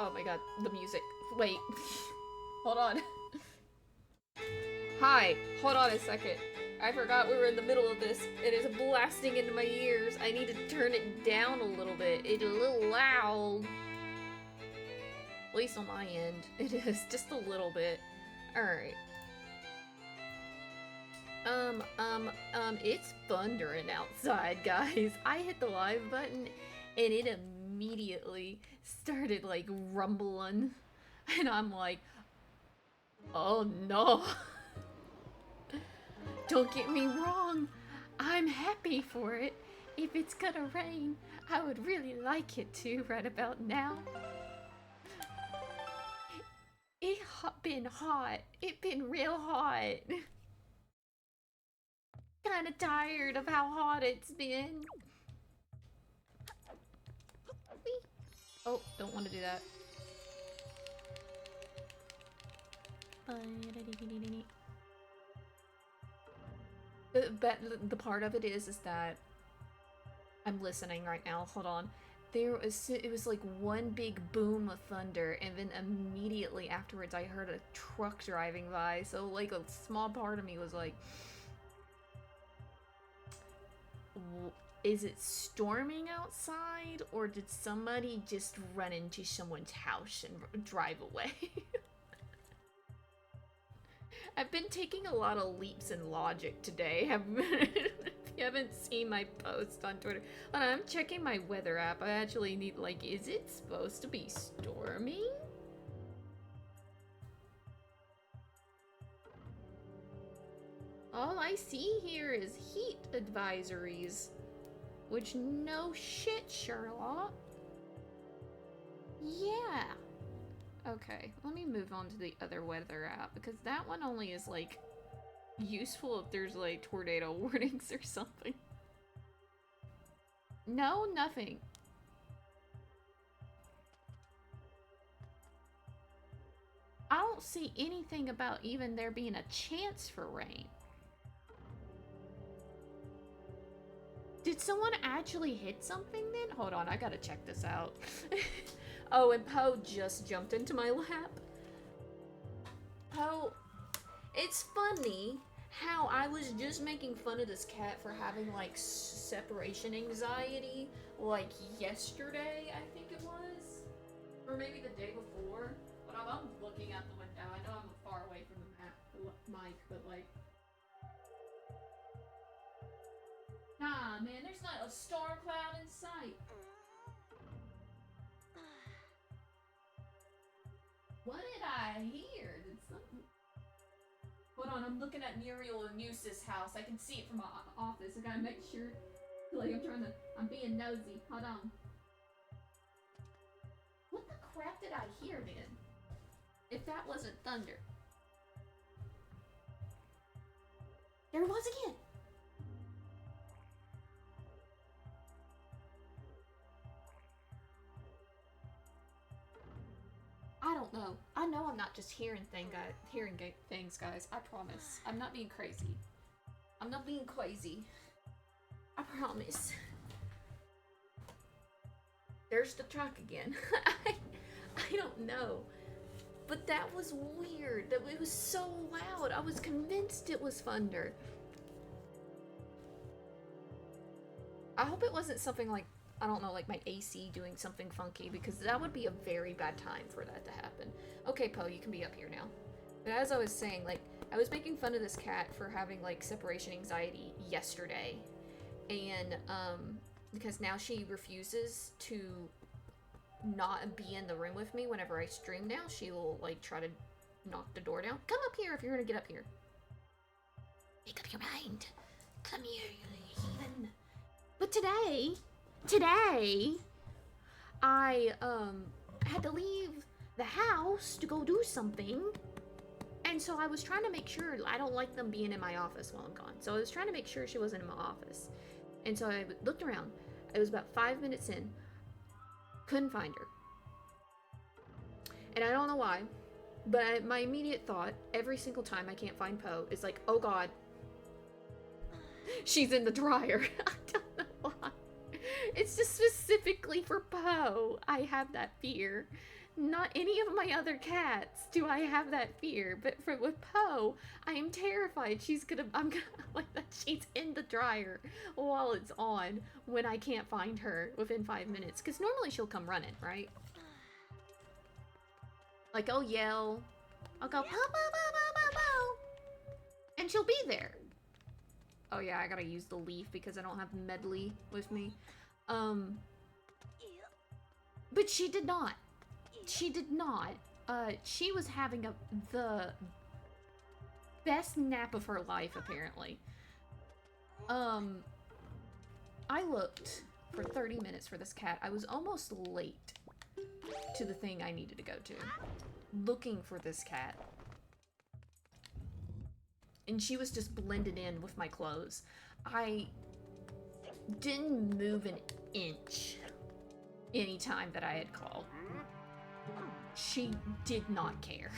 Oh my god, the music. Wait. Hold on. Hi, hold on a second. I forgot we were in the middle of this. It is blasting into my ears. I need to turn it down a little bit. It's a little loud. At least on my end. It is, just a little bit. Alright. It's thundering outside, guys. I hit the live button and it immediately started like rumbling. And I'm like, oh no. Don't get me wrong. I'm happy for it. If it's gonna rain, I would really like it to right about now. It been hot. It been real hot. Kinda tired of how hot it's been. Oh, don't want to do that. The part of it is that I'm listening right now. Hold on. It was like one big boom of thunder, and then immediately afterwards I heard a truck driving by. So like a small part of me was like, is it storming outside, or did somebody just run into someone's house and drive away? I've been taking a lot of leaps in logic today. If you haven't seen my post on Twitter, hold on, I'm checking my weather app. I actually need, like, is it supposed to be storming? All I see here is heat advisories. Which, no shit, Sherlock. Yeah. Okay, let me move on to the other weather app, because that one only is, like, useful if there's, like, tornado warnings or something. No, nothing. I don't see anything about even there being a chance for rain. Did someone actually hit something then? Hold on, I gotta check this out. Oh, and Poe just jumped into my lap. Poe, it's funny how I was just making fun of this cat for having, like, separation anxiety, like, yesterday, I think it was? Or maybe the day before. But I'm looking out the window. I know I'm far away from the mic, but, like... Nah, man, there's not a storm cloud in sight. What did I hear? Did something... Hold on, I'm looking at Muriel and Eustace's house. I can see it from my office. I gotta make sure. Like, I'm being nosy. Hold on. What the crap did I hear then? If that wasn't thunder. There it was again. I don't know. I know I'm not just hearing things, guys. I promise. I'm not being crazy. I'm not being crazy. I promise. There's the truck again. I don't know. But that was weird. It was so loud. I was convinced it was thunder. I hope it wasn't something like, I don't know, like my AC doing something funky, because that would be a very bad time for that to happen. Okay, Poe, you can be up here now. But as I was saying, like, I was making fun of this cat for having, like, separation anxiety yesterday. And, because now she refuses to not be in the room with me whenever I stream now. She will, like, try to knock the door down. Come up here if you're gonna get up here. Make up your mind. Come here, you heathen. But today, I, had to leave the house to go do something. And so I was trying to make sure, I don't like them being in my office while I'm gone. So I was trying to make sure she wasn't in my office. And so I looked around. It was about 5 minutes in. Couldn't find her. And I don't know why, but my immediate thought, every single time I can't find Poe, is like, oh god, she's in the dryer. I don't know why. It's just specifically for Poe. I have that fear. Not any of my other cats do I have that fear, but with Poe, I am terrified I'm gonna like that she's in the dryer while it's on when I can't find her within 5 minutes. Because normally she'll come running, right? Like, I'll yell, I'll go, Poe, Poe, Poe, Poe, Poe, Poe, and she'll be there. Oh yeah, I gotta use the leaf because I don't have Medley with me. But she did not. She did not. She was having the best nap of her life, apparently. I looked for 30 minutes for this cat. I was almost late to the thing I needed to go to, looking for this cat. And she was just blended in with my clothes. I didn't move an inch any time that I had called. She did not care.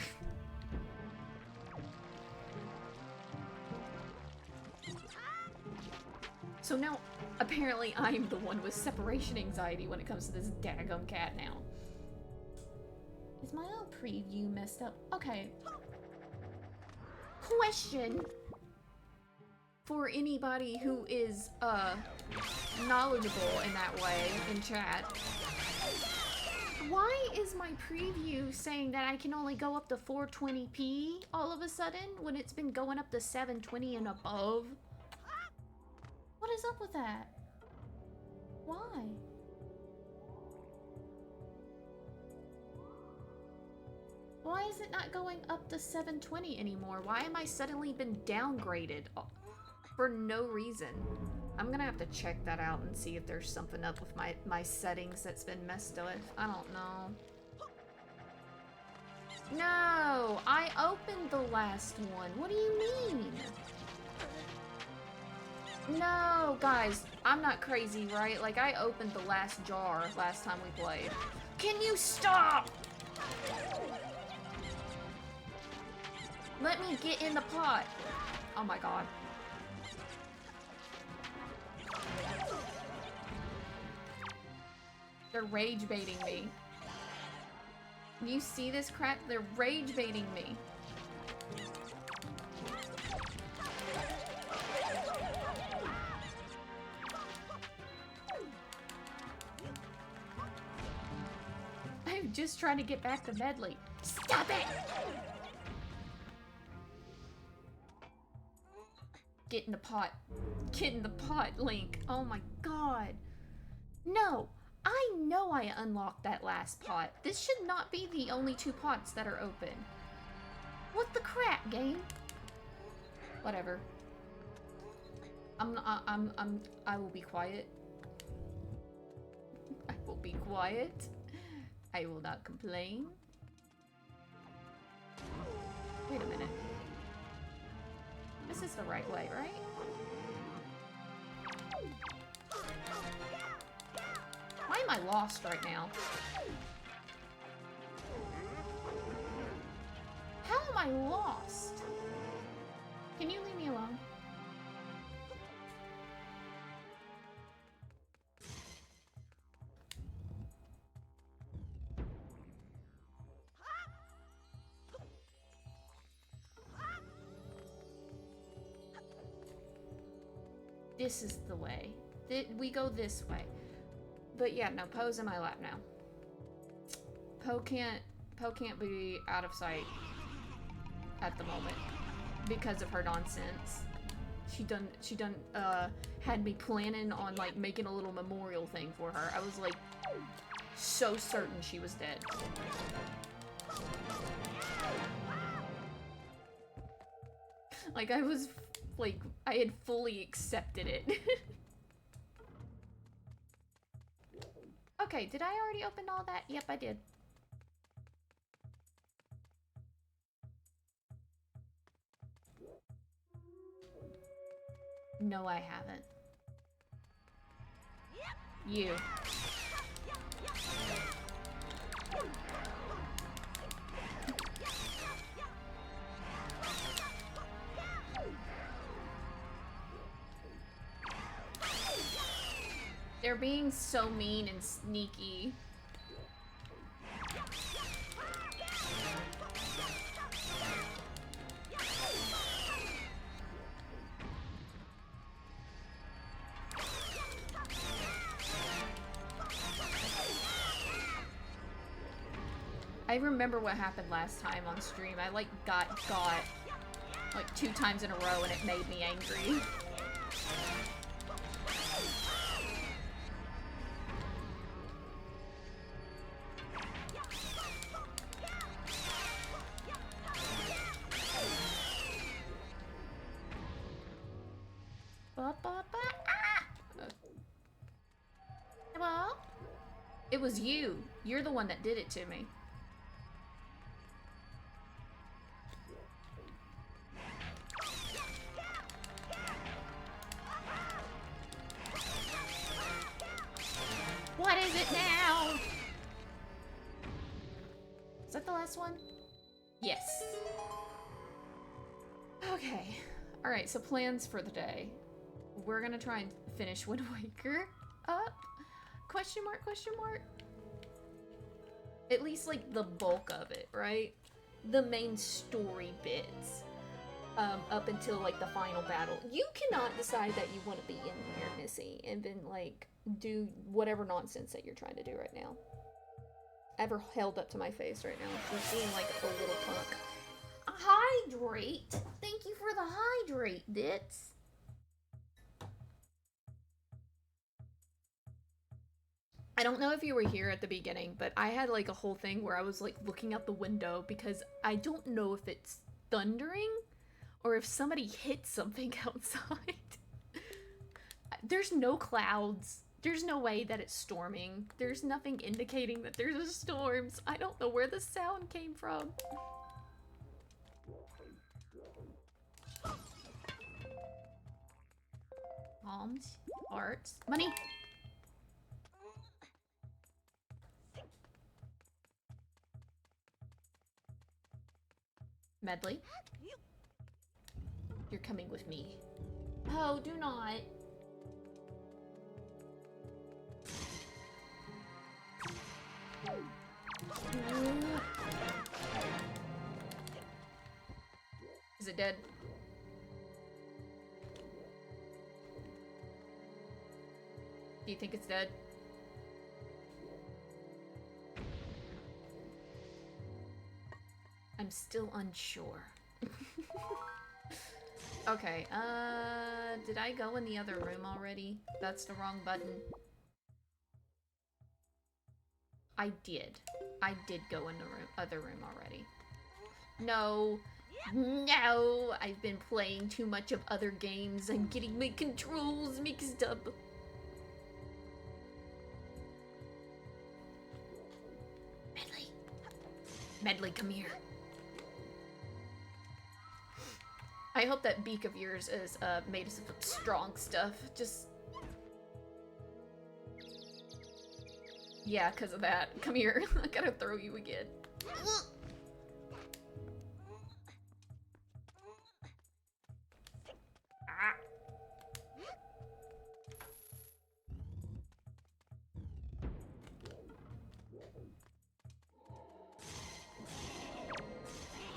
So now, apparently I'm the one with separation anxiety when it comes to this daggum cat now. Is my little preview messed up? Okay. Question for anybody who is, knowledgeable in that way in chat. Why is my preview saying that I can only go up to 420p all of a sudden when it's been going up to 720 and above? What is up with that? Why? Why is it not going up to 720 anymore? Why am I suddenly been downgraded for no reason? I'm gonna have to check that out and see if there's something up with my settings that's been messed with. I don't know. No, I opened the last one. What do you mean? No, guys, I'm not crazy, right? Like, I opened the last jar last time we played. Can you stop? Let me get in the pot. Oh my god. They're rage baiting me. You see this crap? They're rage baiting me. I'm just trying to get back to Medley. Stop it! Get in the pot. Get in the pot, Link. Oh my god. No. I know I unlocked that last pot. This should not be the only 2 pots that are open. What the crap, game? Whatever. I will be quiet. I will be quiet. I will not complain. Wait a minute. This is the right way, right? Why am I lost right now? How am I lost? Can you leave me alone? This is the way. We go this way. But yeah, no, Poe's in my lap now. Poe can't be out of sight at the moment because of her nonsense. She done had me planning on like making a little memorial thing for her. I was like so certain she was dead. Like I was like I had fully accepted it. Okay, did I already open all that? Yep, I did. No, I haven't. You. They're being so mean and sneaky. I remember what happened last time on stream. I like got like 2 times in a row and it made me angry. Hello? It was you. You're the one that did it to me. What is it now? Is that the last one? Yes. Okay. Alright, so plans for the day. We're gonna try and finish Wind Waker up. Question mark, question mark? At least, like, the bulk of it, right? The main story bits. Up until, like, the final battle. You cannot decide that you want to be in here, Missy, and then, like, do whatever nonsense that you're trying to do right now. Ever held up to my face right now. You're being like a little punk. Hydrate! Thank you for the hydrate, bits. I don't know if you were here at the beginning, but I had like a whole thing where I was like looking out the window because I don't know if it's thundering or if somebody hit something outside. There's no clouds. There's no way that it's storming. There's nothing indicating that there's a storm. So I don't know where the sound came from. Alms, hearts, money. Medley, you're coming with me. Oh, do not. Is it dead? Do you think it's dead? I'm still unsure. Okay, did I go in the other room already? That's the wrong button. I did. I did go in the other room already. No. No! I've been playing too much of other games. I'm getting my controls mixed up. Medley. Medley, come here. I hope that beak of yours is made of strong stuff. Just... Yeah, because of that. Come here. I gotta throw you again. Ah.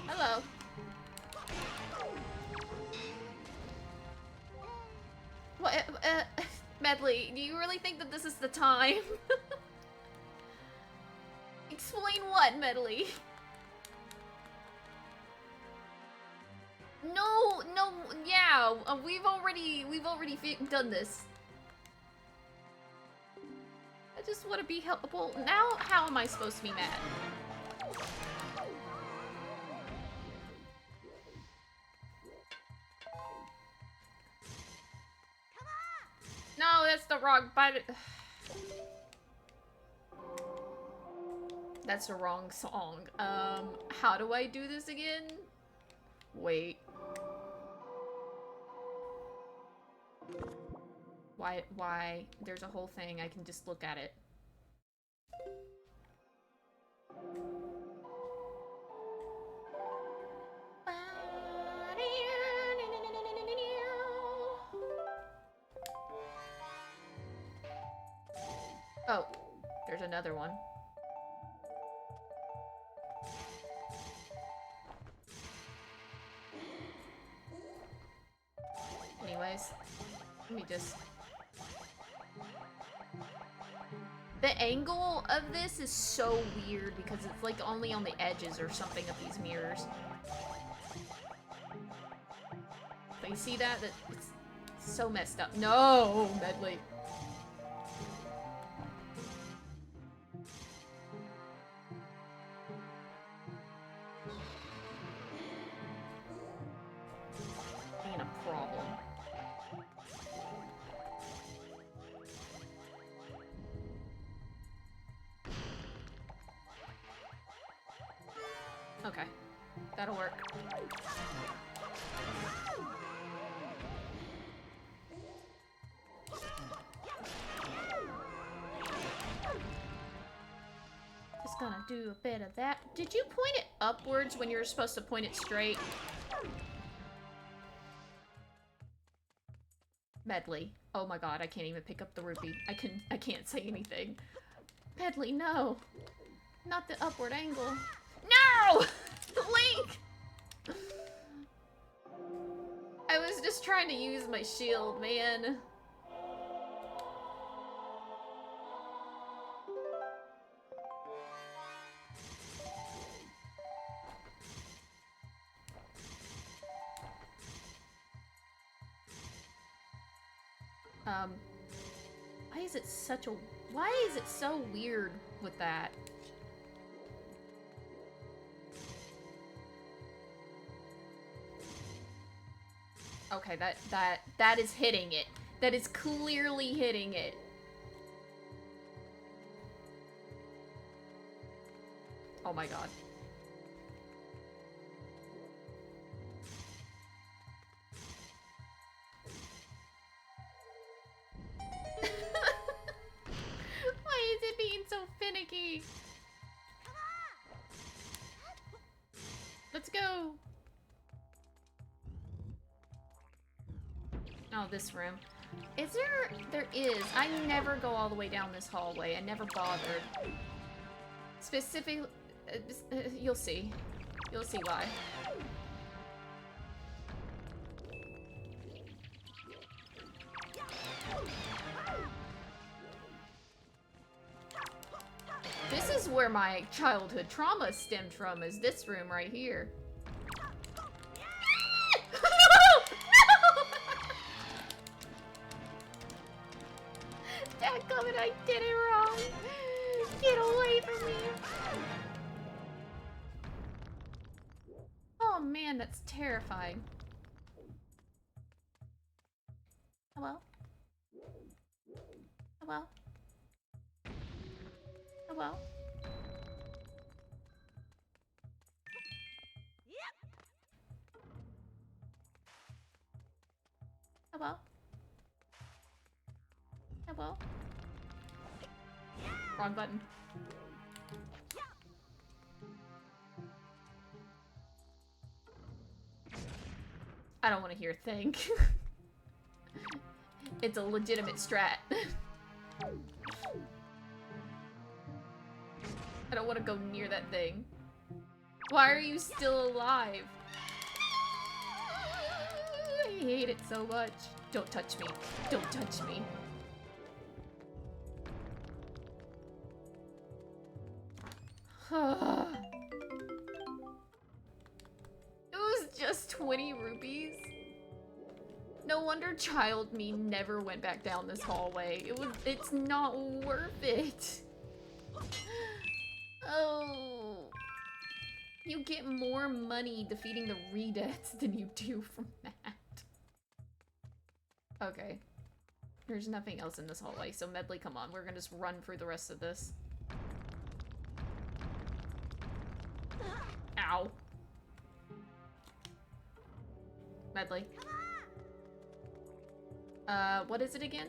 Hello. What? Medley, do you really think that this is the time? Explain what, Medley? No, no, yeah, we've already done this. I just want to be helpful. Now, how am I supposed to be mad? No, that's the wrong button. That's the wrong song. How do I do this again? Wait. Why? There's a whole thing. I can just look at it. Oh, there's another one. Anyways, let me just... The angle of this is so weird because it's like only on the edges or something of these mirrors. But you see that? It's so messed up. No, Medley. Being a problem. Okay, that'll work. Just gonna do a bit of that. Did you point it upwards when you were supposed to point it straight? Medley. Oh my god, I can't even pick up the rupee. I can't say anything. Medley, no. Not the upward angle. No! Link! I was just trying to use my shield, man. Why is it so weird with that? Okay, that is hitting it. That is clearly hitting it. Oh my god. Why is it being so finicky? Let's go. Oh, this room. Is there? There is. I never go all the way down this hallway. I never bothered. Specifically, you'll see. You'll see why. This is where my childhood trauma stemmed from, is this room right here. Dadgummit, I did it wrong. Get away from me. Oh man, that's terrifying. Hello? Hello? Hello? Hello? Hello? Wrong button. I don't want to hear a thing. It's a legitimate strat. I don't want to go near that thing. Why are you still alive? I hate it so much. Don't touch me. Don't touch me. It was just 20 rupees. No wonder child me never went back down this hallway. It's not worth it. Oh. You get more money defeating the Redeaths than you do from that. Okay. There's nothing else in this hallway, so Medley, come on. We're gonna just run through the rest of this. Ow. Medley. What is it again?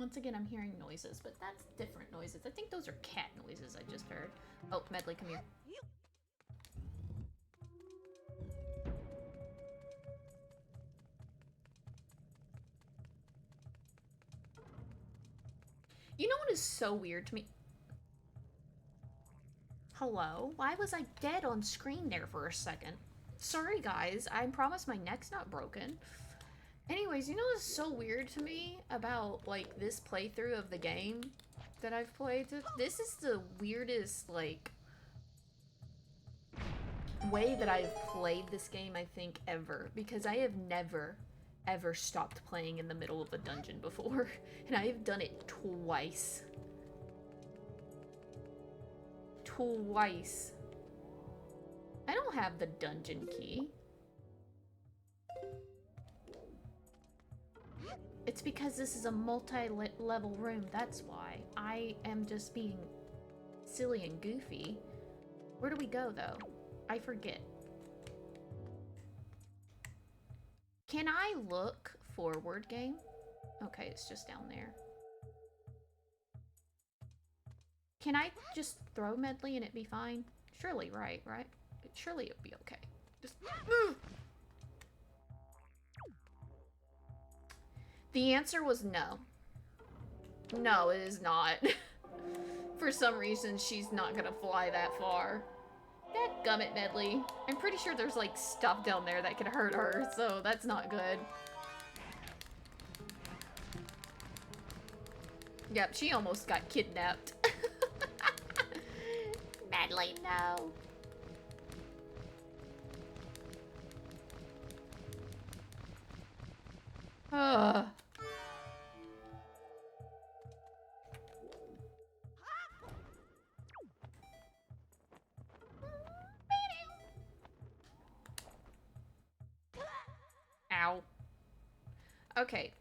Once again, I'm hearing noises, but that's different noises. I think those are cat noises I just heard. Oh, Medley, come here. You know what is so weird to me? Hello? Why was I dead on screen there for a second? Sorry, guys. I promise my neck's not broken. Anyways, you know what's so weird to me about, like, this playthrough of the game that I've played? This is the weirdest, like, way that I've played this game, I think, ever. Because I have never, ever stopped playing in the middle of a dungeon before. And I have done it twice. Twice. I don't have the dungeon key. It's because this is a multi-level room, that's why. I am just being silly and goofy. Where do we go, though? I forget. Can I look forward, game? Okay, it's just down there. Can I just throw Medley and it be fine? Surely, right? Surely it would be okay. Just... The answer was no. No, it is not. For some reason, she's not gonna fly that far. Dadgummit, Medley. I'm pretty sure there's, like, stuff down there that could hurt her, so that's not good. Yep, she almost got kidnapped. Medley, no. Ugh. Ow. Okay.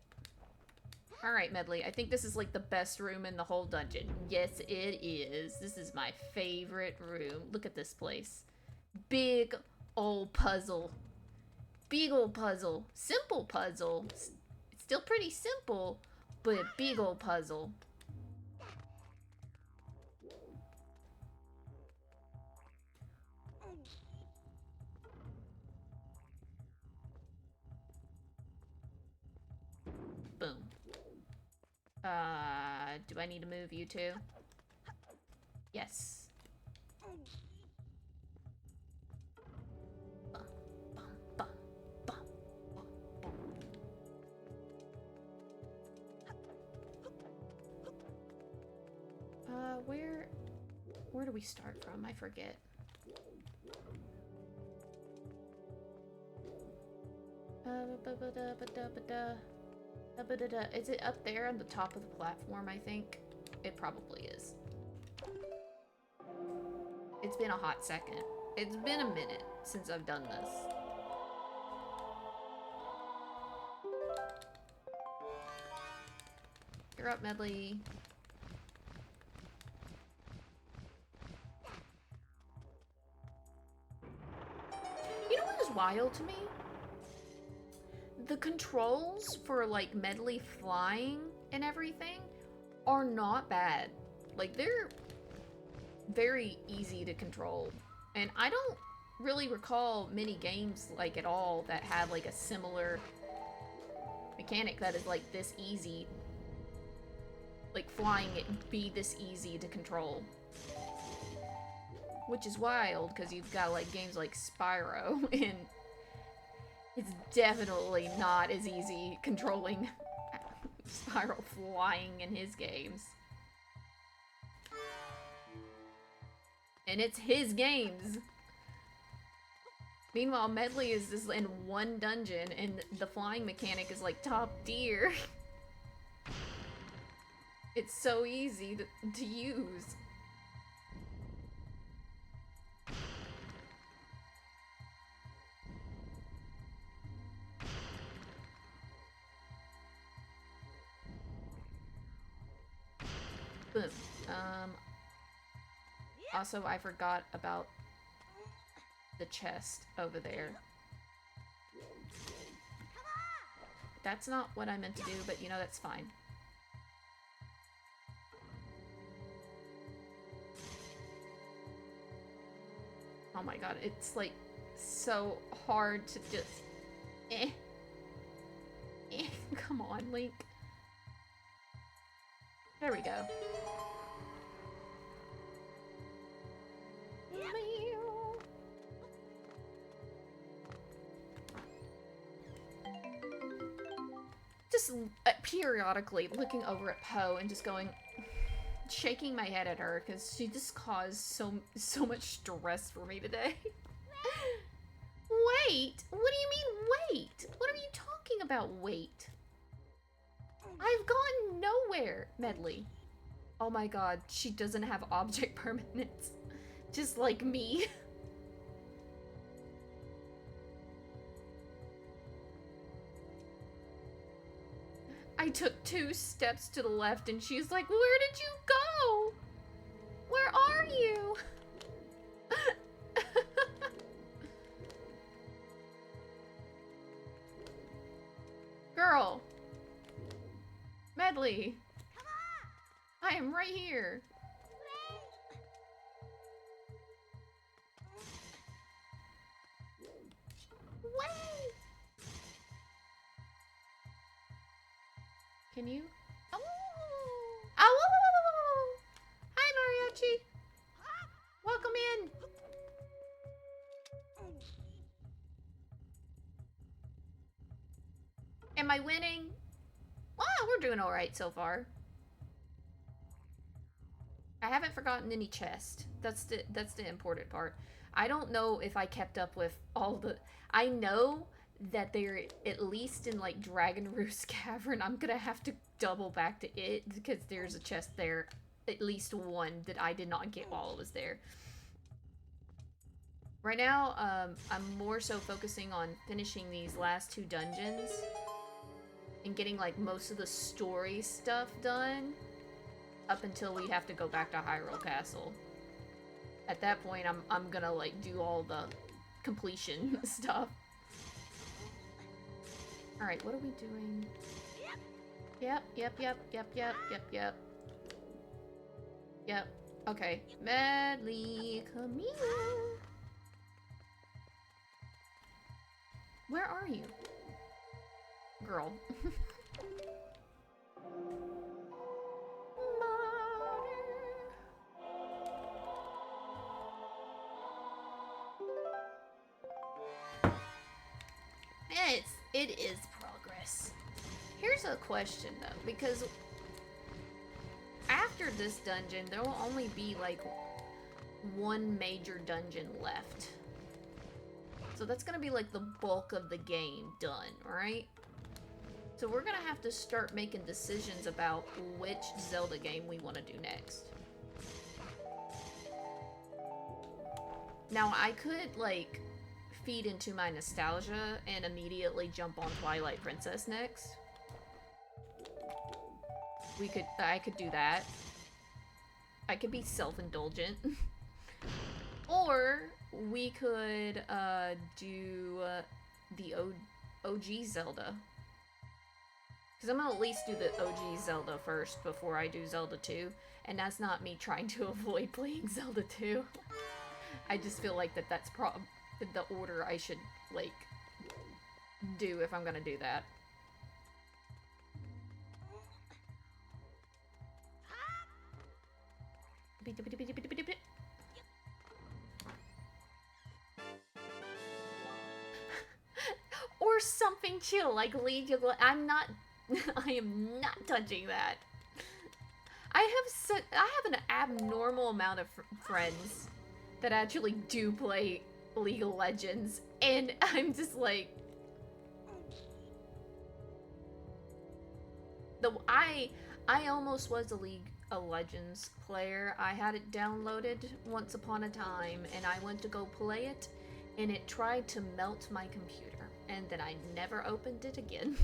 Alright, Medley. I think this is like the best room in the whole dungeon. Yes, it is. This is my favorite room. Look at this place. Big old puzzle. Big old puzzle. Simple puzzle. It's still pretty simple, but a big old puzzle. Boom. Do I need to move you too? Yes. Where do we start from? I forget. Is it up there on the top of the platform, I think? It probably is. It's been a hot second. It's been a minute since I've done this. You're up, Medley. You know what is wild to me? The controls for, like, Medley flying and everything are not bad. Like, they're very easy to control. And I don't really recall many games, like, at all that have, like, a similar mechanic that is, like, this easy. Like, flying it be this easy to control. Which is wild, because you've got, like, games like Spyro, and it's definitely not as easy controlling Spyro flying in his games. And it's his games. Meanwhile, Medley is just in one dungeon, and the flying mechanic is, like, top tier. It's so easy to use. Boom. Also, I forgot about the chest over there. That's not what I meant to do, but you know, that's fine. Oh my god, it's like so hard to just come on, Link. There we go. Just periodically looking over at Poe and just going, shaking my head at her because she just caused so much stress for me today. Wait, what do you mean wait? What are you talking about wait? I've gone nowhere, Medli. Oh my god, she doesn't have object permanence. Just like me. I took 2 steps to the left and she's like, where did you go? Where are you? Girl. Medli. I am right here. Wait. Can you? Oh. Oh. Hi, Mariachi. Welcome in. Am I winning? Well, we're doing all right so far. I haven't forgotten any chest. That's the important part. I don't know if I kept up with all the... I know that they're at least in like Dragon Roost Cavern. I'm gonna have to double back to it because there's a chest there, at least one that I did not get while it was there. Right now, I'm more so focusing on finishing these last 2 dungeons and getting like most of the story stuff done up until we have to go back to Hyrule Castle. At that point, I'm gonna like do all the completion stuff. All right, what are we doing? Yep. Okay, Medli, come here. Where are you? Girl. It is progress. Here's a question though, because after this dungeon, there will only be like 1 major dungeon left. So that's gonna be like the bulk of the game done, right? So we're gonna have to start making decisions about which Zelda game we want to do next. Now I could like feed into my nostalgia and immediately jump on Twilight Princess next. I could do that. I could be self-indulgent. Or we could do the OG Zelda. Because I'm gonna at least do the OG Zelda first before I do Zelda 2. And that's not me trying to avoid playing Zelda 2. I just feel like that's the order I should, like, do if I'm gonna do that. Or something chill, like League of Legends. I am not touching that. I have an abnormal amount of friends that actually do play League of Legends, and I'm just like, I almost was a League of Legends player. I had it downloaded once upon a time, and I went to go play it, and it tried to melt my computer, and then I never opened it again.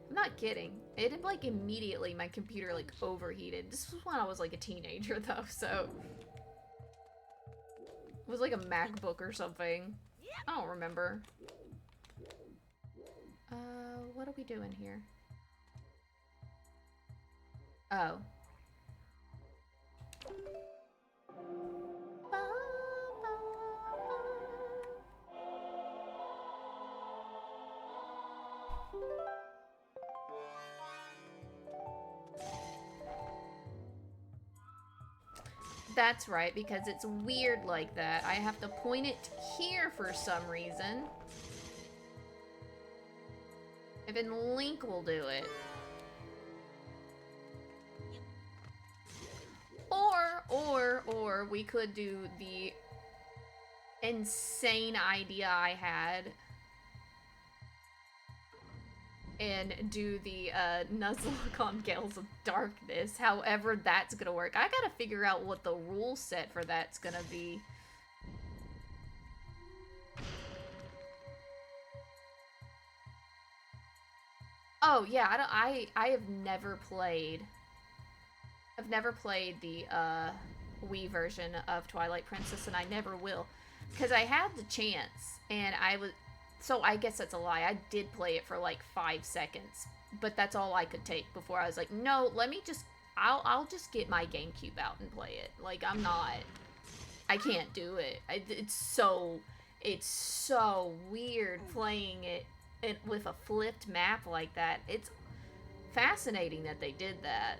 I'm not kidding. It like immediately my computer like overheated. This was when I was like a teenager though, so it was like a MacBook or something. I don't remember. What are we doing here? Oh. That's right, because it's weird like that. I have to point it here for some reason. And then Link will do it. Or we could do the insane idea I had and do the Nuzlocke on Gales of Darkness. However that's gonna work. I gotta figure out what the rule set for that's gonna be. Oh yeah, I have never played. I've never played the Wii version of Twilight Princess, and I never will, because I had the chance, and I was. So I guess that's a lie. I did play it for like 5 seconds, but that's all I could take before I was like, no, let me just. I'll just get my GameCube out and play it. Like I'm not. I can't do it. It's so weird playing it with a flipped map like that. It's fascinating that they did that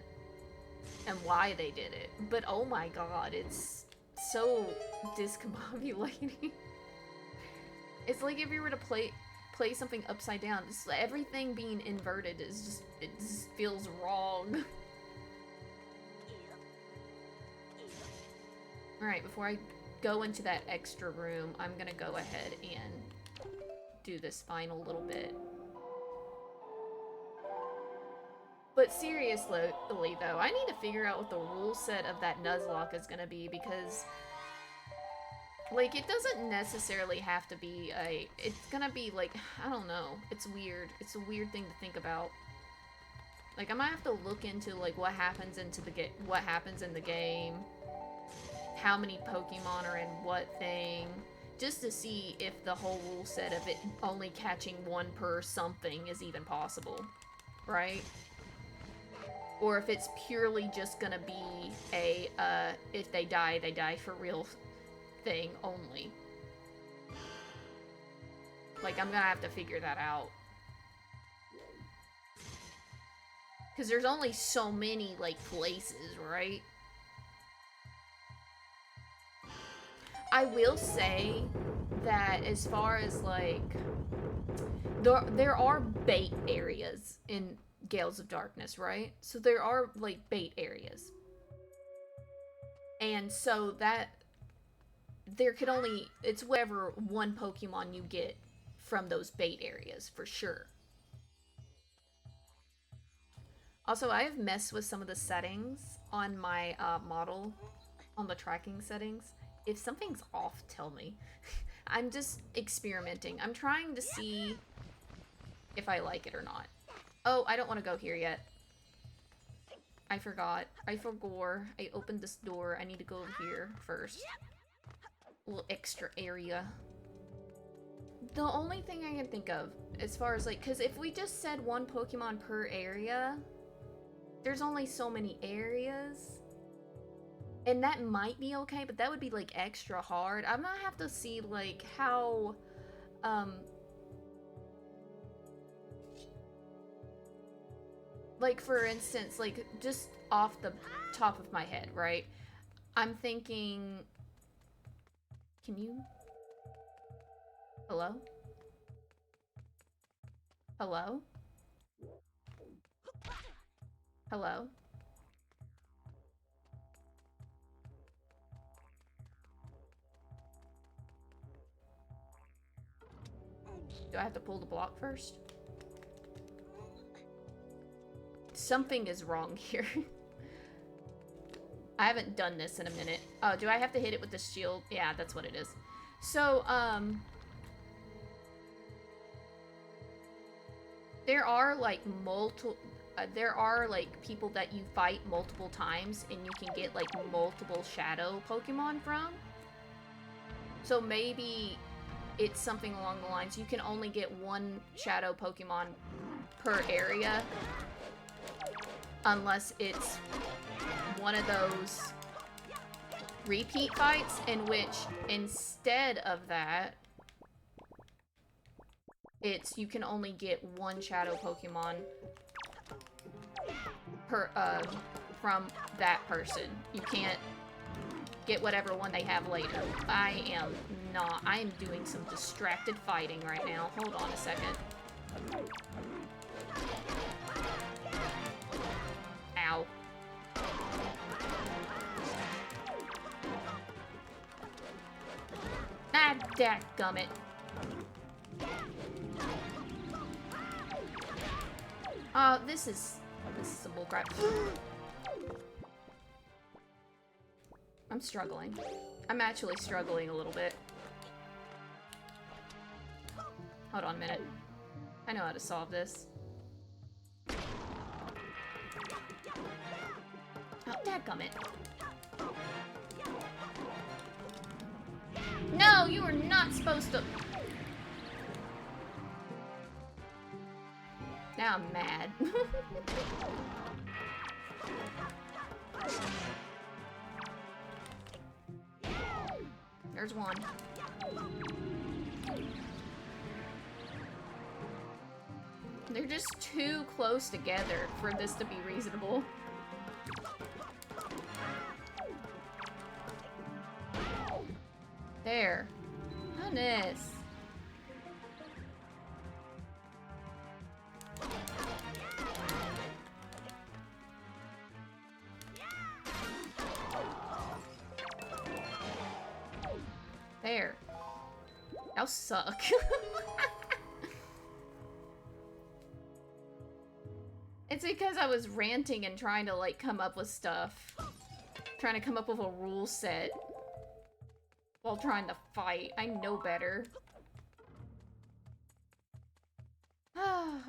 and why they did it. But oh my god, it's so discombobulating. It's like if you were to play something upside down. Just everything being inverted is just, it just feels wrong. Alright, before I go into that extra room, I'm gonna go ahead and do this final little bit. But seriously, though, I need to figure out what the rule set of that Nuzlocke is gonna be, because, like, it doesn't necessarily have to be a... It's gonna be, like, I don't know. It's weird. It's a weird thing to think about. Like, I might have to look into, like, what happens in the game, how many Pokemon are in what thing, just to see if the whole rule set of it only catching one per something is even possible, right? Or if it's purely just gonna be a, if they die for real thing only. Like, I'm gonna have to figure that out. Because there's only so many, like, places, right? I will say that as far as, like, there are bait areas in Gales of Darkness, right? So there are, like, bait areas. And so that there could only, it's whatever one Pokemon you get from those bait areas, for sure. Also, I have messed with some of the settings on my model, on the tracking settings. If something's off, tell me. I'm just experimenting. I'm trying to see if I like it or not. Oh, I don't want to go here yet. I forgot. I forgot. I opened this door. I need to go over here first. A little extra area. The only thing I can think of, as far as, like, because if we just said one Pokemon per area, there's only so many areas. And that might be okay, but that would be, like, extra hard. I'm gonna have to see, like, how, like, for instance, like, just off the top of my head, right? I'm thinking... Can you... Hello? Hello? Hello? Do I have to pull the block first? Something is wrong here. I haven't done this in a minute. Oh, do I have to hit it with the shield? Yeah, that's what it is. So, there are, like, there are, like, people that you fight multiple times and you can get, like, multiple shadow Pokemon from. So maybe it's something along the lines, you can only get one shadow Pokemon per area. Unless it's one of those repeat fights in which, instead of that, it's you can only get one shadow Pokemon per from that person. You can't get whatever one they have later. I am not. I am doing some distracted fighting right now. Hold on a second. Ow. Ah, dadgummit. This is some bullcrap. I'm struggling. I'm actually struggling a little bit. Hold on a minute. I know how to solve this. Oh, dadgummit. No, you were not supposed to... Now I'm mad. There's one. They're just too close together for this to be reasonable. There. Goodness. There. Y'all suck. It's because I was ranting and trying to, like, come up with stuff. Trying to come up with a rule set. While trying to fight. I know better.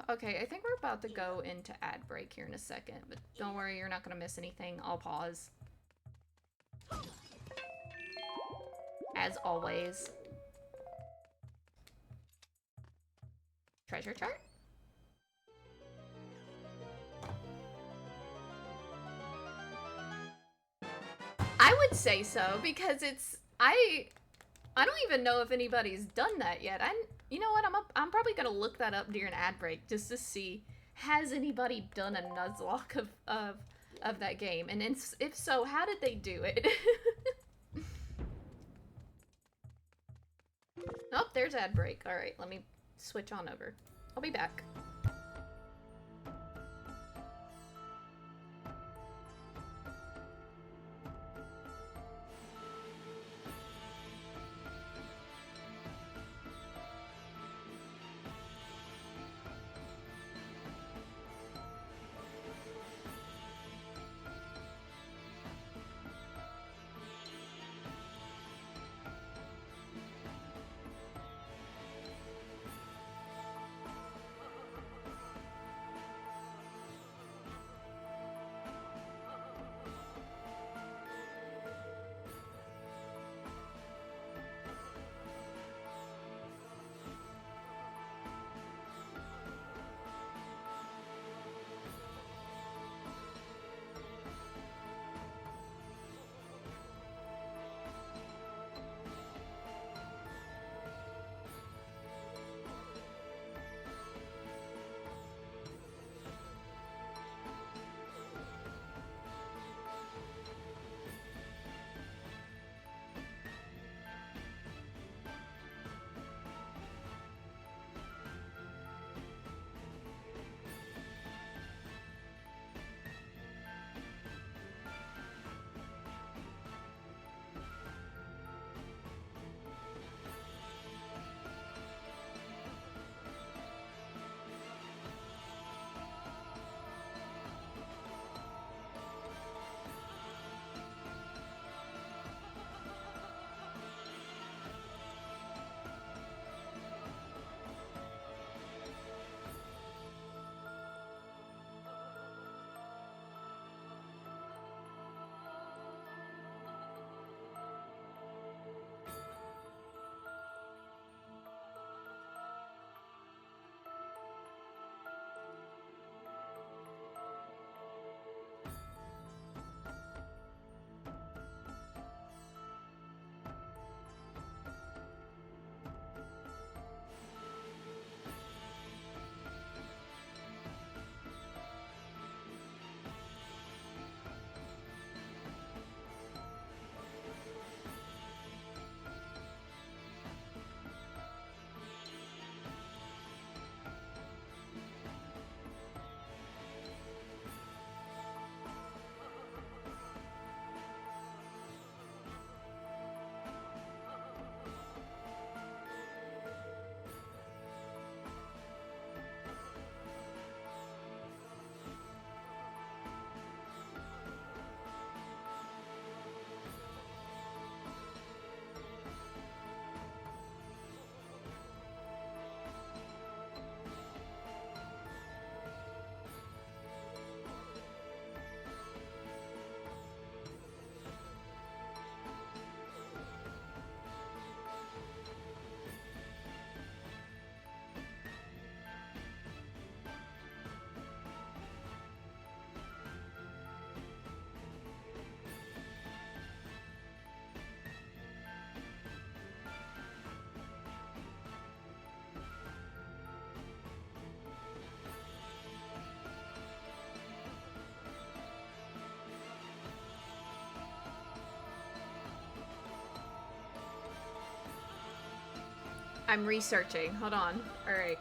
Okay, I think we're about to go into ad break here in a second. But don't worry, you're not gonna miss anything. I'll pause. As always. Treasure chart? I would say so, because it's... I don't even know if anybody's done that yet. You know what? I'm probably gonna look that up during ad break just to see, has anybody done a Nuzlocke of that game? And if so, how did they do it? Oh, there's ad break. All right, let me switch on over. I'll be back. I'm researching. Hold on. All right.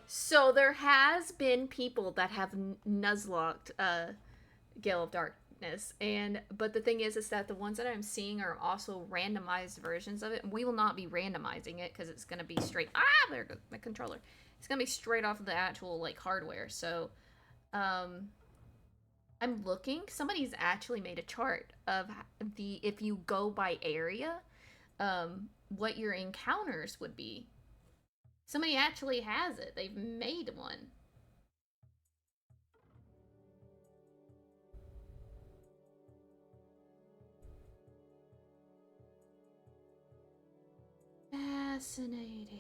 So there has been people that have nuzlocked Gale of Darkness, and but the thing is that the ones that I'm seeing are also randomized versions of it. And we will not be randomizing it because it's gonna be straight. Ah, there goes my controller. It's gonna be straight off of the actual like hardware. So, um, I'm looking. Somebody's actually made a chart of the if you go by area, what your encounters would be. Somebody actually has it. They've made one. Fascinating.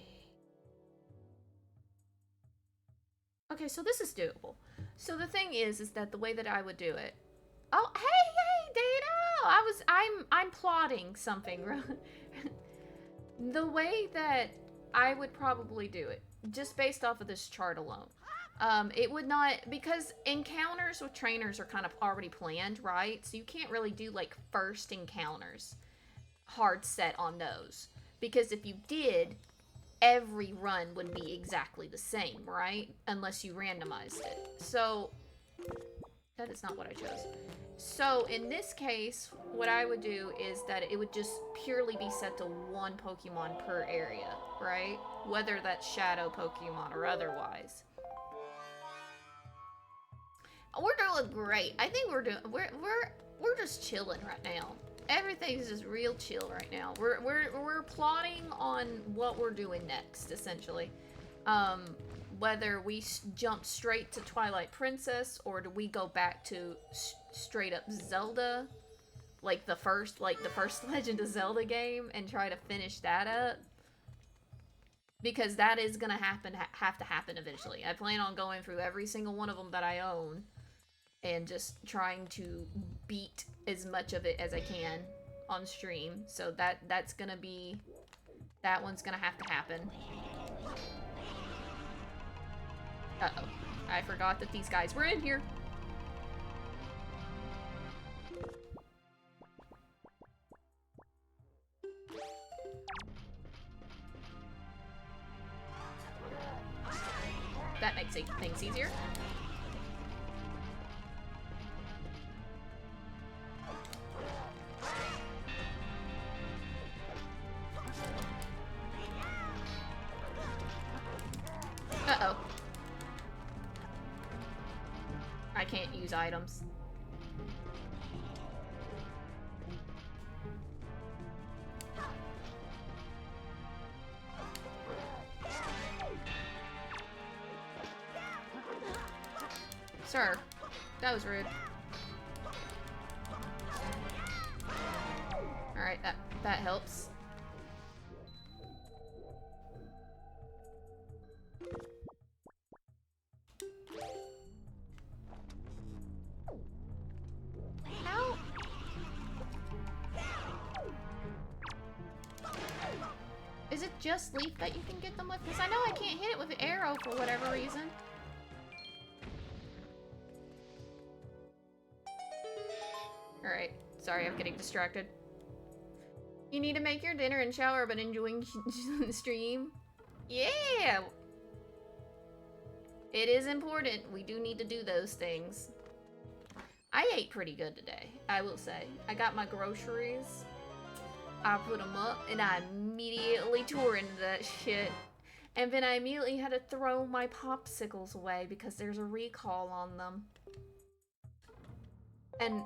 Okay, so this is doable. So the thing is that the way that I would do it. Oh, hey, Data! I'm plotting something. The way that I would probably do it, just based off of this chart alone, it would not, because encounters with trainers are kind of already planned, right? So you can't really do like first encounters hard set on those, because if you did, every run would be exactly the same, right? Unless you randomized it. So that is not what I chose. So in this case, what I would do is that it would just purely be set to one Pokemon per area, right? Whether that's Shadow Pokemon or otherwise. We're doing great. I think we're just chilling right now. Everything's just real chill right now. We're plotting on what we're doing next, essentially. Whether we jump straight to Twilight Princess or do we go back to straight up Zelda, like the first Legend of Zelda game, and try to finish that up. Because that is gonna have to happen eventually. I plan on going through every single one of them that I own and just trying to beat as much of it as I can on stream. So that's gonna be, that one's gonna have to happen. Uh-oh. I forgot that these guys were in here. That makes things easier. Uh-oh. I can't use items. Sir, that was rude. Alright, that helps. How? Is it just Leaf that you can get them with? Because I know I can't hit it with an arrow for whatever reason. Alright, sorry, I'm getting distracted. You need to make your dinner and shower, but enjoying the stream? Yeah! It is important. We do need to do those things. I ate pretty good today, I will say. I got my groceries. I put them up, and I immediately tore into that shit. And then I immediately had to throw my popsicles away because there's a recall on them. And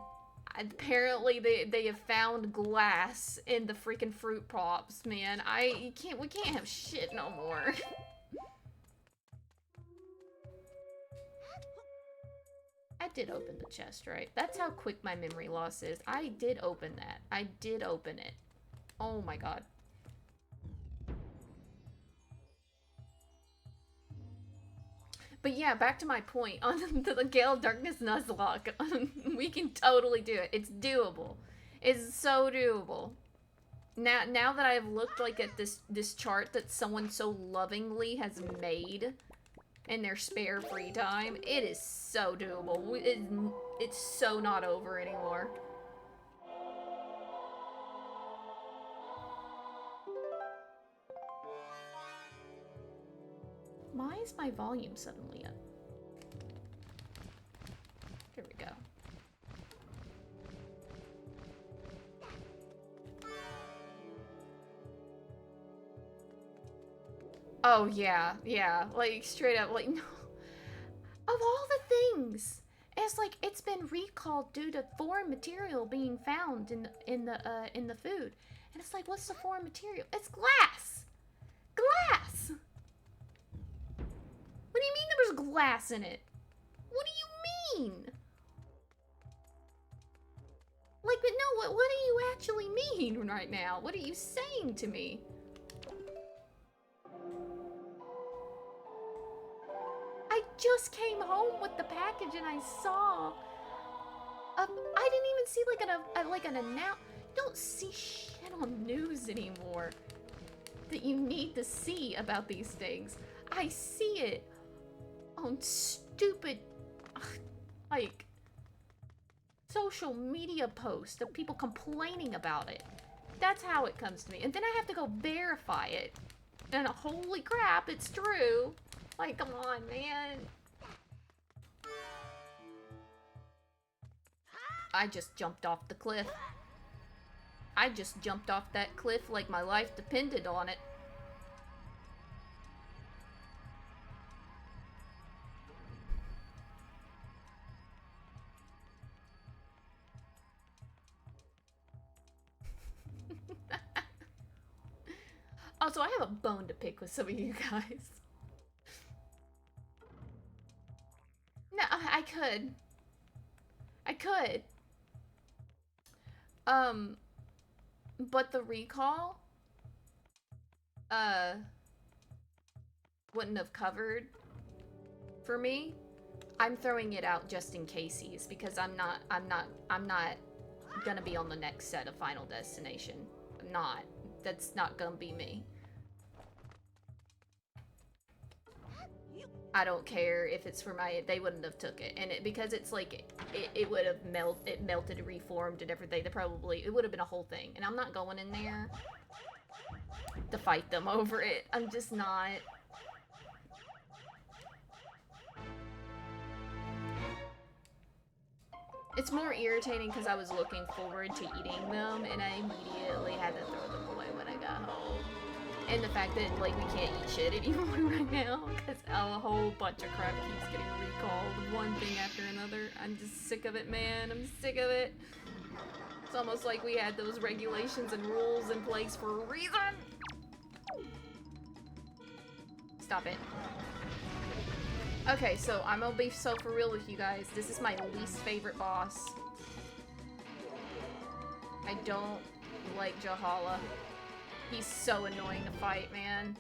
apparently they have found glass in the freaking fruit pops, man. We can't have shit no more. I did open the chest, right? That's how quick my memory loss is. I did open that. I did open it. Oh my god. But yeah, back to my point on the Gale of Darkness Nuzlocke. We can totally do it. It's doable. It's so doable. Now that I've looked like at this chart that someone so lovingly has made in their spare free time, it is so doable. It's so not over anymore. is my volume suddenly up? There we go. Oh, yeah, yeah. Like, straight up, like, no. Of all the things, it's like, it's been recalled due to foreign material being found in the food. And it's like, what's the foreign material? It's glass! Glass! What do you mean there was glass in it? What do you mean? Like, but no, what do you actually mean right now? What are you saying to me? I just came home with the package and I saw... I didn't even see like an announce... You don't see shit on news anymore that you need to see about these things. I see it on stupid, like, social media posts of people complaining about it. That's how it comes to me. And then I have to go verify it. And holy crap, it's true. Like, come on, man. I just jumped off the cliff. I just jumped off that cliff like my life depended on it. Also, I have a bone to pick with some of you guys. No, I could. But the recall, wouldn't have covered for me. I'm throwing it out just in cases because I'm not gonna be on the next set of Final Destination. I'm not. That's not gonna be me. I don't care if it's for my, they wouldn't have took it. And because it's like, it would have melted, reformed and everything. It would have been a whole thing. And I'm not going in there to fight them over it. I'm just not. It's more irritating because I was looking forward to eating them and I immediately had to throw them away when I got home. And the fact that, like, we can't eat shit anymore right now because a whole bunch of crap keeps getting recalled, one thing after another. I'm just sick of it, man. I'm sick of it. It's almost like we had those regulations and rules in place for a reason. Stop it. Okay, so I'm gonna be so for real with you guys. This is my least favorite boss. I don't like Jahala. He's so annoying to fight, man.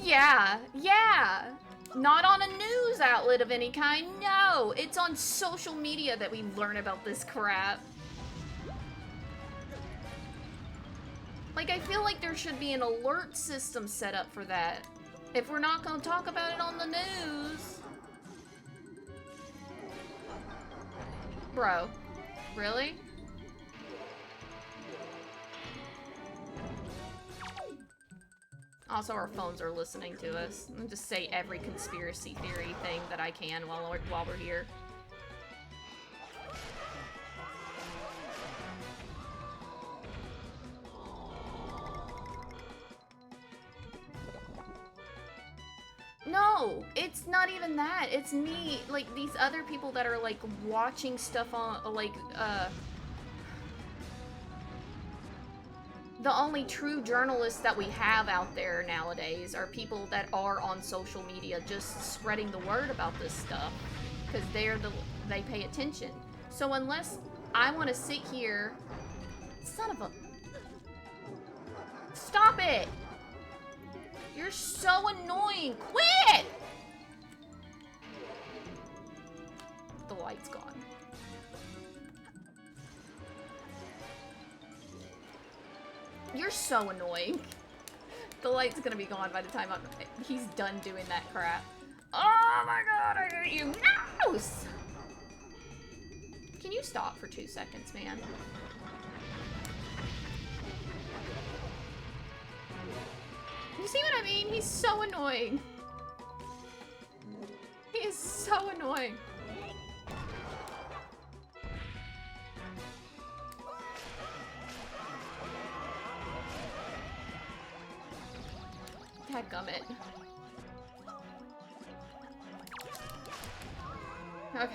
Yeah. Not on a news outlet of any kind, no. It's on social media that we learn about this crap. Like, I feel like there should be an alert system set up for that. If we're not gonna talk about it on the news. Bro, really? Also, our phones are listening to us. I'm just say every conspiracy theory thing that I can while we're here. No, it's not even that. It's me, like, these other people that are, like, watching stuff on, like, the only true journalists that we have out there nowadays are people that are on social media just spreading the word about this stuff because they pay attention. So unless I want to sit here, son of a, stop it! You're so annoying. Quit! The light's gone. You're so annoying. The light's gonna be gone by the time he's done doing that crap. Oh my god, I hate you! Mouse! Can you stop for 2 seconds, man? You see what I mean? He's so annoying. He is so annoying. Dadgummit. Okay.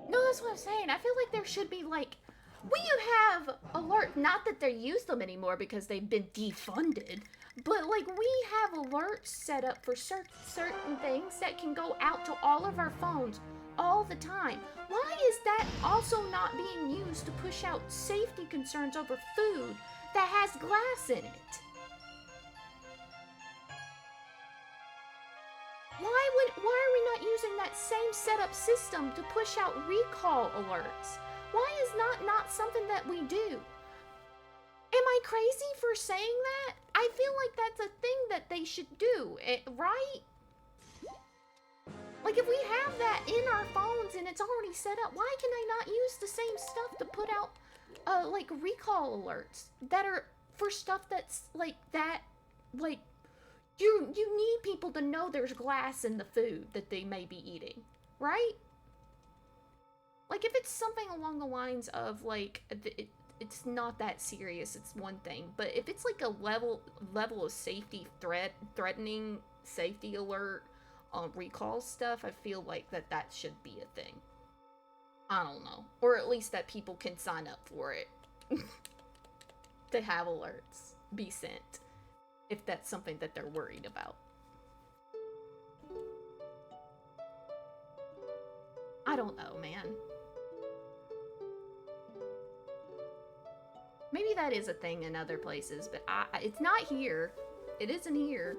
No, that's what I'm saying. I feel like there should be, like, we have alert. Not that they use them anymore because they've been defunded, but, like, we have alerts set up for certain things that can go out to all of our phones all the time. Why is that also not being used to push out safety concerns over food that has glass in it? Why are we not using that same setup system to push out recall alerts? Why is not something that we do? Am I crazy for saying that? I feel like that's a thing that they should do, right? Like, if we have that in our phones and it's already set up, why can I not use the same stuff to put out, like, recall alerts that are for stuff that's, like, that, like, you need people to know there's glass in the food that they may be eating, right? Like, if it's something along the lines of, like, it's not that serious, it's one thing. But if it's, like, a level of safety threatening safety alert on recall stuff, I feel like that should be a thing. I don't know. Or at least that people can sign up for it. To have alerts be sent. If that's something that they're worried about. I don't know, man. Maybe that is a thing in other places, but it's not here. It isn't here.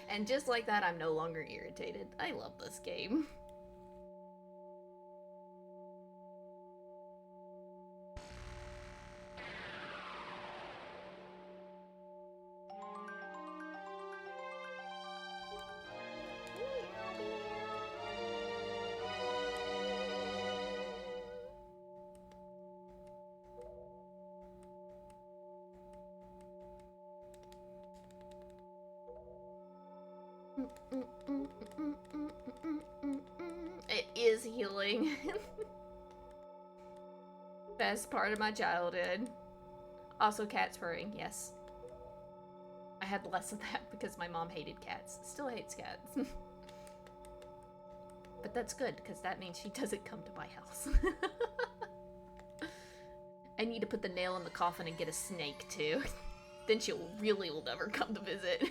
And just like that, I'm no longer irritated. I love this game. It is healing. Best part of my childhood. Also cat purring, yes. I had less of that because my mom hated cats. Still hates cats. But that's good, because that means she doesn't come to my house. I need to put the nail in the coffin and get a snake, too. Then she really will never come to visit.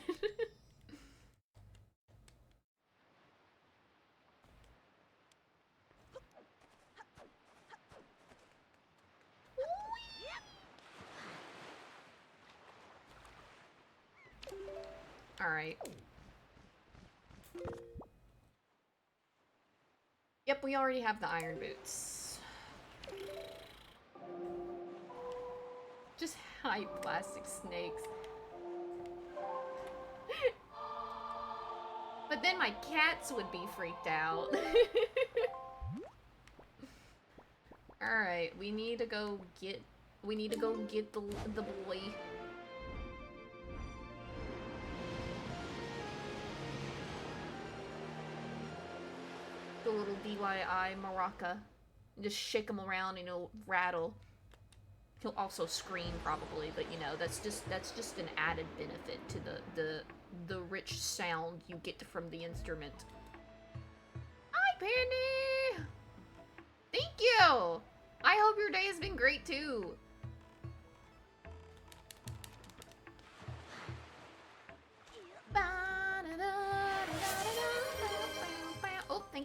Alright. Yep, we already have the iron boots. Just hide plastic snakes. But then my cats would be freaked out. Alright, we need to go get the boy. The little DIY maraca. Just shake him around and he'll rattle. He'll also scream probably, but you know, that's just an added benefit to the rich sound you get from the instrument. Hi, Pandy! Thank you! I hope your day has been great too.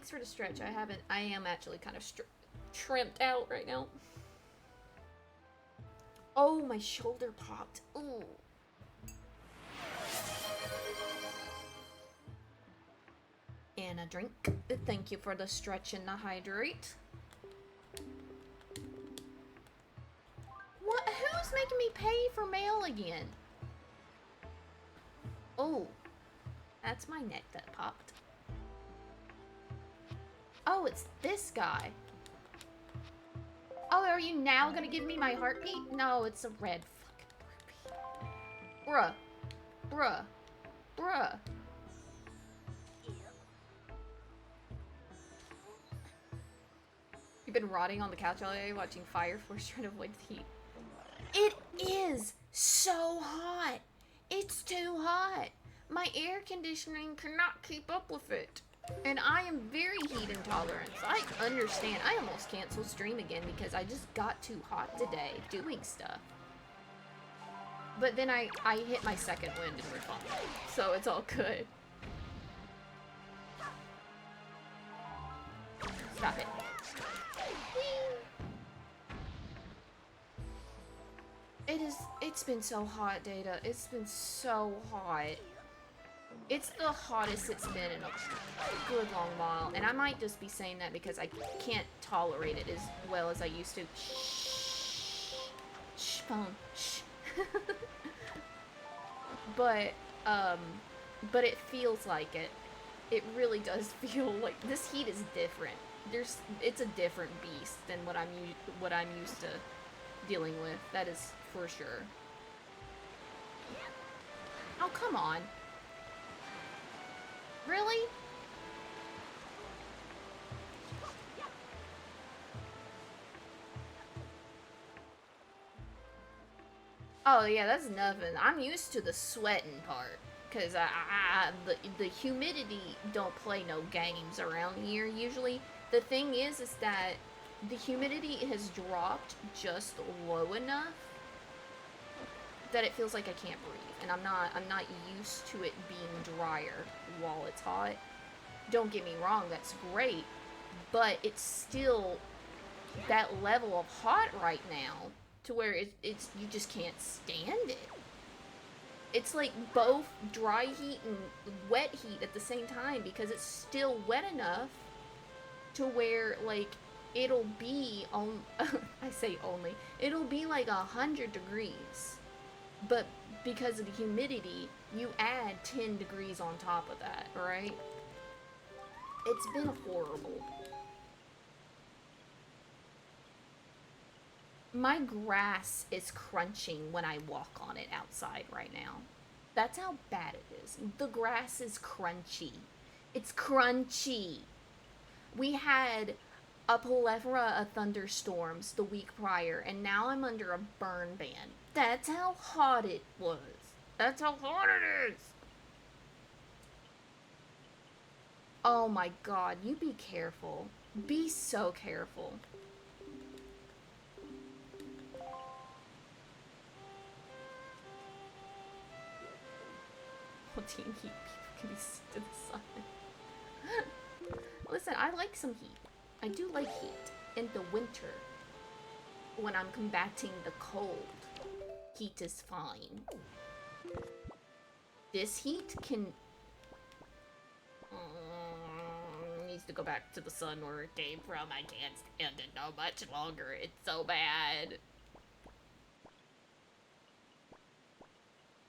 thanks for the stretch. I am actually kind of trimped out right now. Oh, my shoulder popped. Ooh. And a drink. Thank you for the stretch and the hydrate. What? Who's making me pay for mail again? Oh, that's my neck that popped. Oh, it's this guy. Oh, are you now gonna give me my heartbeat? No, it's a red fucking heartbeat. Bruh. Bruh. Bruh. You've been rotting on the couch all day watching Fire Force trying to avoid the heat. It is so hot. It's too hot. My air conditioning cannot keep up with it. And I am very heat intolerant. I understand. I almost canceled stream again because I just got too hot today doing stuff. But then I hit my second wind and we're fine. So it's all good. Stop it. It's been so hot, Data. It's been so hot. It's the hottest it's been in a good long while. And I might just be saying that because I can't tolerate it as well as I used to. Shh. Shh, phone. Shh. But it feels like it. It really does feel like this heat is different. It's a different beast than what I'm used to dealing with. That is for sure. Oh, come on. Really? Oh yeah, that's nothing. I'm used to the sweating part. Cause the humidity don't play no games around here usually. The thing is that the humidity has dropped just low enough that it feels like I can't breathe. And I'm not used to it being drier while it's hot. Don't get me wrong, that's great, but it's still that level of hot right now to where it's you just can't stand it. It's like both dry heat and wet heat at the same time because it's still wet enough to where like it'll be on I say only it'll be like 100 degrees, but because of the humidity you add 10 degrees on top of that, right? It's been horrible. My grass is crunching when I walk on it outside right now. That's how bad it is. The grass is crunchy. It's crunchy. We had a plethora of thunderstorms the week prior, and now I'm under a burn ban. That's how hot it was. That's how hot it is. Oh my god, you be careful. Be so careful. Team heat, people can be sick to the sun. Listen, I like some heat. I do like heat in the winter when I'm combating the cold. Heat is fine. This heat can needs to go back to the sun where it came from. I can't stand it no much longer. It's so bad.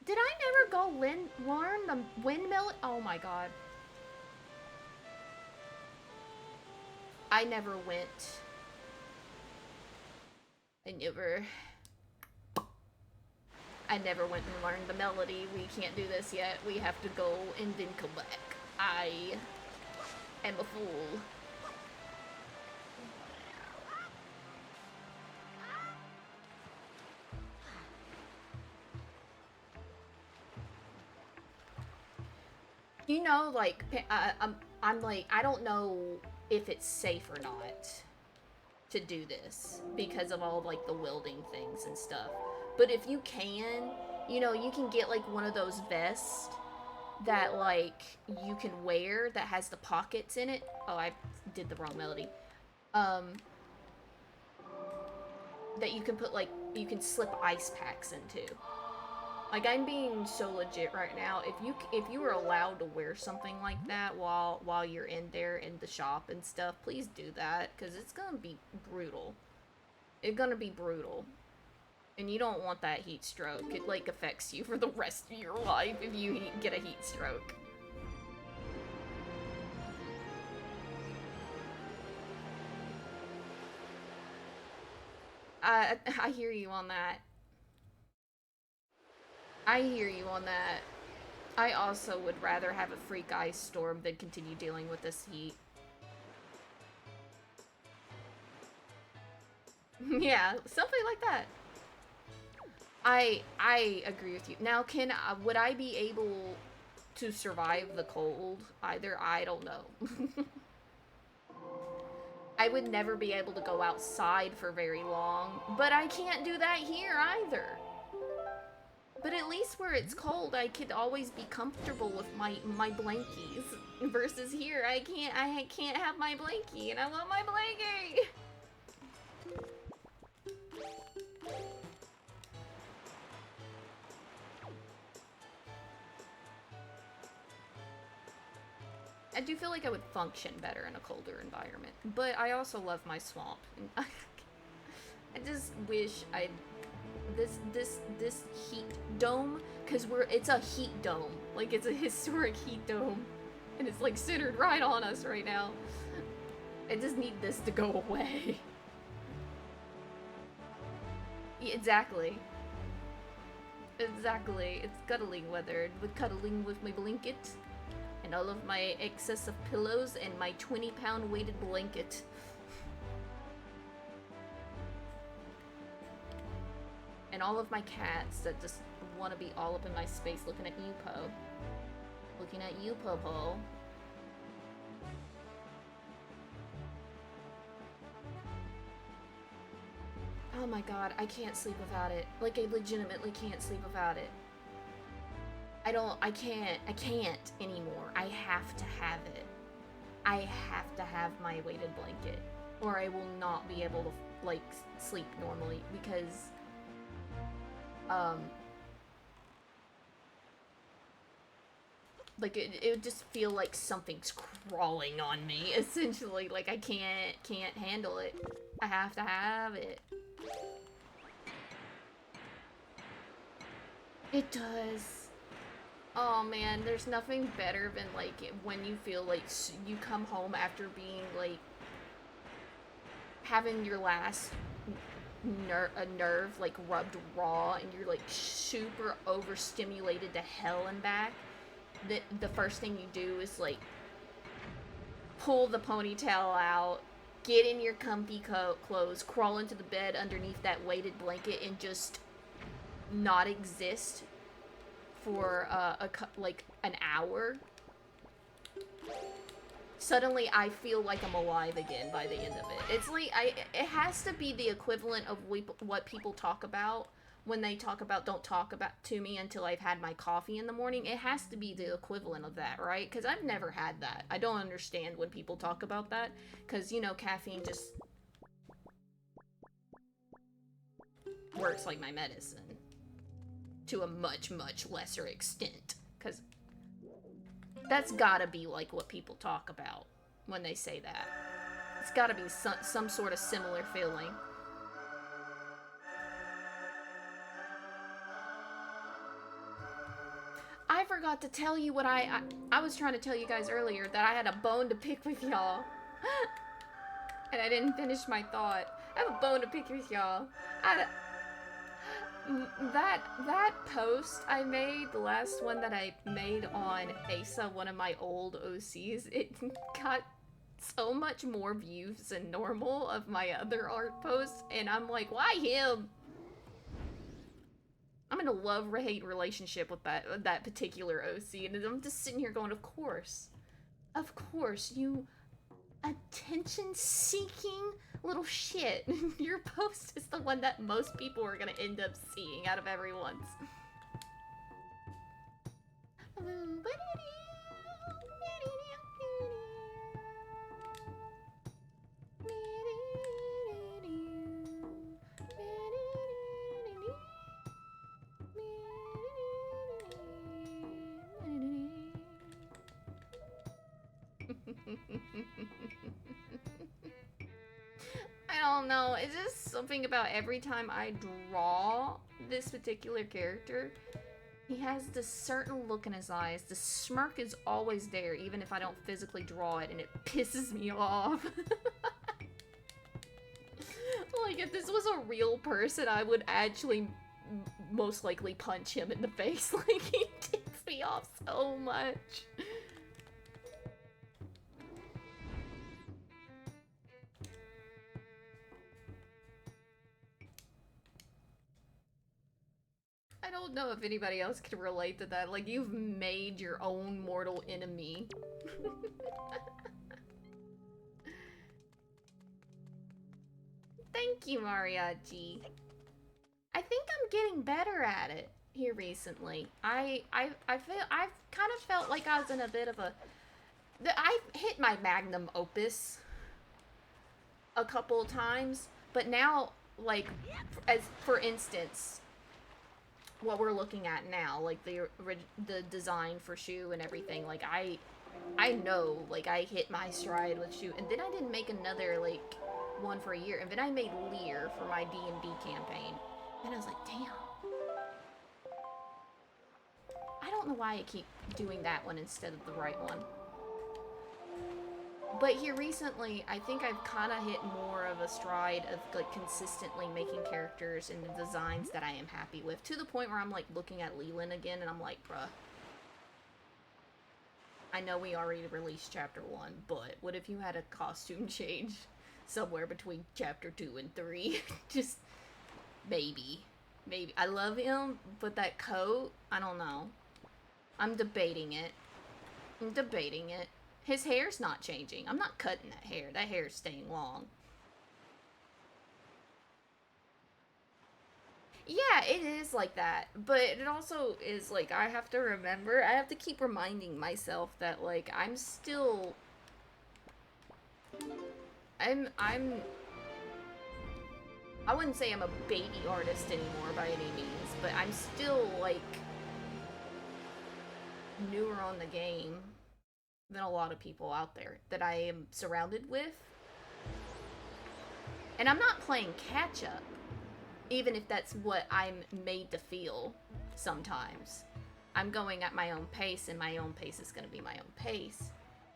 Did I never go learn the windmill? Oh my god. I never went. I never went and learned the melody. We can't do this yet. We have to go and then come back. I am a fool. You know, like, I'm like, I don't know if it's safe or not to do this because of all, like, the welding things and stuff. But if you can, you know, you can get, like, one of those vests that, like, you can wear that has the pockets in it. Oh, I did the wrong melody. That you can put, like, you can slip ice packs into. Like, I'm being so legit right now. If you were allowed to wear something like that while you're in there in the shop and stuff, please do that, because it's gonna be brutal. It's gonna be brutal. And you don't want that heat stroke. It, like, affects you for the rest of your life if you get a heat stroke. I hear you on that. I hear you on that. I also would rather have a freak ice storm than continue dealing with this heat. Yeah, something like that. I agree with you. Now, would I be able to survive the cold either? I don't know. I would never be able to go outside for very long, but I can't do that here either. But at least where it's cold, I could always be comfortable with my blankies. Versus here, I can't have my blankie, and I want my blankie. I do feel like I would function better in a colder environment, but I also love my swamp. I just wish this heat dome, because it's a heat dome, like it's a historic heat dome, and it's like centered right on us right now. I just need this to go away. Yeah, exactly. Exactly. It's cuddling weather. With cuddling with my blanket. And all of my excess of pillows and my 20-pound weighted blanket. And all of my cats that just want to be all up in my space looking at you, Poe. Looking at you, Popo. Oh my god, I can't sleep without it. Like, I legitimately can't sleep without it. I can't anymore. I have to have it. I have to have my weighted blanket, or I will not be able to, like, sleep normally, because, like, it would just feel like something's crawling on me, essentially. Like, I can't handle it. I have to have it. It does. Oh man, there's nothing better than, like, when you feel like you come home after being, like, having your last nerve, like, rubbed raw, and you're, like, super overstimulated to hell and back. The first thing you do is, like, pull the ponytail out, get in your comfy clothes, crawl into the bed underneath that weighted blanket, and just not exist for like an hour. Suddenly I feel like I'm alive again by the end of it. It's like it has to be the equivalent of what people talk about when they talk about don't talk about to me until I've had my coffee in the morning. It has to be the equivalent of that, right? Because I've never had that. I don't understand when people talk about that, because, you know, caffeine just works like my medicine. To a much, much lesser extent. Because that's gotta be, like, what people talk about when they say that. It's gotta be some sort of similar feeling. I forgot to tell you what I was trying to tell you guys earlier, that I had a bone to pick with y'all. And I didn't finish my thought. I have a bone to pick with y'all. That post I made, the last one that I made on Asa, one of my old OCs, it got so much more views than normal of my other art posts, and I'm like, why him? I'm in a love-hate relationship with that particular OC, and I'm just sitting here going, of course, you attention-seeking little shit. Your post is the one that most people are gonna end up seeing out of everyone's. I don't know. It's just something about every time I draw this particular character, he has this certain look in his eyes. The smirk is always there, even if I don't physically draw it, and it pisses me off. Like, if this was a real person, I would actually most likely punch him in the face. Like, he ticks me off so much. I don't know if anybody else can relate to that. Like, you've made your own mortal enemy. Thank you, Mariachi. I think I'm getting better at it here recently. I feel I've kind of felt like I was in a bit of a I hit my magnum opus a couple of times, but now, like, as for instance, what we're looking at now, like the design for Shu and everything, like I know, like, I hit my stride with Shu, and then I didn't make another, like, one for a year, and then I made Lear for my D&D campaign, and I was like, damn. I don't know why I keep doing that one instead of the right one. But here recently, I think I've kind of hit more of a stride of, like, consistently making characters and the designs that I am happy with, to the point where I'm, like, looking at Leland again, and I'm like, bruh. I know we already released Chapter 1, but what if you had a costume change somewhere between Chapter 2 and 3? Just, maybe. Maybe. I love him, but that coat, I don't know. I'm debating it. I'm debating it. His hair's not changing. I'm not cutting that hair. That hair's staying long. Yeah, it is like that. But it also is, like, I have to remember, I have to keep reminding myself that, like, I'm still... I wouldn't say I'm a baby artist anymore by any means, but I'm still, like, newer on the game than a lot of people out there that I am surrounded with. And I'm not playing catch up, even if that's what I'm made to feel sometimes. I'm going at my own pace, and my own pace is going to be my own pace.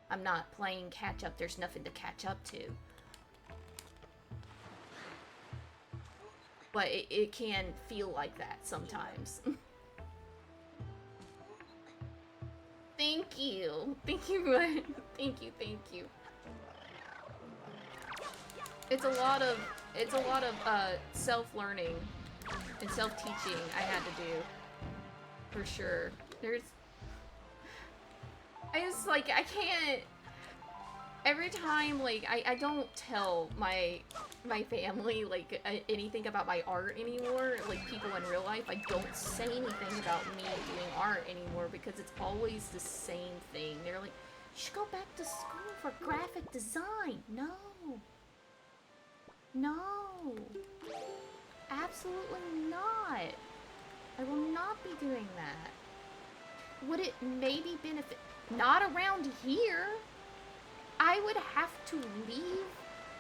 I'm not playing catch up. There's nothing to catch up to. But it can feel like that sometimes. Thank you. Thank you. Thank you. Thank you. It's a lot of self-learning and self-teaching I had to do. For sure. I just, like, I can't... Every time, like, I don't tell my family, like, anything about my art anymore, like, people in real life. I don't say anything about me doing art anymore because it's always the same thing. They're like, you should go back to school for graphic design. No. No. Absolutely not. I will not be doing that. Would it maybe benefit? Not around here. I would have to leave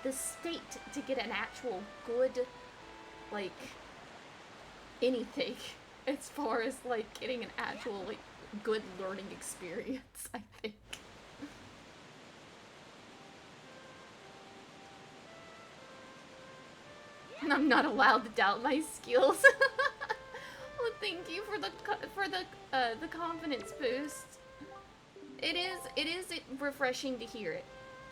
the state to get an actual good, like, anything as far as, like, getting an actual, like, good learning experience, I think. And I'm not allowed to doubt my skills. Well, thank you for the confidence boost. It is refreshing to hear it.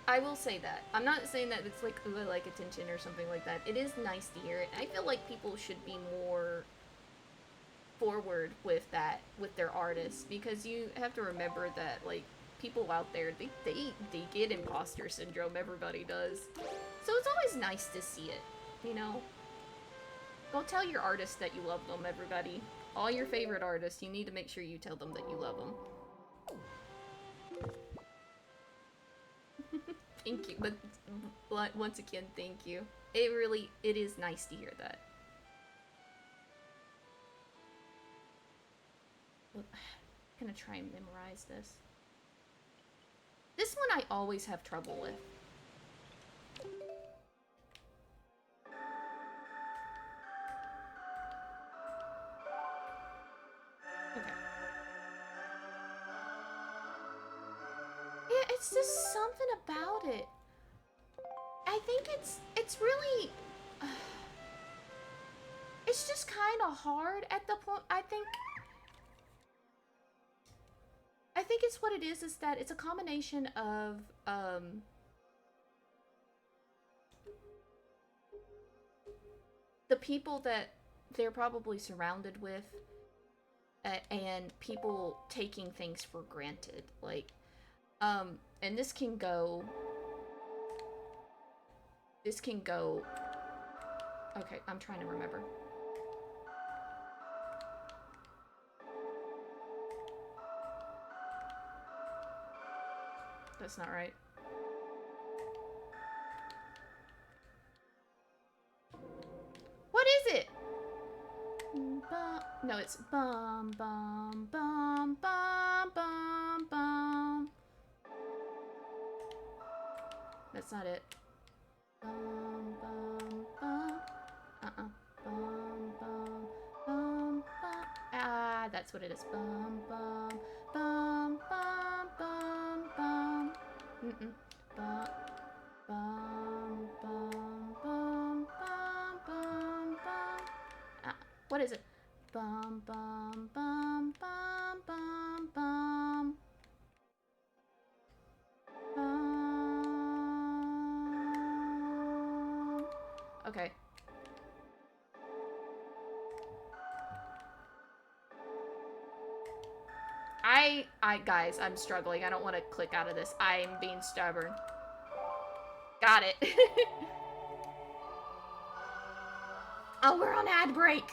I will say that. I'm not saying that it's like, ooh, I like attention or something like that. It is nice to hear it. I feel like people should be more forward with that, with their artists, because you have to remember that, like, people out there, they get imposter syndrome. Everybody does. So it's always nice to see it, you know? Go tell your artists that you love them, everybody. All your favorite artists, you need to make sure you tell them that you love them. Thank you, but once again, thank you. It is nice to hear that. I'm gonna try and memorize this. This one I always have trouble with. Okay. Yeah, it's just something about it. I think it's really it's just kind of hard at the point. I think it's what it is that it's a combination of the people that they're probably surrounded with, and people taking things for granted. Like, and this can go. This can go. Okay, I'm trying to remember. That's not right. What is it? No, it's bum bum bum bum bum bum. That's not it. Bum bum bum. Bum bum bum bum. Ah, that's what it is. Bum bum bum bum bum bum. Bum bum bum bum bum bum bum. Ah, what is it? Bum bum bum bum bum bum. Okay. Guys, I'm struggling. I don't want to click out of this. I'm being stubborn. Got it. Oh, we're on ad break.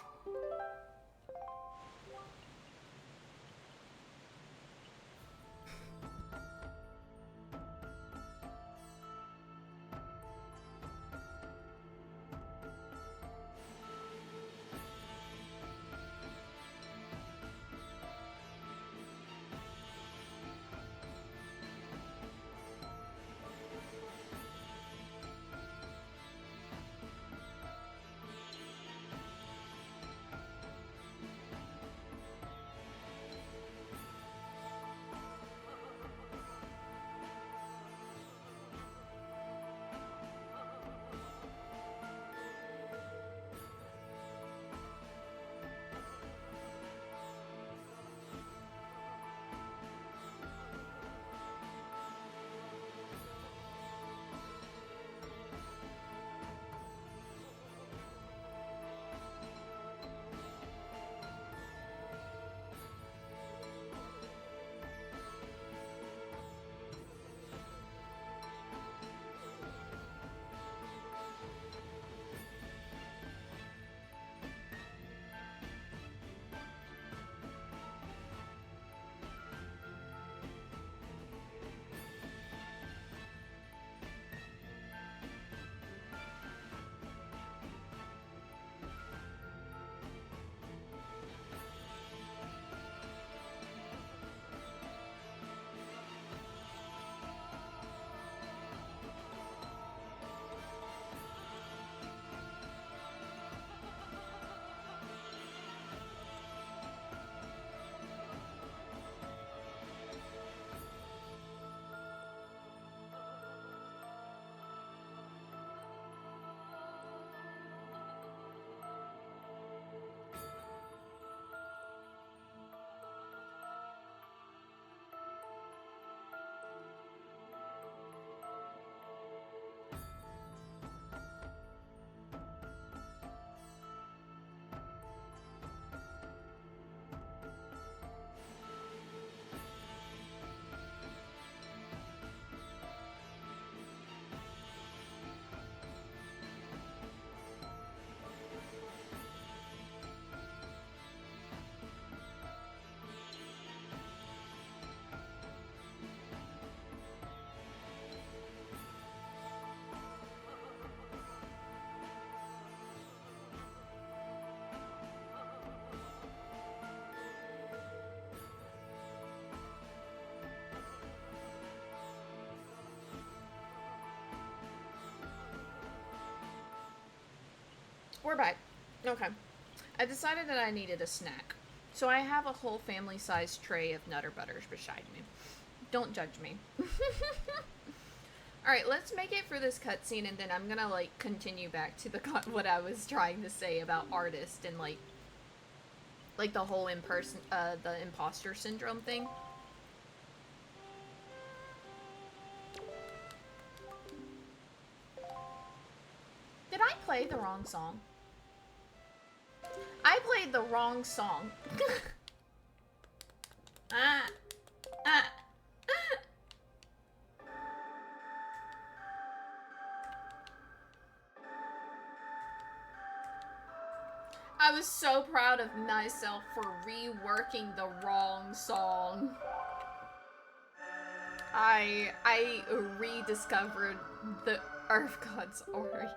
We're back. Okay. I decided that I needed a snack. So I have a whole family-sized tray of Nutter Butters beside me. Don't judge me. Alright, let's make it for this cutscene, and then I'm gonna, like, continue back to the what I was trying to say about artist and, like the whole the imposter syndrome thing. Did I play the wrong song? I played the wrong song. Ah. I was so proud of myself for reworking the wrong song. I rediscovered the Earth God's Aria.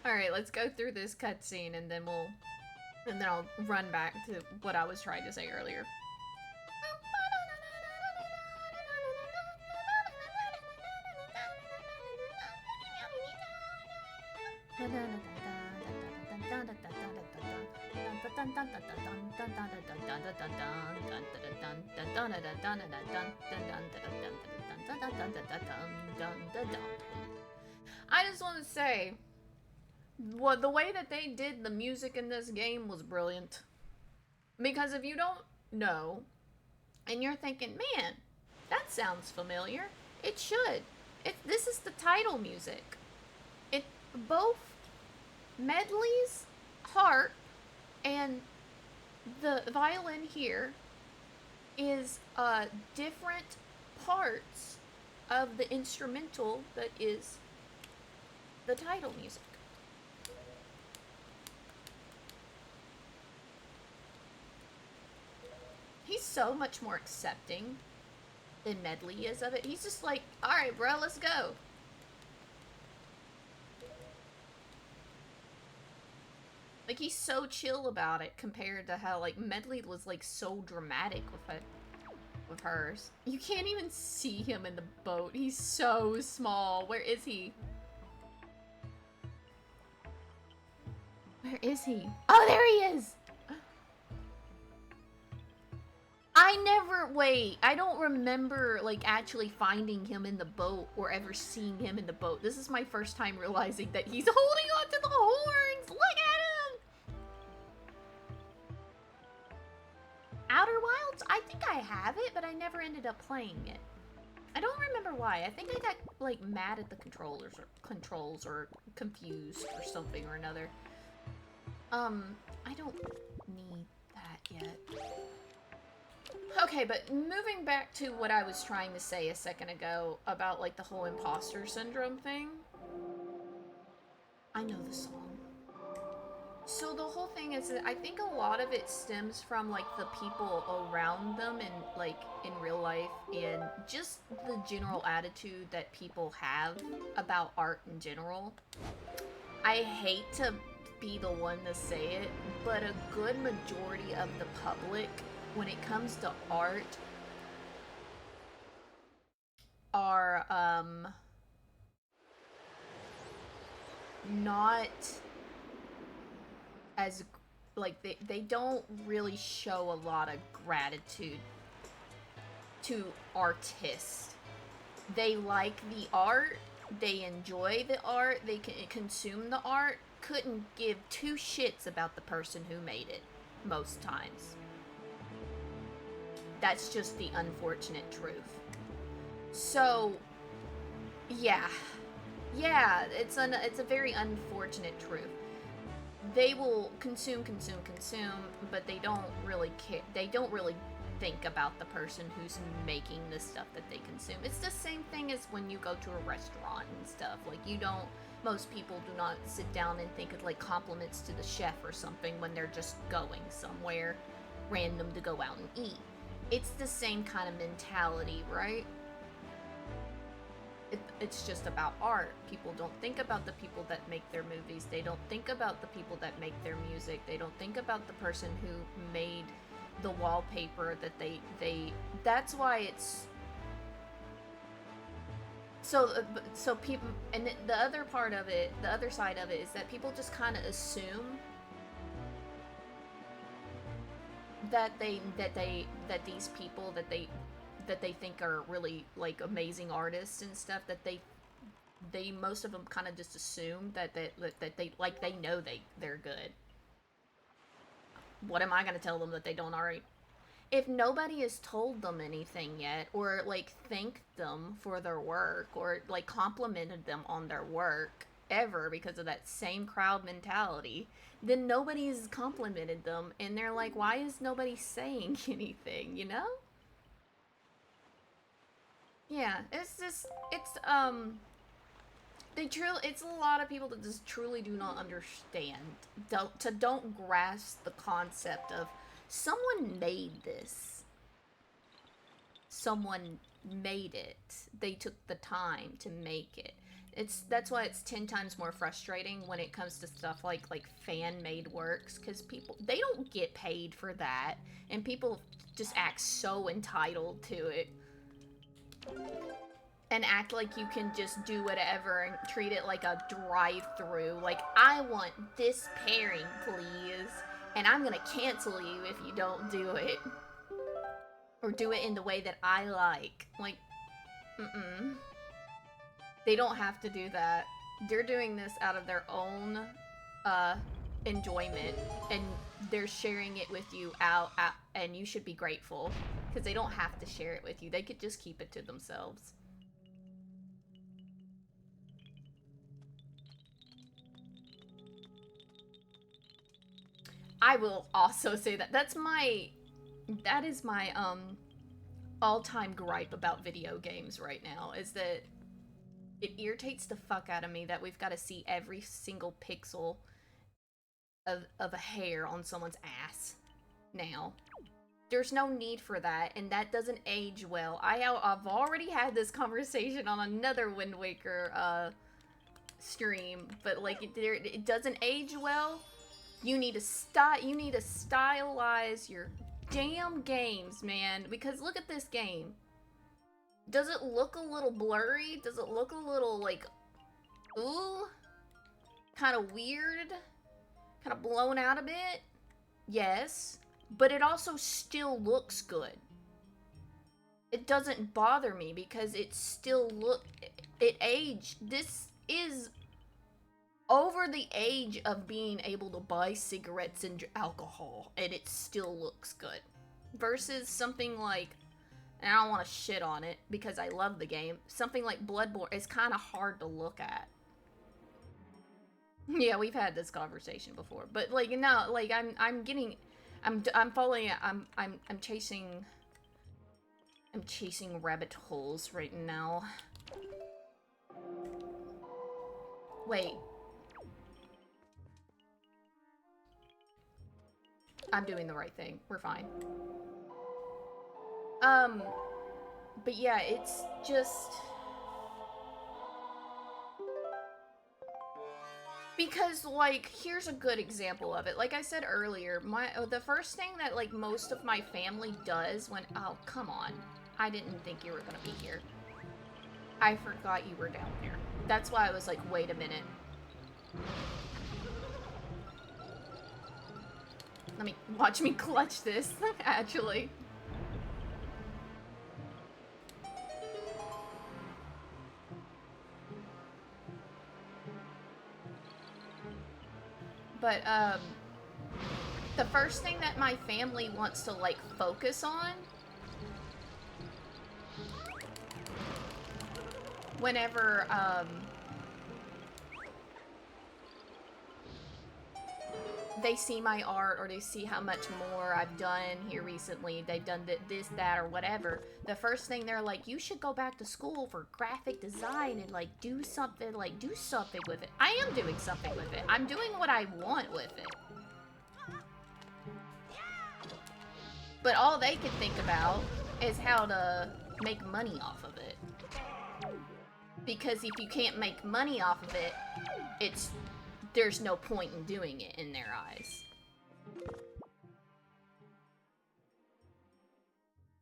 Alright, let's go through this cutscene and then I'll run back to what I was trying to say earlier. I just want to say, the way that they did the music in this game was brilliant. Because if you don't know, and you're thinking, man, that sounds familiar, it should. This is the title music. Both Medley's harp and the violin here is different parts of the instrumental that is the title music. He's so much more accepting than Medley is of it. He's just like, alright bro, let's go. Like, he's so chill about it compared to how, like, Medley was, like, so dramatic with hers. You can't even see him in the boat. He's so small. Where is he? Where is he? Oh, there he is! Wait, I don't remember, like, actually finding him in the boat or ever seeing him in the boat. This is my first time realizing that he's holding on to the horns! Look at him! Outer Wilds? I think I have it, but I never ended up playing it. I don't remember why. I think I got, like, mad at the controls or confused or something or another. I don't need that yet. Okay, but moving back to what I was trying to say a second ago about, like, the whole imposter syndrome thing. I know the song. So the whole thing is that I think a lot of it stems from, like, the people around them and, like, in real life and just the general attitude that people have about art in general. I hate to be the one to say it, but a good majority of the public, when it comes to art, are not as, like, they don't really show a lot of gratitude to artists. They like the art, they enjoy the art, they can consume the art, couldn't give two shits about the person who made it most times. That's just the unfortunate truth. So, yeah, it's a very unfortunate truth. They will consume, but they don't really care. They don't really think about the person who's making the stuff that they consume. It's the same thing as when you go to a restaurant and stuff. Like, most people do not sit down and think of, like, compliments to the chef or something when they're just going somewhere random to go out and eat. It's the same kind of mentality, right? It's just about art. People don't think about the people that make their movies. They don't think about the people that make their music. They don't think about the person who made the wallpaper that they that's why it's so people, and the other part of it, the other side of it is that people just kind of assume that these people that they think are really like amazing artists and stuff, that they most of them kind of just assume that they like they know they're good. What am I gonna tell them that they don't already? If nobody has told them anything yet, or like thanked them for their work, or like complimented them on their work ever because of that same crowd mentality, then nobody's complimented them, and they're like, why is nobody saying anything, you know? Yeah, it's just, it's a lot of people that just truly do not understand, don't grasp the concept of someone made this. Someone made it. They took the time to make it. That's why it's 10 times more frustrating when it comes to stuff like fan made works, because people, they don't get paid for that, and people just act so entitled to it and act like you can just do whatever and treat it like a drive-through. Like, I want this pairing, please, and I'm gonna cancel you if you don't do it. Or do it in the way that I like. Like, They don't have to do that. They're doing this out of their own enjoyment, and they're sharing it with you out, and you should be grateful, because they don't have to share it with you. They could just keep it to themselves. I will also say that that is my all-time gripe about video games right now, is that it irritates the fuck out of me that we've got to see every single pixel of a hair on someone's ass now. There's no need for that, and that doesn't age well. I've already had this conversation on another Wind Waker stream, but like it doesn't age well. You need to stylize your damn games, man, because look at this game. Does it look a little blurry? Does it look a little like, ooh, kind of weird? Kind of blown out a bit? Yes, but it also still looks good. It doesn't bother me because it still it aged. This is over the age of being able to buy cigarettes and alcohol, and it still looks good. Versus something like, and I don't want to shit on it because I love the game, something like Bloodborne is kind of hard to look at. Yeah, we've had this conversation before, but like, no, like I'm chasing rabbit holes right now. Wait. I'm doing the right thing. We're fine. But yeah, it's just because, like, here's a good example of it. Like I said earlier, the first thing that, like, most of my family does when, oh, come on. I didn't think you were gonna be here. I forgot you were down there. That's why I was like, wait a minute. Let me, watch me clutch this, actually. But, the first thing that my family wants to, like, focus on whenever, they see my art, or they see how much more I've done here recently, they've done this, that, or whatever, the first thing they're like, you should go back to school for graphic design and, like, do something with it. I am doing something with it. I'm doing what I want with it. But all they can think about is how to make money off of it. Because if you can't make money off of it, there's no point in doing it in their eyes.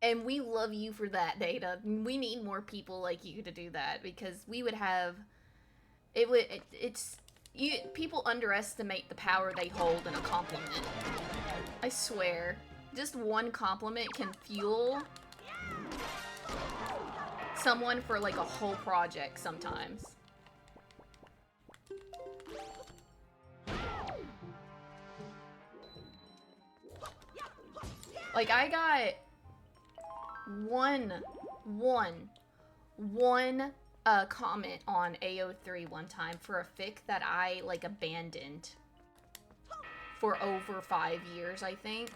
And we love you for that, Data. We need more people like you to do that because we would have it's you people underestimate the power they hold in a compliment. I swear. Just one compliment can fuel someone for like a whole project sometimes. Like I got one comment on AO3 one time for a fic that I like abandoned for over 5 years, I think.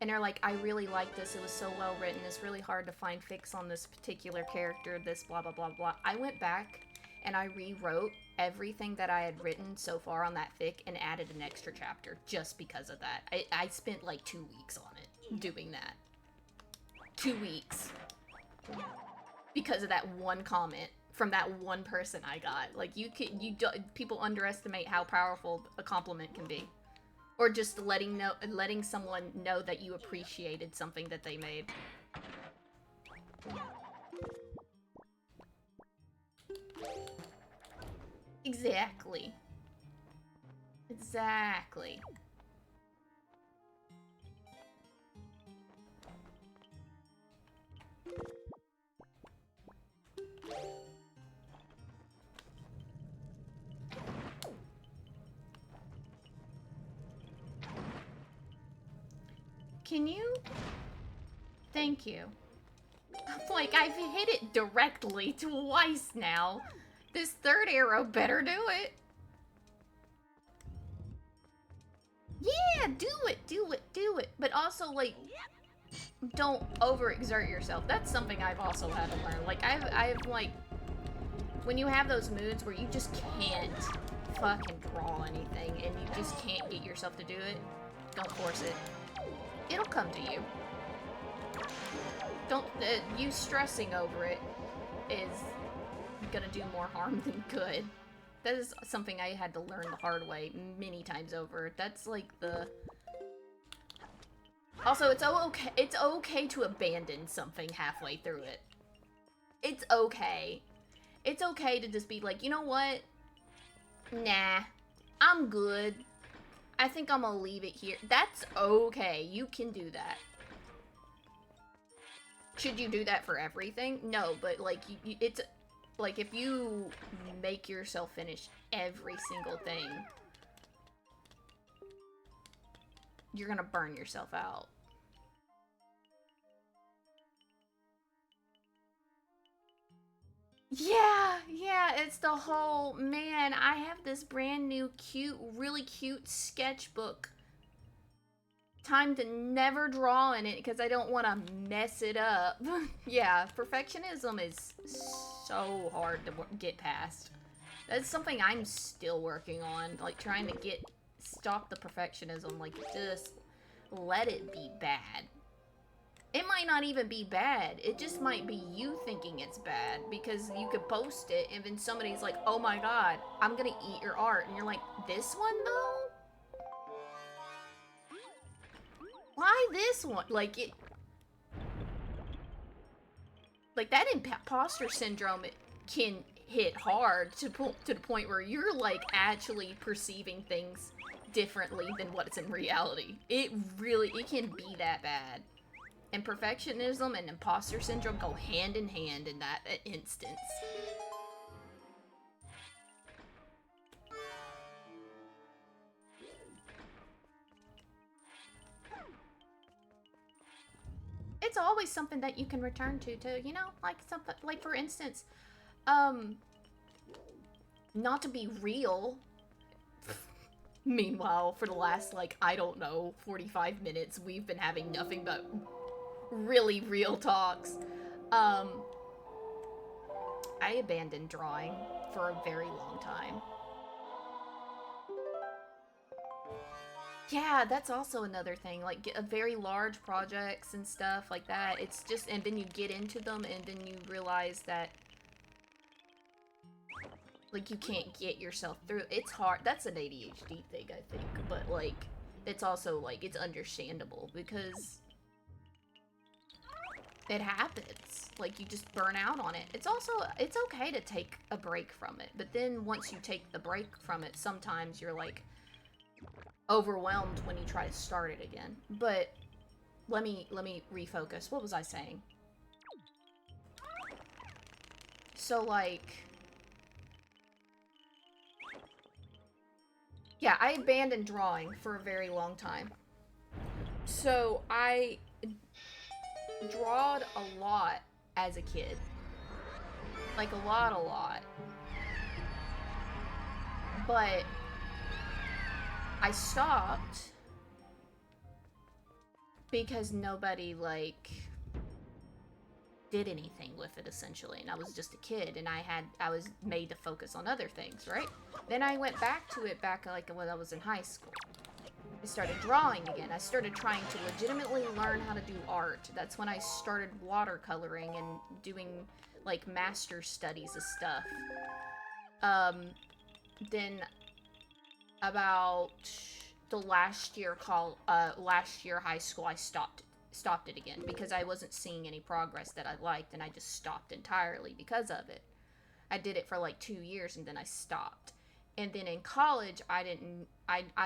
And they're like, I really like this. It was so well written. It's really hard to find fics on this particular character, this blah, blah, blah, blah. I went back and I rewrote everything that I had written so far on that fic and added an extra chapter just because of that. I spent like 2 weeks on it doing that. 2 weeks. Because of that one comment from that one person I got. Like, people underestimate how powerful a compliment can be. Or just letting someone know that you appreciated something that they made. Exactly. Exactly. Can you? Thank you. Like, I've hit it directly twice now. This third arrow better do it. Yeah, do it, do it, do it. But also, like, don't overexert yourself. That's something I've also had to learn. Like, I've like, when you have those moods where you just can't fucking draw anything and you just can't get yourself to do it, don't force it. It'll come to you. Don't, you stressing over it is gonna do more harm than good. That is something I had to learn the hard way many times over. That's like the... Also, it's okay to abandon something halfway through it. It's okay. It's okay to just be like, you know what? Nah, I'm good. I think I'm gonna leave it here. That's okay. You can do that. Should you do that for everything? No, but like, it's like if you make yourself finish every single thing, you're gonna burn yourself out. Yeah, it's the whole, man, I have this brand new really cute sketchbook. Time to never draw in it because I don't want to mess it up. Yeah, perfectionism is so hard to get past. That's something I'm still working on, like trying to stop the perfectionism, like just let it be bad. It might not even be bad. It just might be you thinking it's bad because you could post it and then somebody's like, oh my god, I'm gonna eat your art. And you're like, this one though? Why this one? Like, it... Like, that imposter syndrome can hit hard to the point where you're, like, actually perceiving things differently than what's in reality. It can be that bad. And perfectionism and imposter syndrome go hand in hand in that instance. It's always something that you can return to, you know? Like, something, like, for instance, not to be real. Meanwhile, for the last, like, I don't know, 45 minutes, we've been having nothing but really real talks. I abandoned drawing for a very long time. Yeah, that's also another thing, like, very large projects and stuff like that, it's just, and then you get into them, and then you realize that, like, you can't get yourself through, it's hard, that's an ADHD thing, I think, but, like, it's also, like, it's understandable, because it happens. Like, you just burn out on it. It's also, it's okay to take a break from it. But then once you take the break from it, sometimes you're, like, overwhelmed when you try to start it again. But let me refocus. What was I saying? So, like, yeah, I abandoned drawing for a very long time. So I drawed a lot as a kid. Like, a lot. But I stopped because nobody, like, did anything with it, essentially. And I was just a kid, and I was made to focus on other things, right? Then I went back to it like, when I was in high school. I started drawing again. I started trying to legitimately learn how to do art. That's when I started watercoloring and doing, like, master studies of stuff. Then about the last year high school, I stopped it again because I wasn't seeing any progress that I liked, and I just stopped entirely because of it. I did it for like 2 years and then I stopped. And then in college, I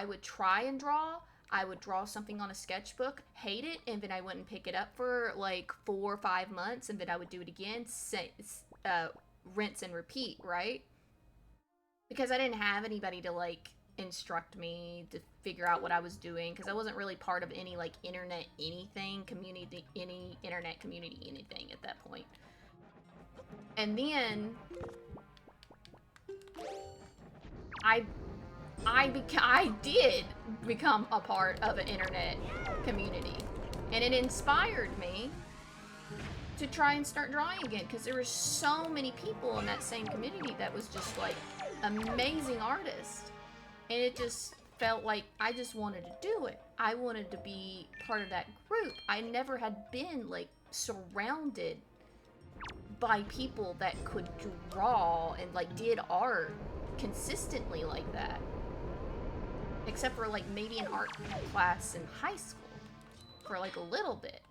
would try and draw. I would draw something on a sketchbook, hate it, and then I wouldn't pick it up for like 4 or 5 months, and then I would do it again, rinse and repeat, right? Because I didn't have anybody to, like, instruct me to figure out what I was doing, because I wasn't really part of any, like, internet anything community, any internet community anything at that point. And then I did become a part of an internet community, and it inspired me to try and start drawing again, because there were so many people in that same community that was just, like, amazing artists, and it just felt like I just wanted to do it. I wanted to be part of that group. I never had been, like, surrounded by people that could draw and, like, did art consistently like that, except for, like, maybe an art class in high school for, like, a little bit.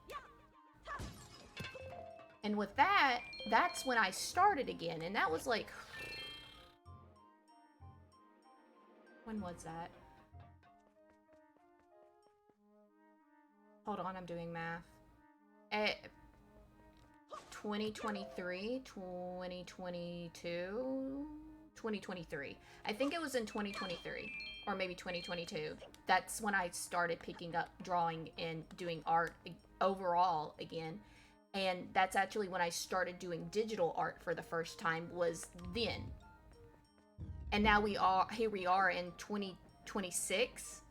And with that, that's when I started again, and that was like, when was that? Hold on, I'm doing math. 2023, 2022, 2023. I think it was in 2023, or maybe 2022. That's when I started picking up drawing and doing art overall again. And that's actually when I started doing digital art for the first time, was then. And now here we are in 2026.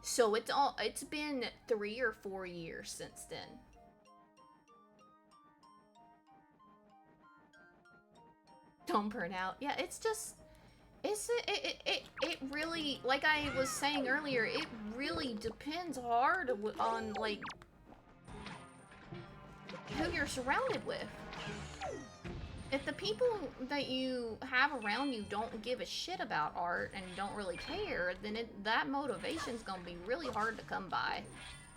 So it's been 3 or 4 years since then. Don't burn out. Yeah, it's just, it really, like I was saying earlier, it really depends hard on, like, who you're surrounded with. If the people that you have around you don't give a shit about art and don't really care, then that motivation's gonna be really hard to come by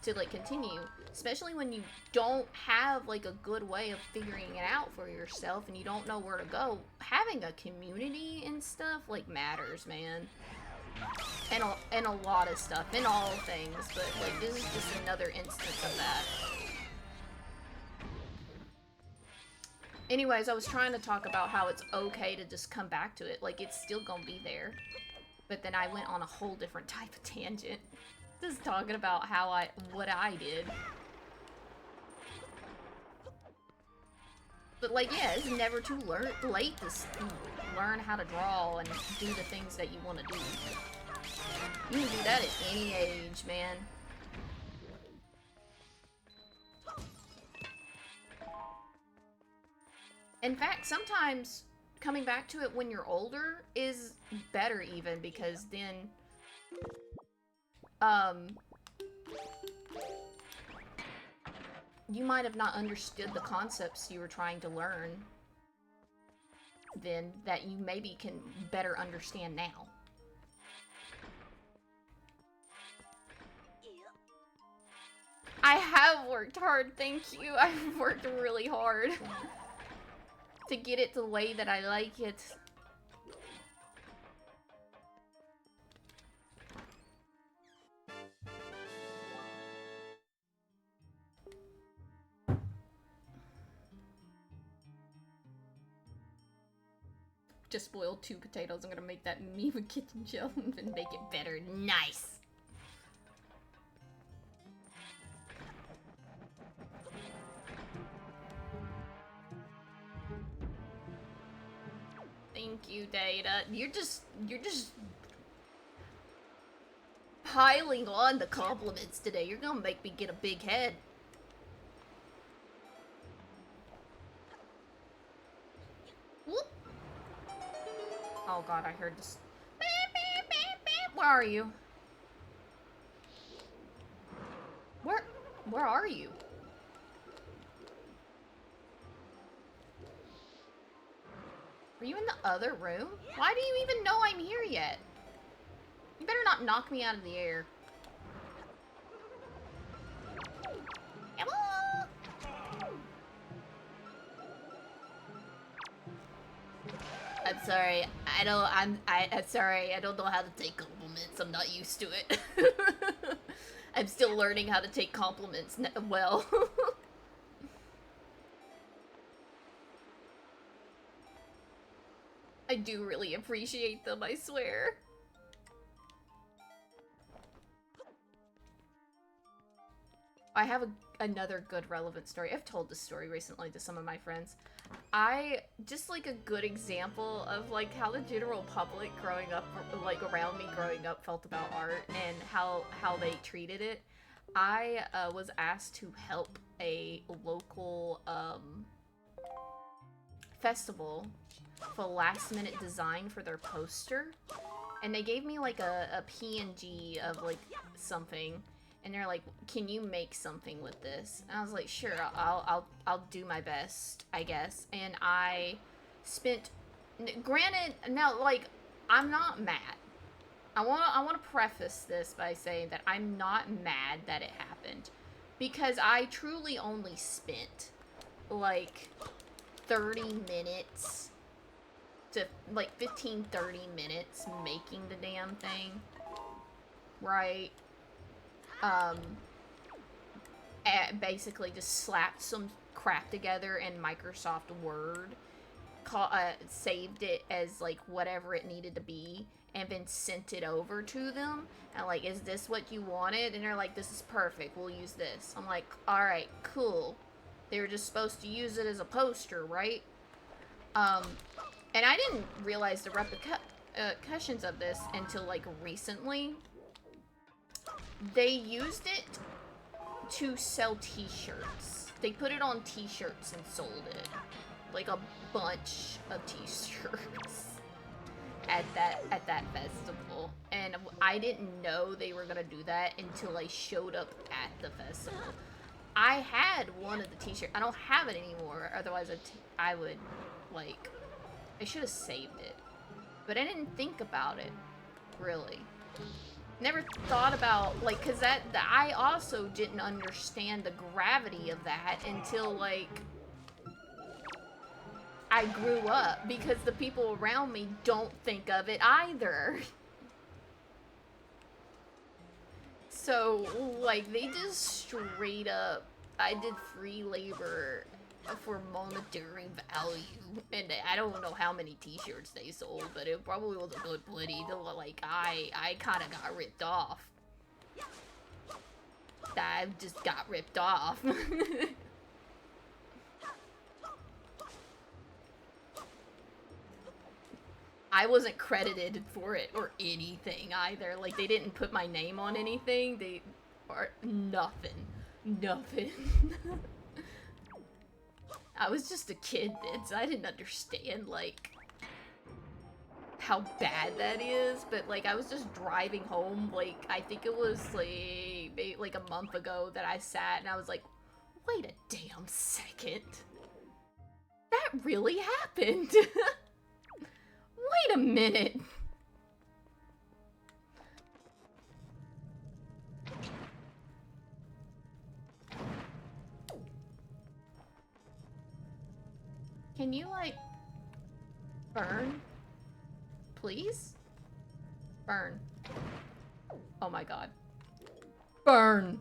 to, like, continue. Especially when you don't have, like, a good way of figuring it out for yourself and you don't know where to go. Having a community and stuff, like, matters, man. And a lot of stuff, in all things, but, like, this is just another instance of that. Anyways, I was trying to talk about how it's okay to just come back to it. Like, it's still gonna be there. But then I went on a whole different type of tangent. Just talking about what I did. But, like, yeah, it's never too late to learn how to draw and do the things that you want to do. You can do that at any age, man. In fact, sometimes coming back to it when you're older is better, even, because then, you might have not understood the concepts you were trying to learn then that you maybe can better understand now. I have worked hard, thank you. I've worked really hard to get it the way that I like it. Just boiled 2 potatoes. I'm gonna make that Miwa kitchen gel and make it better. Nice! Thank you, Data. You're just piling on the compliments today. You're gonna make me get a big head. Whoop. Oh god, I heard this. Where are you? Where are you? Are you in the other room? Why do you even know I'm here yet? You better not knock me out of the air. I'm sorry. I'm sorry. I don't know how to take compliments. I'm not used to it. I'm still learning how to take compliments well. I do really appreciate them, I swear. I have another good relevant story. I've told this story recently to some of my friends. Just like a good example of like how the general public growing up, like around me growing up, felt about art and how they treated it. I was asked to help a local festival for last minute design for their poster, and they gave me like a PNG of like something, and they're like, "Can you make something with this?" And I was like, "Sure, I'll do my best, I guess." And I spent, granted, now like I'm not mad. I want to preface this by saying that I'm not mad that it happened, because I truly only spent like 30 minutes to like 15-30 minutes making the damn thing, right? Basically just slapped some crap together in Microsoft Word, saved it as like whatever it needed to be, and then sent it over to them. And like, is this what you wanted? And they're like, this is perfect, we'll use this. I'm like, alright, cool. They were just supposed to use it as a poster, right? And I didn't realize the repercussions of this until like recently. They used it to sell t-shirts. They put it on t-shirts and sold it. Like a bunch of t-shirts at that festival. And I didn't know they were gonna do that until I showed up at the festival. I had one of the t-shirts. I don't have it anymore, otherwise I would, like, I should have saved it. But I didn't think about it, really. Never thought about, like, cause I also didn't understand the gravity of that until, like, I grew up, because the people around me don't think of it either. So, like, they just straight up, I did free labor for monetary value, and I don't know how many t-shirts they sold, but it probably was a good plenty. Like, I kind of got ripped off. I just got ripped off. I wasn't credited for it or anything either. Like, they didn't put my name on anything. Nothing. Nothing. I was just a kid then, so I didn't understand, like, how bad that is. But, like, I was just driving home, like, I think it was, like, maybe, like, a month ago that I sat and I was like, wait a damn second. That really happened. Wait a minute. Can you, like, burn? Please? Burn. Oh my god. Burn!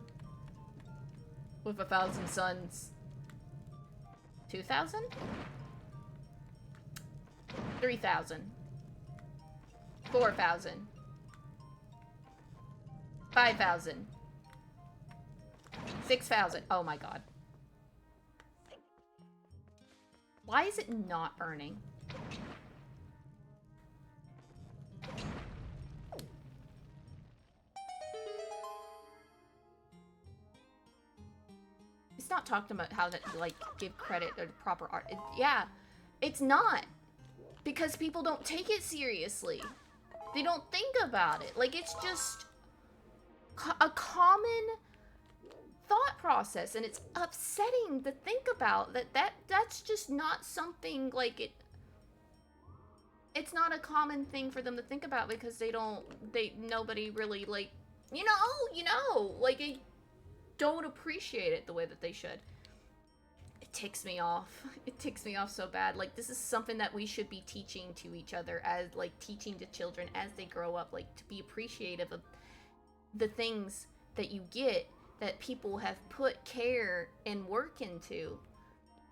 With 1,000 suns. 2,000? 3,000. 4,000. 5,000. 6,000. Oh my god. Why is it not burning? It's not talking about how to, like, give credit or proper art. Yeah, it's not. Because people don't take it seriously. They don't think about it. Like, it's just a common thought process, and it's upsetting to think about that's just not something, like, it's not a common thing for them to think about, because nobody really, like, like, they don't appreciate it the way that they should. It ticks me off. It ticks me off so bad. Like, this is something that we should be teaching to each other, as, like, teaching to children as they grow up, like, to be appreciative of the things that you get that people have put care and work into.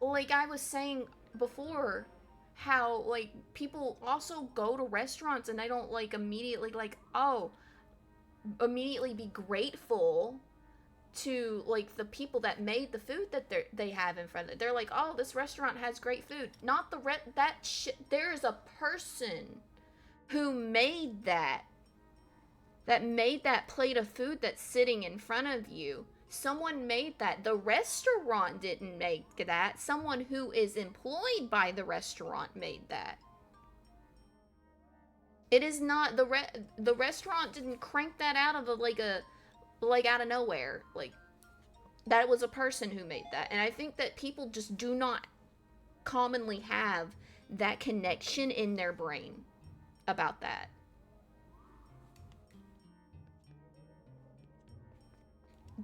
Like I was saying before, how, like, people also go to restaurants and they don't, like, immediately, like, immediately be grateful to, like, the people that made the food that they have in front of them. They're like, oh, this restaurant has great food. Not the there's a person who made that made that plate of food that's sitting in front of you. Someone made that. The restaurant didn't make that. Someone who is employed by the restaurant made that. It is not the restaurant didn't crank that out of out of nowhere. Like, that was a person who made that. And I think that people just do not commonly have that connection in their brain about that.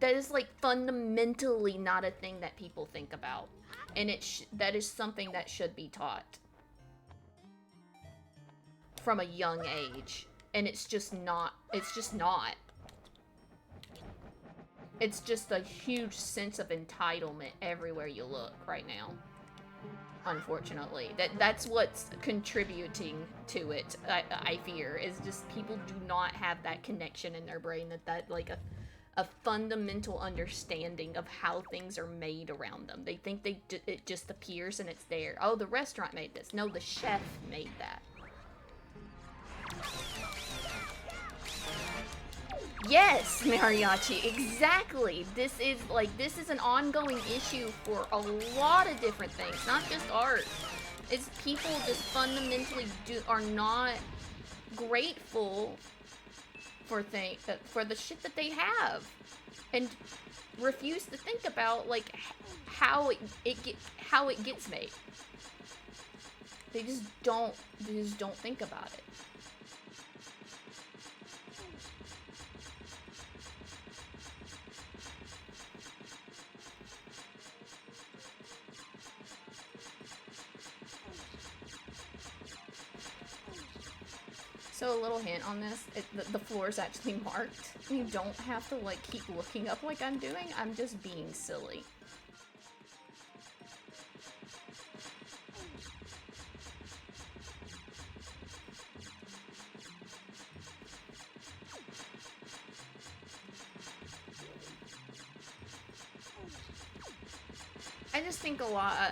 That is, like, fundamentally not a thing that people think about. And that is something that should be taught from a young age. And it's just not. It's just not. It's just a huge sense of entitlement everywhere you look right now. Unfortunately. That's what's contributing to it, I fear, is just people do not have that connection in their brain, that like, a fundamental understanding of how things are made around them. They think it just appears and it's there. Oh, the restaurant made this. No, the chef made that. Yes, Mariachi, exactly. This is an ongoing issue for a lot of different things, not just art. It's people just fundamentally are not grateful for the shit that they have, and refuse to think about, like, how it gets made. They just don't think about it. So a little hint on this, the floor is actually marked. You don't have to, like, keep looking up like I'm doing. I'm just being silly.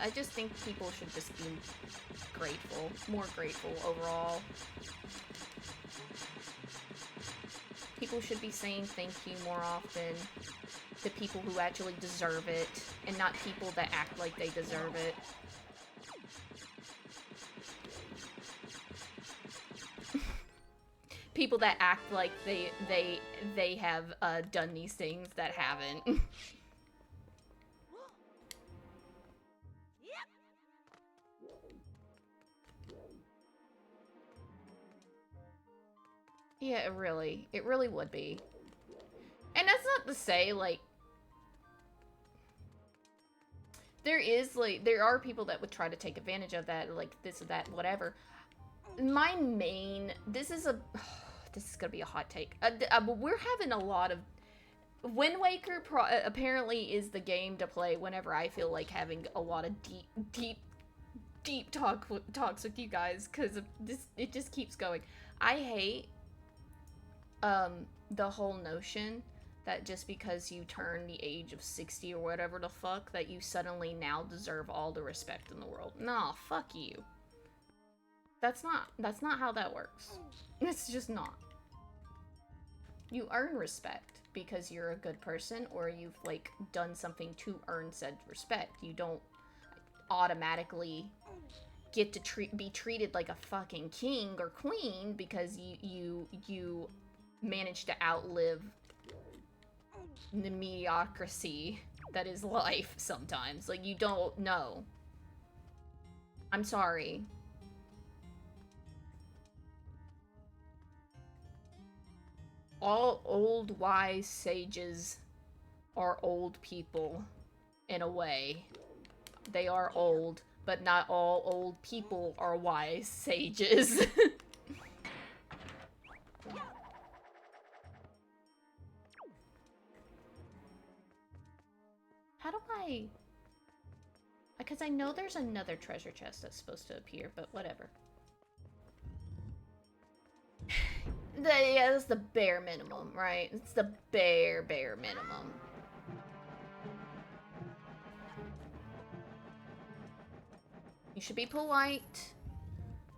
I just think people should just be grateful, more grateful overall. People should be saying thank you more often to people who actually deserve it, and not people that act like they deserve it. People that act like they have done these things that haven't. Yeah, it really would be. And that's not to say, like, there is, like, there are people that would try to take advantage of that, like, this or that, whatever. My main, this is gonna be a hot take. But we're having a lot of, Wind Waker apparently is the game to play whenever I feel like having a lot of deep talks with you guys, because it just keeps going. I hate the whole notion that just because you turn the age of 60 or whatever the fuck, that you suddenly now deserve all the respect in the world. Nah, fuck you. That's not how that works. It's just not. You earn respect because you're a good person, or you've, like, done something to earn said respect. You don't automatically get to be treated like a fucking king or queen because you managed to outlive the mediocrity that is life sometimes. Like, you don't know. I'm sorry. All old wise sages are old people, in a way. They are old, but not all old people are wise sages. How do I... Because I know there's another treasure chest that's supposed to appear, but whatever. Yeah, that's the bare minimum, right? It's the bare minimum. You should be polite.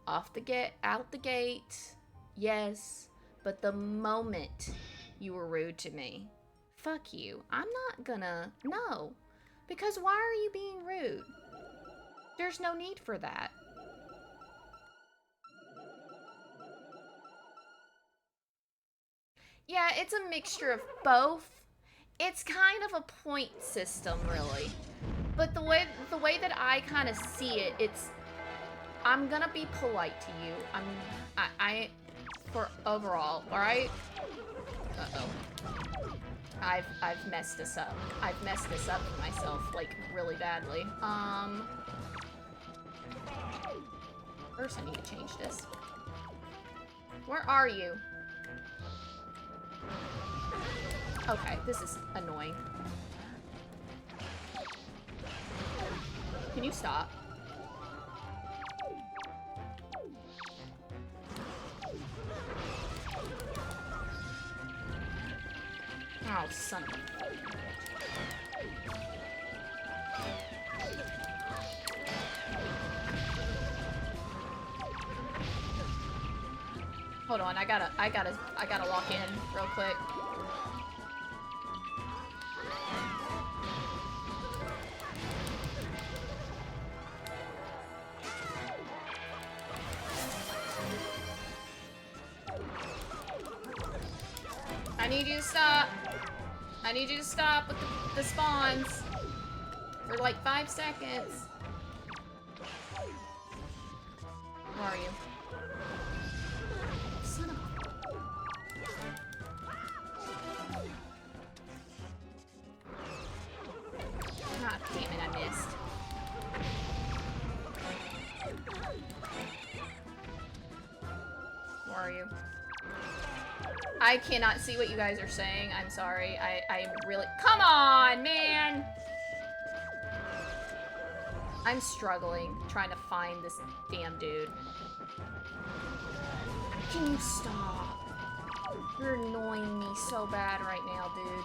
Out the gate. Yes. But the moment you were rude to me, fuck you. I'm not gonna... No. Because why are you being rude? There's no need for that. Yeah, it's a mixture of both. It's kind of a point system, really. But the way that I kind of see it, it's... I'm gonna be polite to you. For overall, alright? Uh-oh. I've messed this up. I've messed this up for myself, like, really badly. First I need to change this. Where are you? Okay, this is annoying. Can you stop? Oh, son of a... Hold on, I gotta lock in real quick. I need you to stop. I need you to stop with the spawns for like 5 seconds. Where are you? Son of a... God damn it, I missed. Where are you? I cannot see what you guys are saying. I'm sorry. I really... Come on, man! I'm struggling trying to find this damn dude. Can you stop? You're annoying me so bad right now, dude.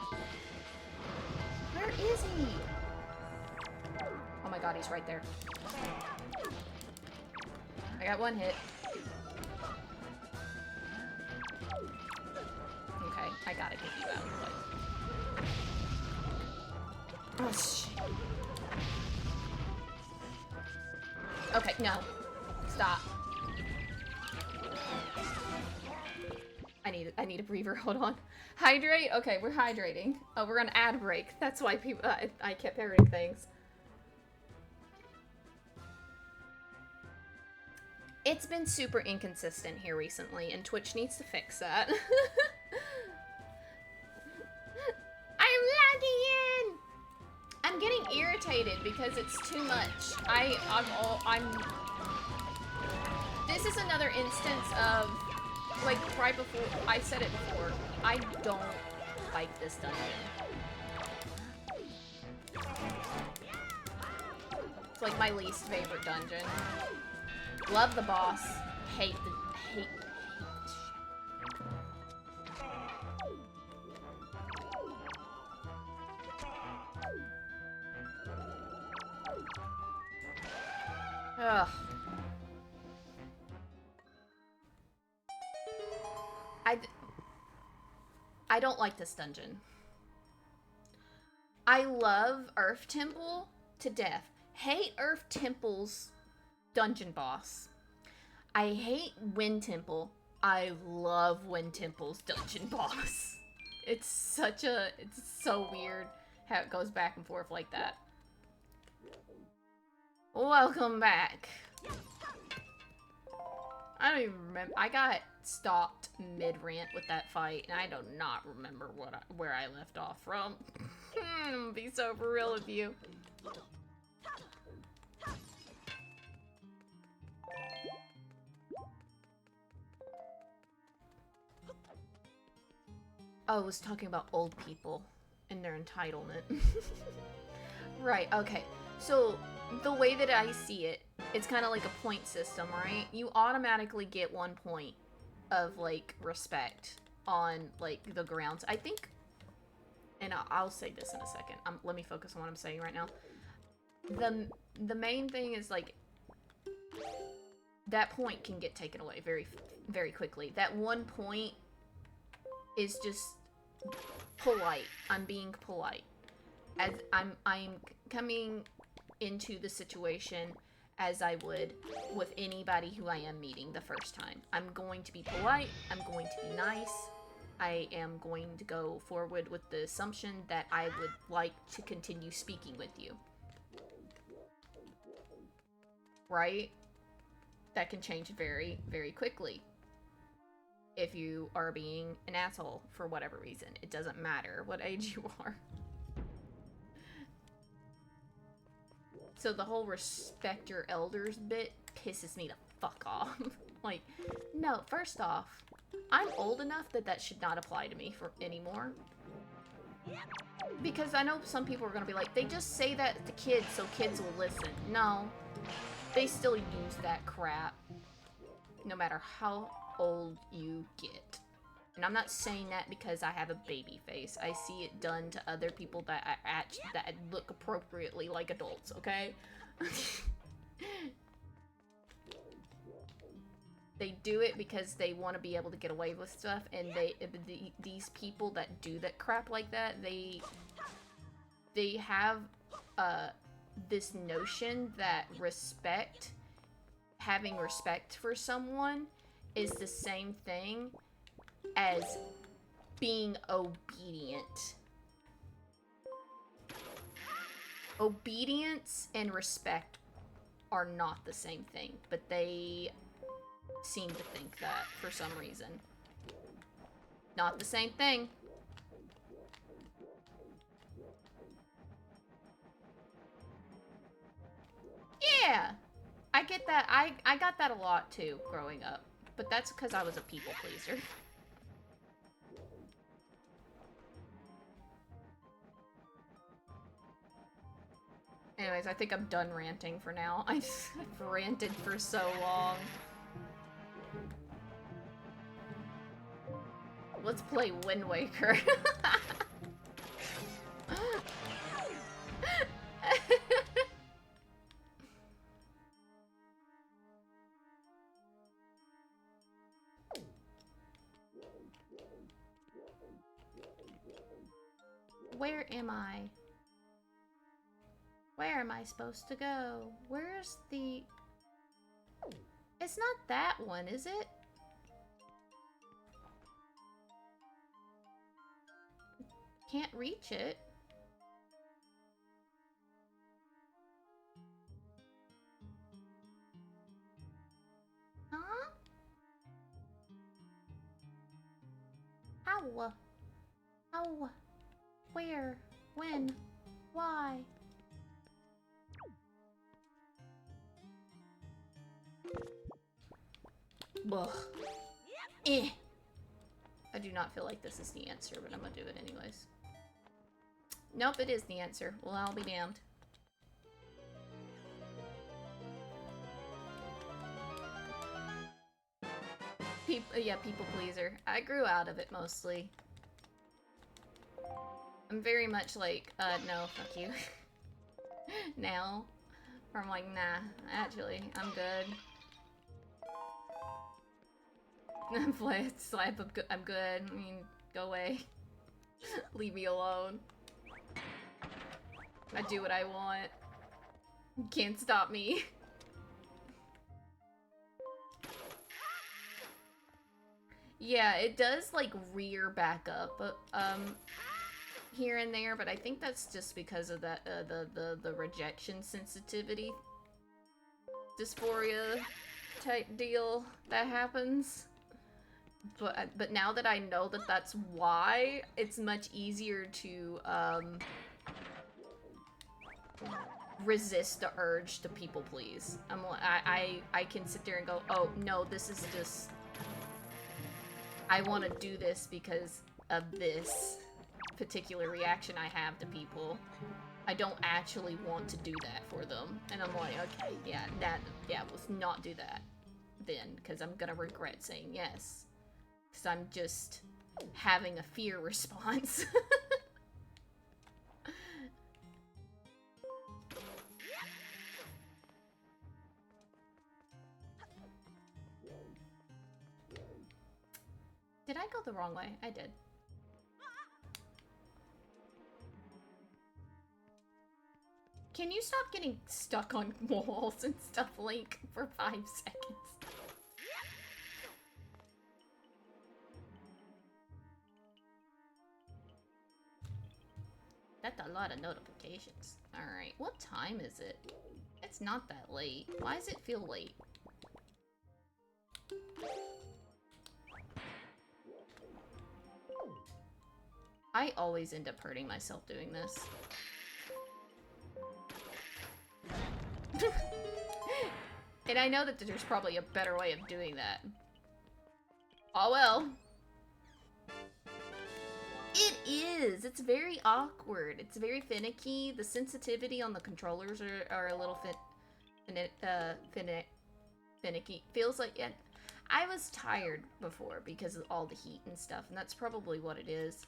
Where is he? Oh my god, he's right there. I got 1 hit. Okay, I gotta get you out of the way. Oh, shit. Okay, no. Stop. I need a breather. Hold on. Hydrate? Okay, we're hydrating. Oh, we're on ad break. That's why people... I kept hearing things. It's been super inconsistent here recently, and Twitch needs to fix that. I'm logging in! I'm getting irritated irritated because it's too much. This is another instance of, like, right before, I said it before, I don't like this dungeon. It's like my least favorite dungeon. Love the boss. Hate this shit. Ugh. I don't like this dungeon. I love Earth Temple to death. Hate Earth Temple's dungeon boss. I hate Wind Temple. I love Wind Temple's dungeon boss. It's so weird how it goes back and forth like that. Welcome back. I don't even remember. I got stopped mid-rant with that fight, and I do not remember where I left off from. I'm gonna be so for real with you. Oh, I was talking about old people and their entitlement. Right, okay. So, the way that I see it, it's kind of like a point system, right? You automatically get 1 point of, like, respect on, like, the grounds. I think, and I'll say this in a second. Let me focus on what I'm saying right now. The main thing is, like, that point can get taken away very, very quickly. That 1 point is just polite. I'm being polite. As I'm coming into the situation as I would with anybody who I am meeting the first time. I'm going to be polite. I'm going to be nice. I am going to go forward with the assumption that I would like to continue speaking with you. Right? That can change very, very quickly. If you are being an asshole for whatever reason. It doesn't matter what age you are. So the whole respect your elders bit pisses me the fuck off. Like, no, first off, I'm old enough that should not apply to me anymore. Because I know some people are gonna be like, they just say that to kids so kids will listen. No, they still use that crap. No matter how old you get. And I'm not saying that because I have a baby face. I see it done to other people that that look appropriately like adults, okay? They do it because they want to be able to get away with stuff, and these people that do that crap like that, they have this notion that having respect for someone is the same thing as being obedient. Obedience and respect are not the same thing, but they seem to think that for some reason. Not the same thing. Yeah, I get that. I got that a lot too growing up, but that's because I was a people pleaser. Anyways, I think I'm done ranting for now. I've ranted for so long. Let's play Wind Waker. Where am I? Where am I supposed to go? Where's the... It's not that one, is it? Can't reach it. Huh? How? How? Where? When? Why? Ugh. Eh. I do not feel like this is the answer, but I'm gonna do it anyways. Nope, it is the answer. Well, I'll be damned. Yeah, people pleaser. I grew out of it mostly. I'm very much like, no, fuck you. Now. Or I'm like, nah, actually, I'm good. Slap, I'm good. I mean, go away. Leave me alone. I do what I want. You can't stop me. Yeah, it does, like, rear back up, here and there, but I think that's just because of that, the rejection sensitivity dysphoria type deal that happens. But now that I know that that's why, it's much easier to, resist the urge to people please. I can sit there and go, oh, no, this is just... I want to do this because of this particular reaction I have to people. I don't actually want to do that for them. And I'm like, okay, yeah, let's not do that then, because I'm gonna regret saying yes. Because I'm just having a fear response. Did I go the wrong way? I did. Can you stop getting stuck on walls and stuff, Link, for 5 seconds? That's a lot of notifications. Alright, what time is it? It's not that late. Why does it feel late? I always end up hurting myself doing this. And I know that there's probably a better way of doing that. Oh well. It is! It's very awkward. It's very finicky. The sensitivity on the controllers are a little finicky. Feels like it. I was tired before because of all the heat and stuff, and that's probably what it is.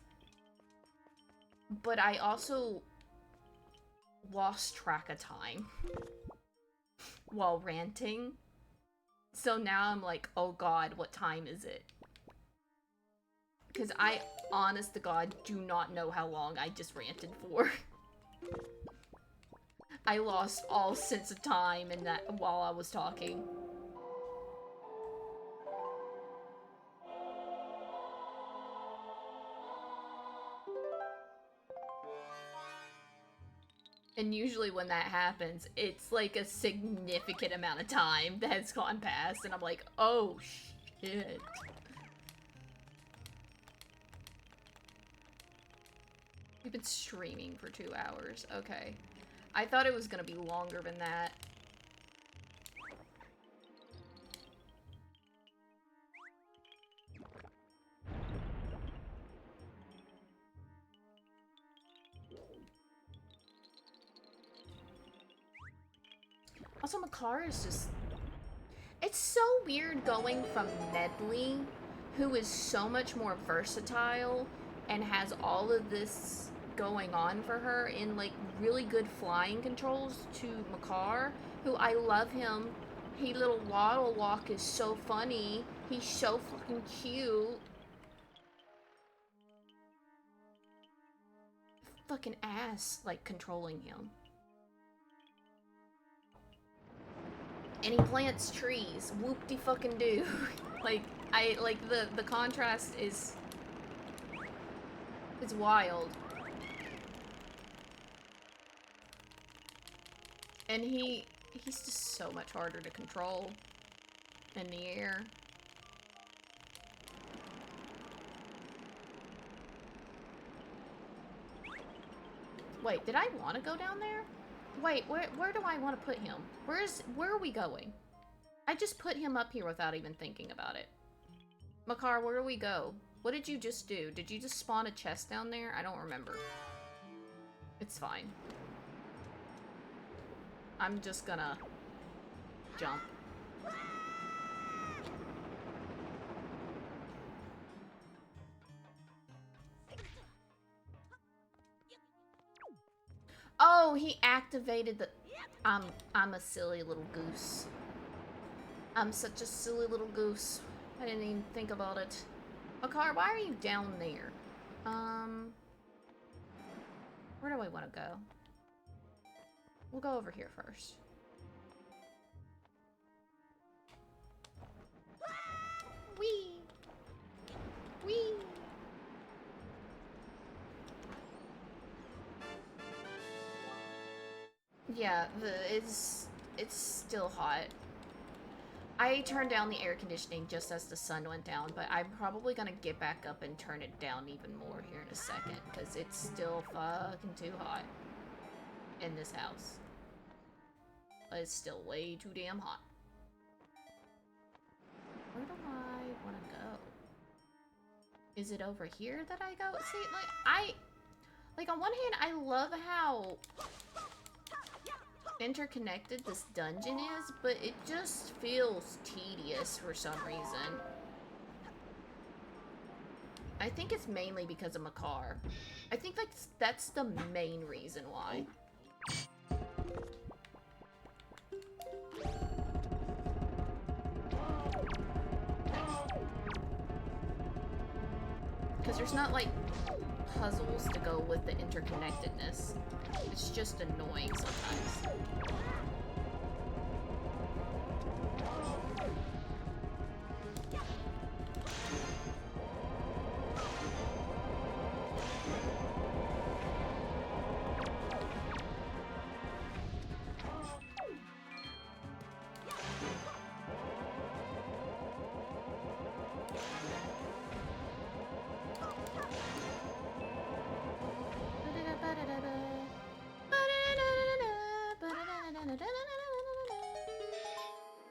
But I also lost track of time while ranting. So now I'm like, oh god, what time is it? Because I, honest to god, do not know how long I just ranted for. I lost all sense of time in that while I was talking. And usually when that happens, it's like a significant amount of time that has gone past, and I'm like, oh shit. We've been streaming for 2 hours. Okay. I thought it was gonna be longer than that. Also, Makar is just... It's so weird going from Medli, who is so much more versatile and has all of this going on for her in, like, really good flying controls, to Makar, who I love him. He little waddle walk is so funny. He's so fucking cute. Fucking ass, like, controlling him. And he plants trees. Whoop-de-fucking-do. Like, the contrast is... It's wild. And he's just so much harder to control in the air. Wait, did I want to go down there? Wait, where do I want to put him? Where are we going? I just put him up here without even thinking about it. Makar, where do we go? What did you just do? Did you just spawn a chest down there? I don't remember. It's fine. I'm just gonna jump. Oh, he activated the... I'm a silly little goose. I'm such a silly little goose. I didn't even think about it. Makar, why are you down there? Where do I want to go? We'll go over here first. Whee! Whee! Yeah, it's still hot. I turned down the air conditioning just as the sun went down, but I'm probably gonna get back up and turn it down even more here in a second, because it's still fucking too hot in this house. But it's still way too damn hot. Where do I want to go? Is it over here that I go? See, like, on one hand, I love how interconnected this dungeon is, but it just feels tedious for some reason. I think it's mainly because of Makar. I think that's the main reason why. Because there's not, like, puzzles to go with the interconnectedness. It's just annoying sometimes.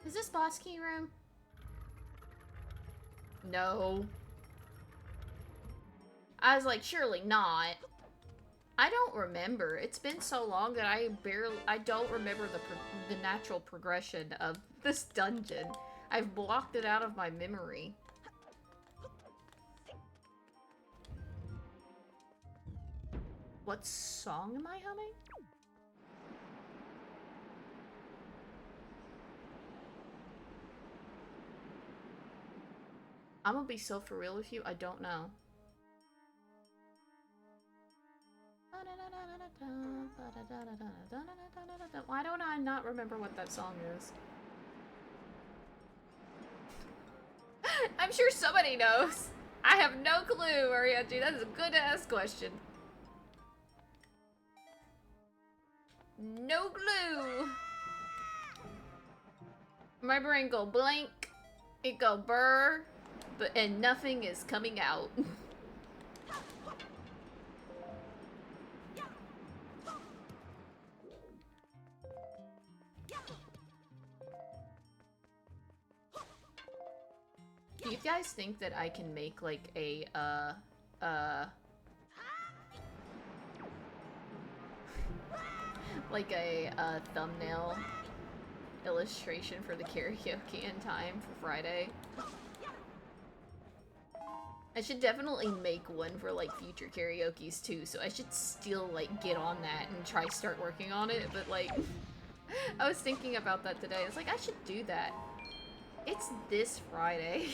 Is this boss key room? No. I was like, surely not. I don't remember. It's been so long that I don't remember the natural progression of this dungeon. I've blocked it out of my memory. What song am I humming? I'm gonna be so for real with you, I don't know. Why don't I not remember what that song is? I'm sure somebody knows. I have no clue, Ariadne. That is a good ass question. No clue. My brain go blank. It go burr. And nothing is coming out. Do you guys think that I can make like a like a thumbnail illustration for the karaoke in time for Friday? I should definitely make one for, like, future karaokes, too, so I should still, like, get on that and try start working on it, but, like, I was thinking about that today. I was like, I should do that. It's this Friday.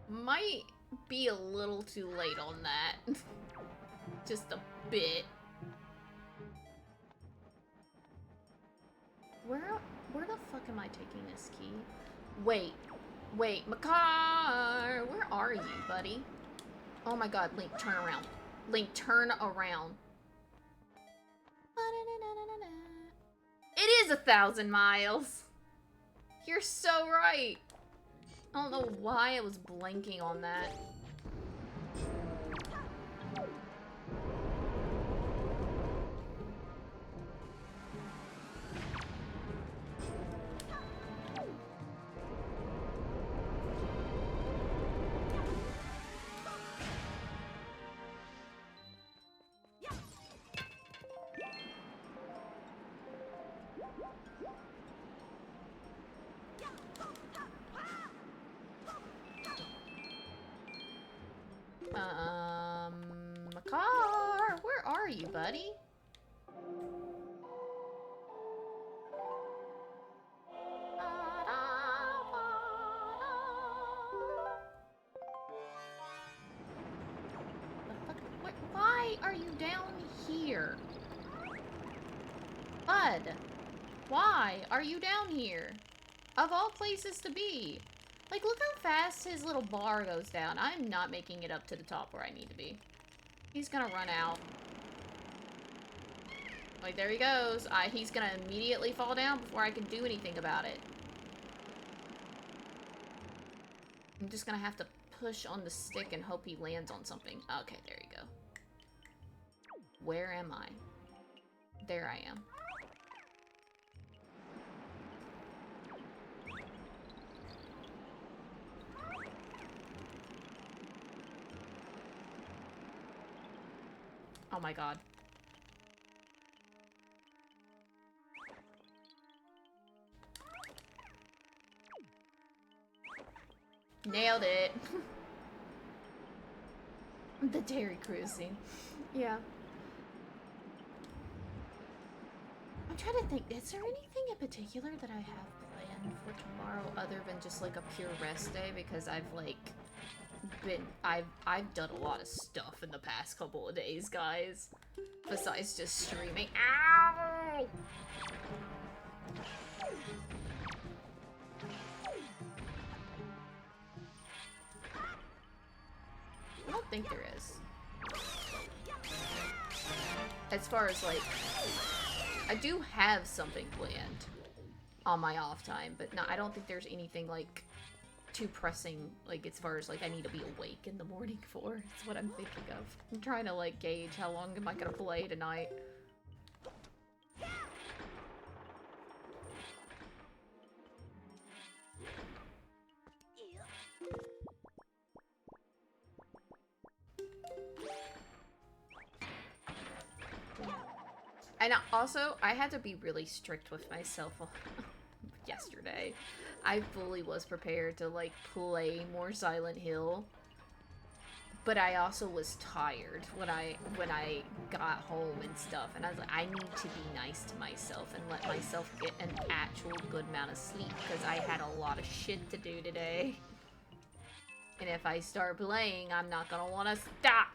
Might be a little too late on that. Just a bit. Where the fuck am I taking this key? Wait, Makar! Where are you, buddy? Oh my god, Link, turn around. Link, turn around. It is 1,000 miles! You're so right! I don't know why I was blanking on that. Makar, where are you, buddy? Why are you down here? Bud, why are you down here? Of all places to be. Like, look how fast his little bar goes down. I'm not making it up to the top where I need to be. He's gonna run out. Like, there he goes. He's gonna immediately fall down before I can do anything about it. I'm just gonna have to push on the stick and hope he lands on something. Okay, there you go. Where am I? There I am. Oh my god. Nailed it. The dairy cruising. Yeah. I'm trying to think, is there anything in particular that I have planned for tomorrow other than just like a pure rest day? Because I've like I've done a lot of stuff in the past couple of days, guys. Besides just streaming. Ow! I don't think there is. As far as like, I do have something planned on my off time, but no, I don't think there's anything like too pressing, like as far as like I need to be awake in the morning for. It's what I'm thinking of. I'm trying to like gauge how long am I gonna play tonight. And also, I had to be really strict with myself yesterday. I fully was prepared to like play more Silent Hill, but I also was tired when I got home and stuff, and I was like, I need to be nice to myself and let myself get an actual good amount of sleep because I had a lot of shit to do today. And if I start playing, I'm not gonna want to stop.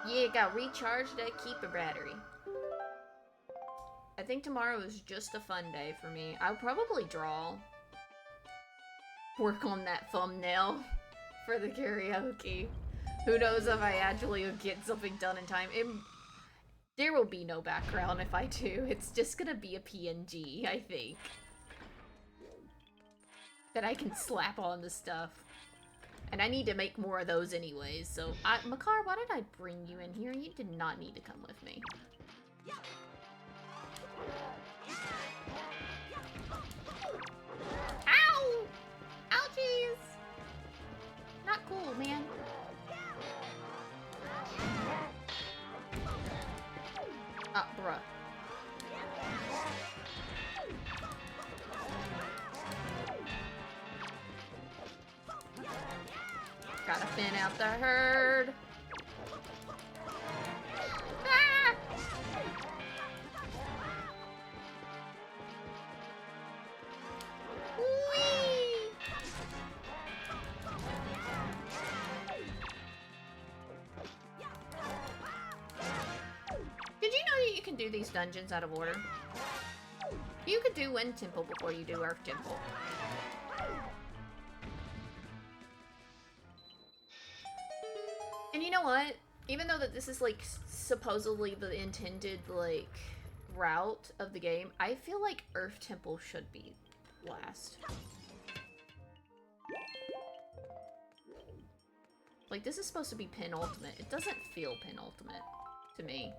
Yeah, got recharged that keeper battery. I think tomorrow is just a fun day for me. I'll probably draw. Work on that thumbnail for the karaoke. Who knows if I actually get something done in time. There will be no background if I do. It's just gonna be a PNG, I think. That I can slap on the stuff. And I need to make more of those anyways, so... Makar, why did I bring you in here? You did not need to come with me. Ow! Ouchies! Not cool, man. Bruh. Gotta thin out the herd. Ah! Whee! Did you know that you can do these dungeons out of order? You could do Wind Temple before you do Earth Temple. And you know what? Even though that this is like supposedly the intended like route of the game, I feel like Earth Temple should be last. Like this is supposed to be penultimate. It doesn't feel penultimate to me.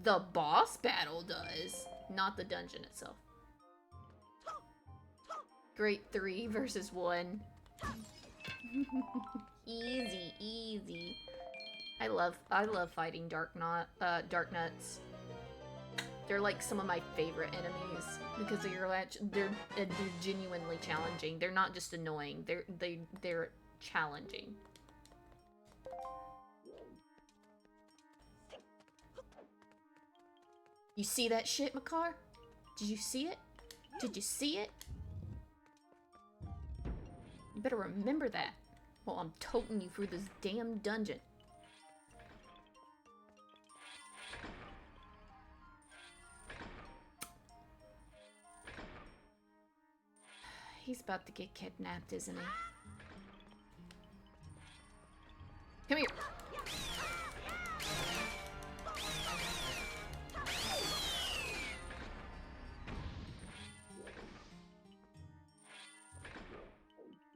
The boss battle does, not the dungeon itself. Great 3 versus 1. Easy, easy. I love fighting Dark Nuts. They're like some of my favorite enemies because they're genuinely challenging. They're not just annoying. They're challenging. You see that shit, Makar? Did you see it? Did you see it? You better remember that while I'm toting you through this damn dungeon. He's about to get kidnapped, isn't he? Come here.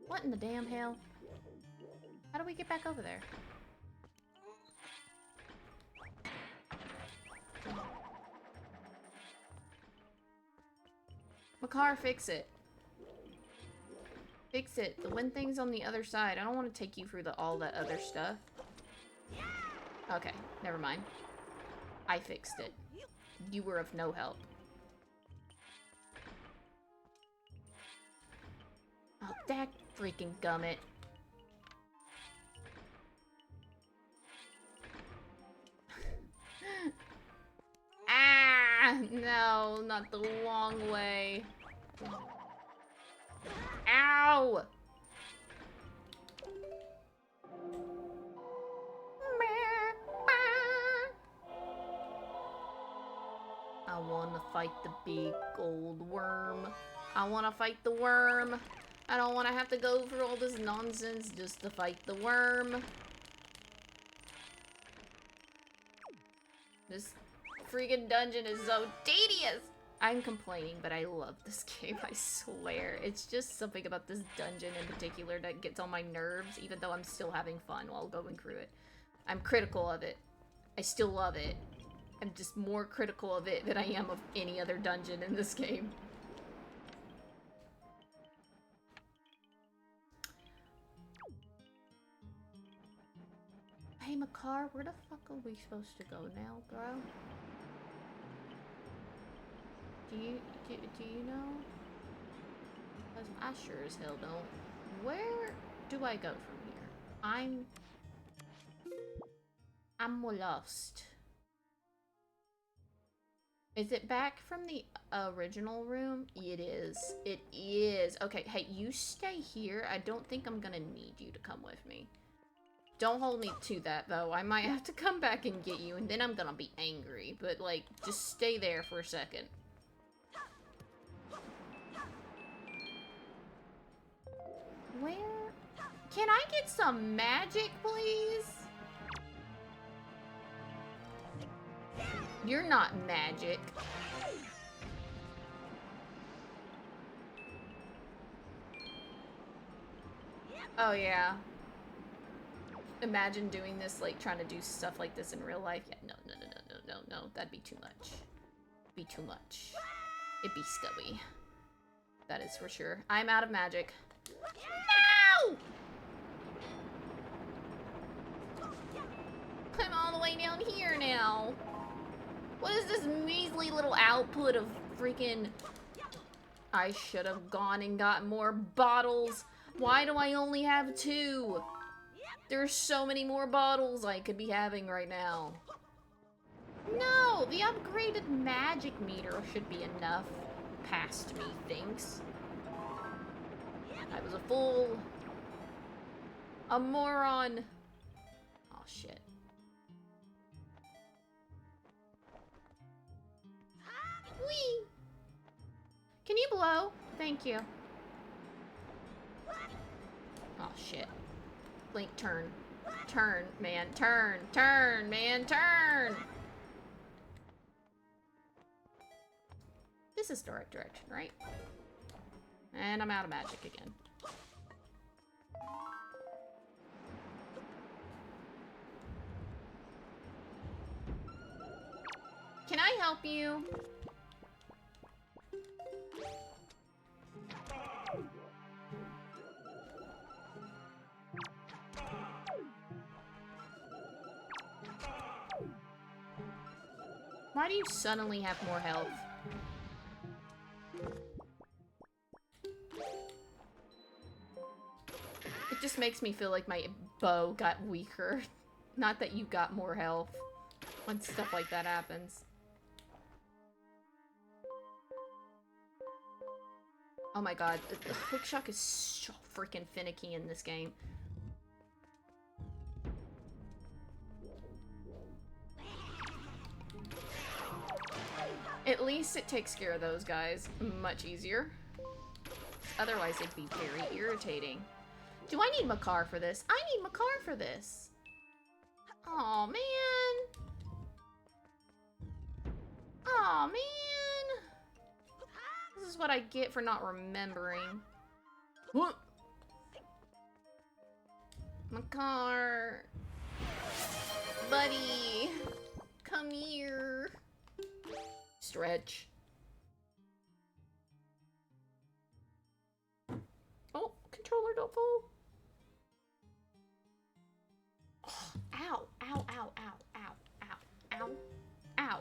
What in the damn hell? How do we get back over there? Makar, fix it. Fix it. The wind thing's on the other side. I don't want to take you through all that other stuff. Okay, never mind. I fixed it. You were of no help. Oh, that freaking gummit. Ah! No, not the long way. Ow! I wanna fight the big old worm. I wanna fight the worm. I don't wanna have to go through all this nonsense just to fight the worm. This freaking dungeon is so tedious! I'm complaining, but I love this game, I swear. It's just something about this dungeon in particular that gets on my nerves, even though I'm still having fun while going through it. I'm critical of it. I still love it. I'm just more critical of it than I am of any other dungeon in this game. Hey, Makar, where the fuck are we supposed to go now, bro? Do you know? Because I sure as hell don't. Where do I go from here? I'm lost. Is it back from the original room? It is. It is. Okay, hey, you stay here. I don't think I'm gonna need you to come with me. Don't hold me to that, though. I might have to come back and get you, and then I'm gonna be angry. But, like, just stay there for a second. Where? Can I get some magic, please? You're not magic. Oh, yeah. Imagine doing this, like, trying to do stuff like this in real life. Yeah, no. That'd be too much. Be too much. It'd be scubby. That is for sure. I'm out of magic. No! I'm all the way down here now. What is this measly little output of freaking... I should have gone and got more bottles. Why do I only have 2? There's so many more bottles I could be having right now. No, the upgraded magic meter should be enough. Past me thinks. I was a fool. A moron. Oh, shit. Whee! Can you blow? Thank you. Oh, shit. Link, turn. Turn, man. Turn. Turn, man. Turn! This is the right direction, right? And I'm out of magic again. Can I help you? Why do you suddenly have more health? It just makes me feel like my bow got weaker. Not that you got more health when stuff like that happens. Oh my god, the hookshot is so freaking finicky in this game. At least it takes care of those guys much easier. Otherwise, it'd be very irritating. Do I need Makar for this? I need Makar for this. Aw, man. Aw, man. This is what I get for not remembering. Makar. Buddy. Come here. Stretch. Oh, controller don't fall. Oh, ow, ow, ow, ow, ow, ow, ow, ow.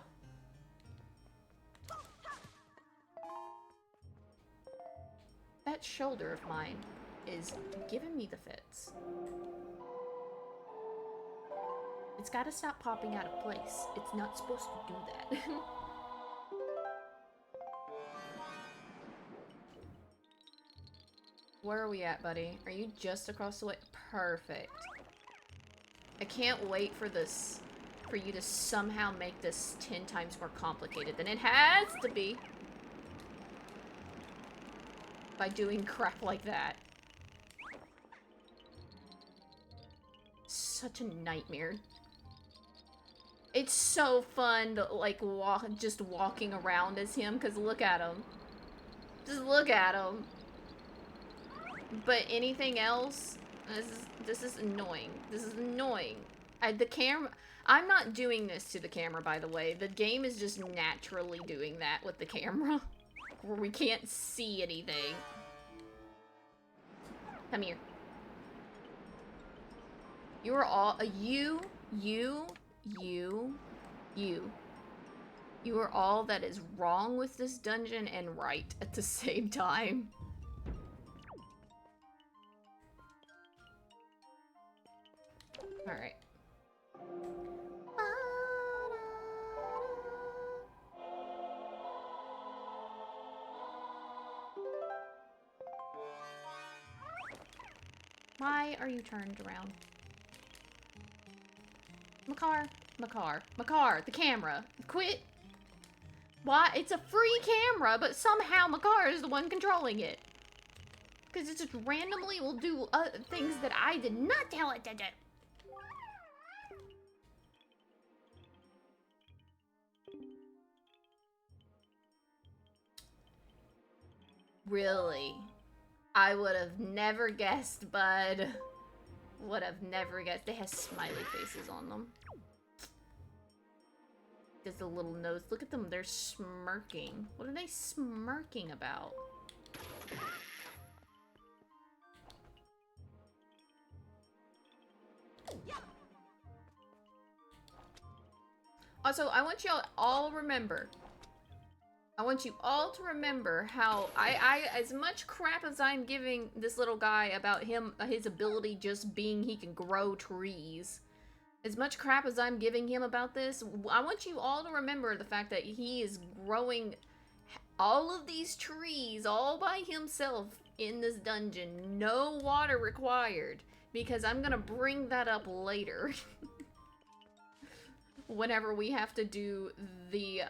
That shoulder of mine is giving me the fits. It's gotta stop popping out of place. It's not supposed to do that. Where are we at, buddy? Are you just across the way? Perfect. I can't wait for this, for you to somehow make this 10 times more complicated than it has to be. By doing crap like that. Such a nightmare. It's so fun to, like, just walking around as him, because look at him. Just look at him. But anything else, this is annoying. This is annoying. The camera, I'm not doing this to the camera, by the way. The game is just naturally doing that with the camera. Where we can't see anything. Come here. You are all, you are all that is wrong with this dungeon and right at the same time. Alright. Why are you turned around? Makar, the camera. Quit. Why? It's a free camera, but somehow Makar is the one controlling it. Because it just randomly will do things that I did not tell it to do. Really? I would have never guessed, bud. Would have never guessed. They have smiley faces on them. Just a little nose. Look at them. They're smirking. What are they smirking about? Also, I want y'all all remember. I want you all to remember how as much crap as I'm giving this little guy about his ability just being he can grow trees, as much crap as I'm giving him about this, I want you all to remember the fact that he is growing all of these trees all by himself in this dungeon. No water required, because I'm gonna bring that up later. Whenever we have to do the,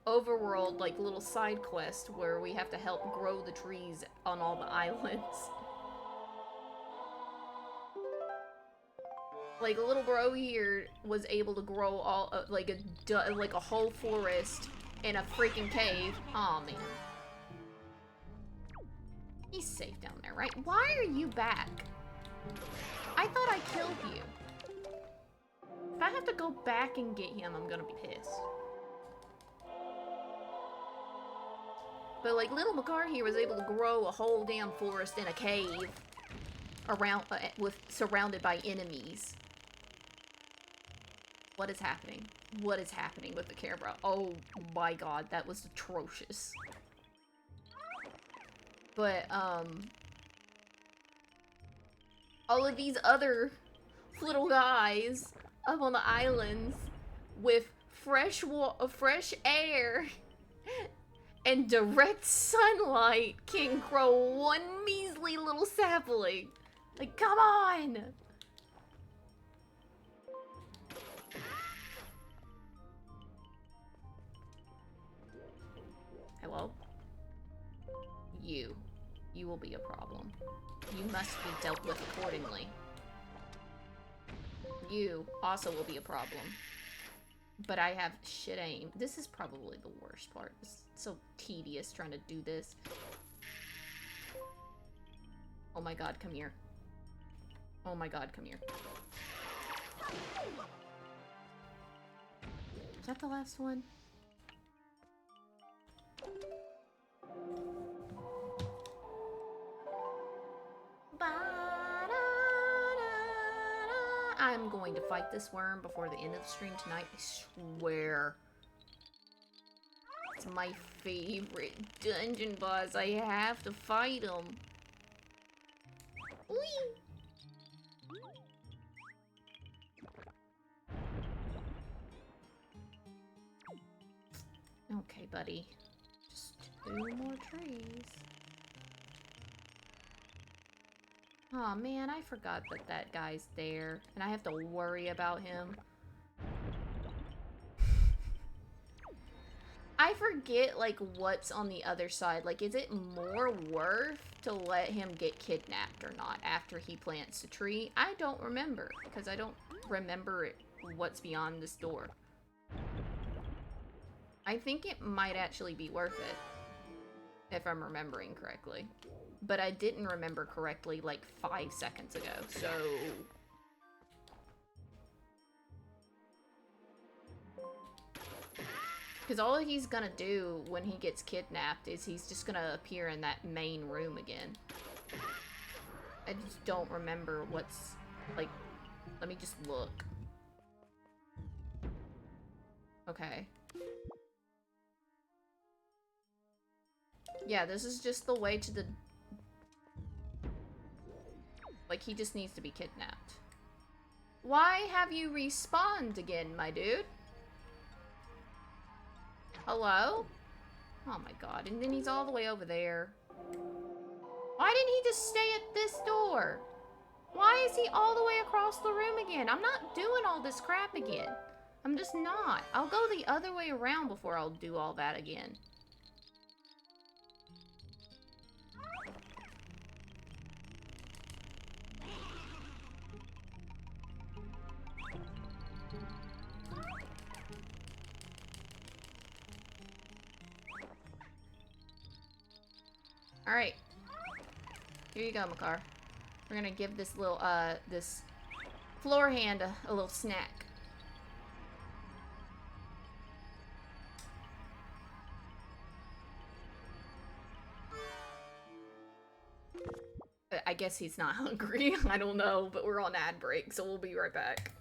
overworld, like, little side quest where we have to help grow the trees on all the islands. Like, little bro here was able to grow all, like a whole forest in a freaking cave. Aw, man. He's safe down there, right? Why are you back? I thought I killed you. If I have to go back and get him, I'm gonna be pissed. But, like, little Makar here was able to grow a whole damn forest in a cave around, surrounded by enemies. What is happening? What is happening with the camera? Oh my god, that was atrocious. But, all of these other little guys up on the islands with fresh air and direct sunlight can grow one measly little sapling. Like, come on! Hello? You. You will be a problem. You must be dealt with accordingly. You also will be a problem. But I have shit aim. This is probably the worst part. It's so tedious trying to do this. Oh my god, come here. Oh my god, come here. Is that the last one? I'm going to fight this worm before the end of the stream tonight, I swear. It's my favorite dungeon boss. I have to fight him. Whee! Okay, buddy. Just 2 more trees. Aw, man, I forgot that that guy's there, and I have to worry about him. I forget, like, what's on the other side. Like, is it more worth to let him get kidnapped or not after he plants the tree? I don't remember, because I don't remember what's beyond this door. I think it might actually be worth it, if I'm remembering correctly. But I didn't remember correctly like 5 seconds ago, so... Because all he's gonna do when he gets kidnapped is he's just gonna appear in that main room again. I just don't remember what's... like, let me just look. Okay. Yeah, this is just the way to the... Like, he just needs to be kidnapped. Why have you respawned again, my dude? Hello? Oh my god, and then he's all the way over there. Why didn't he just stay at this door? Why is he all the way across the room again? I'm not doing all this crap again. I'm just not. I'll go the other way around before I'll do all that again. Alright. Here you go, Makar. We're gonna give this little, this floor hand a little snack. I guess he's not hungry. I don't know, but we're on ad break, so we'll be right back.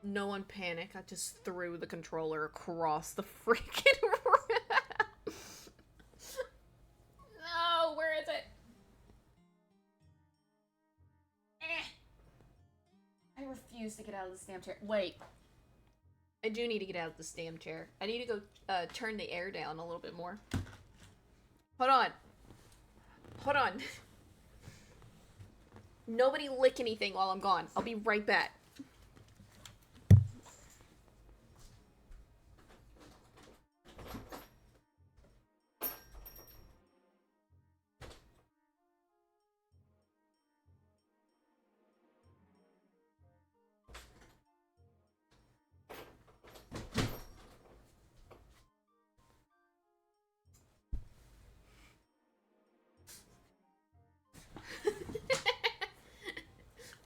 No one panic. I just threw the controller across the freaking room. No, where is it? I refuse to get out of this damn chair. Wait. I do need to get out of this damn chair. I need to go turn the air down a little bit more. Hold on. Hold on. Nobody lick anything while I'm gone. I'll be right back.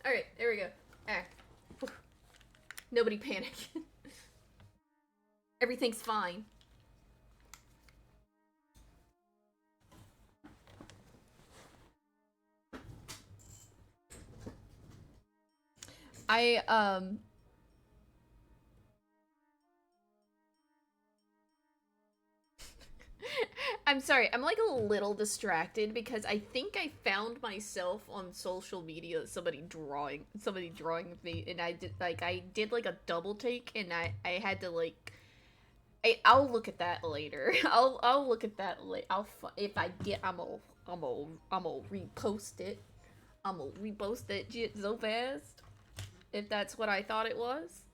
Alright, there we go. Nobody panic. Everything's fine. I'm sorry, I'm like a little distracted because I think I found myself on social media somebody drawing me, and I did like a double take, and I had to like I'll look at that later. I'll look at that later. If I get I'm gonna repost it. I'm gonna repost it so fast if that's what I thought it was.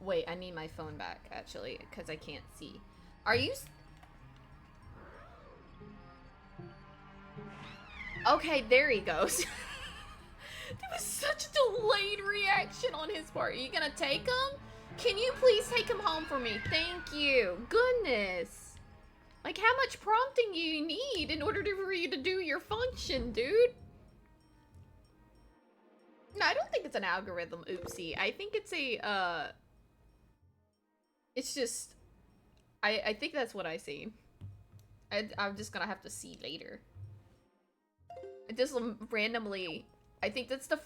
Wait, I need my phone back actually because I can't see. Are you? Okay, there he goes. There was such a delayed reaction on his part. Are you gonna take him? Can you please take him home for me? Thank you. Goodness. Like, how much prompting you need in order for you to do your function, dude? No, I don't think it's an algorithm, oopsie. I think it's a, it's just, I think that's what I seen. I'm just gonna have to see later. It just randomly, I think that's the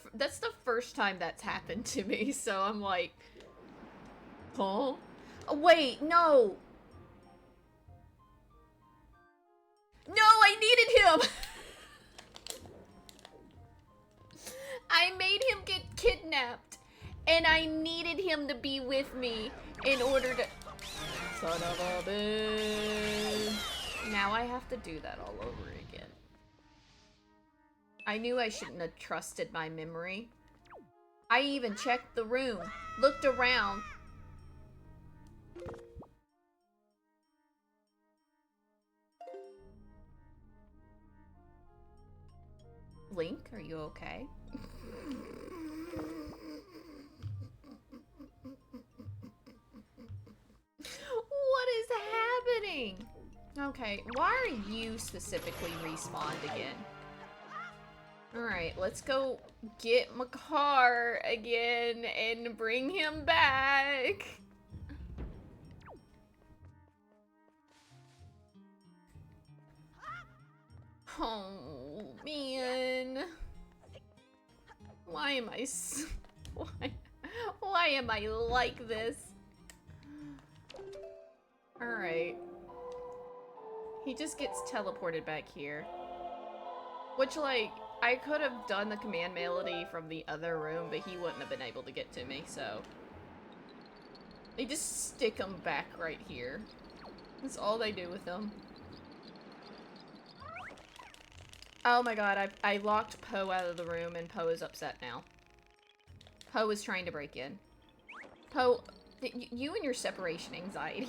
first time that's happened to me, so I'm like, huh? Oh, wait, no! No, I needed him! I made him get kidnapped, and I needed him to be with me in order to... Son of a bitch. Now I have to do that all over again. I knew I shouldn't have trusted my memory. I even checked the room, looked around. Link, are you okay? What is happening? Okay, why are you specifically respawned again? Alright, let's go get Makar again and bring him back. Oh, man. Why am I why am I like this? Alright. He just gets teleported back here. Which, like, I could have done the command melody from the other room, but he wouldn't have been able to get to me, so... They just stick him back right here. That's all they do with him. Oh my god, I locked Poe out of the room, and Poe is upset now. Poe is trying to break in. Poe, you and your separation anxiety.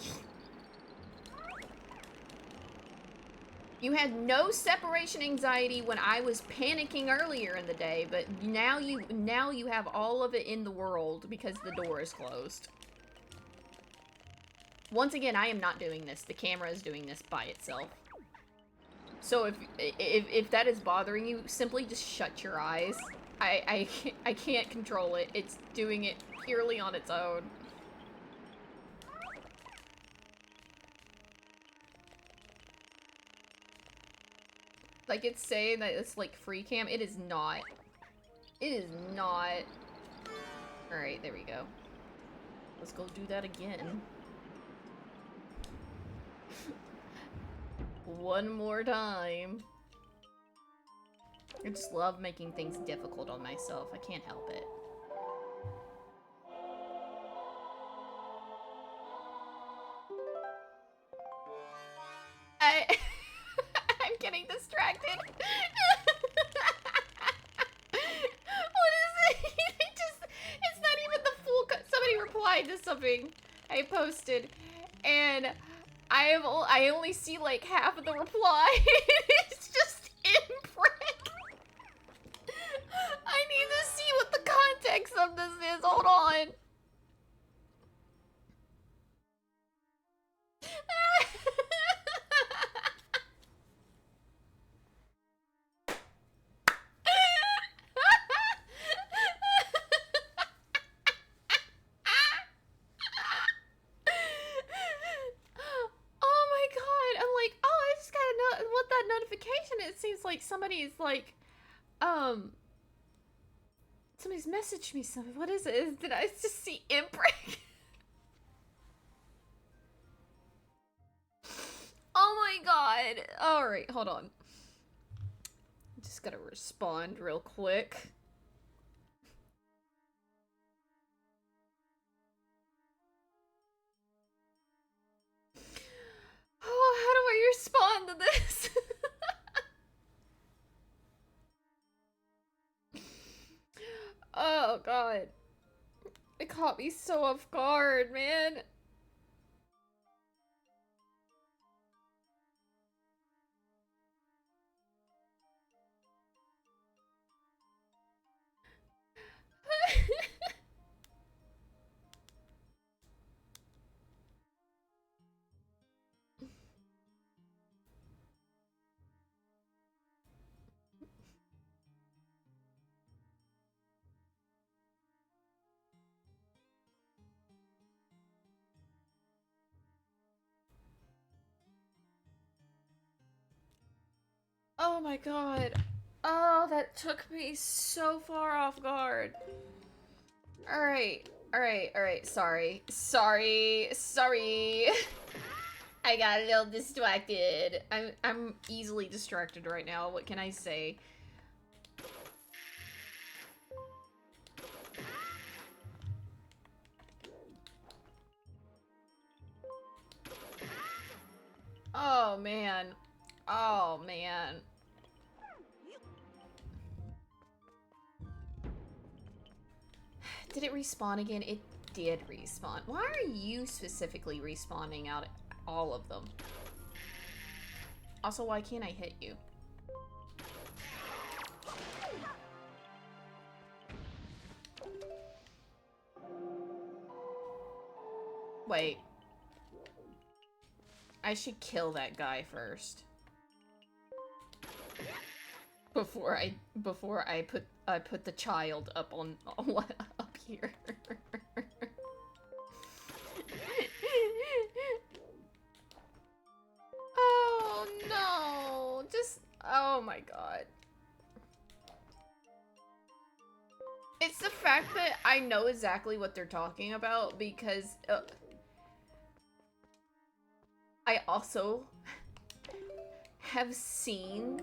You had no separation anxiety when I was panicking earlier in the day, but now you have all of it in the world because the door is closed. Once again, I am not doing this. The camera is doing this by itself. So if that is bothering you, simply just shut your eyes. I can't control it. It's doing it purely on its own. Like, it's saying that it's like free cam. It is not. It is not. Alright, there we go. Let's go do that again. One more time. I just love making things difficult on myself. I can't help it. I'm getting distracted. What is it? It's not even the full somebody replied to something I posted, and I only see like half of the reply. It's just imprint. I need to see what the context of this is. Hold on. Oh my god, I'm like, oh, I just gotta know what that notification is. It seems like somebody's like, somebody's messaged me something. What is it? Did I just see imprint? Oh my god. Alright, hold on. Just gotta respond real quick. Oh, how do I respond to this? Oh god. It caught me so off guard, man. Oh my god. Oh, that took me so far off guard. Alright. Alright. Sorry. I got a little distracted. I'm easily distracted right now. What can I say? Oh man. Oh man. Did it respawn again? It did respawn. Why are you specifically respawning out all of them? Also, why can't I hit you? Wait. I should kill that guy first. Before I put the child up on up here. Oh no! Just oh my god. It's the fact that I know exactly what they're talking about because I also have seen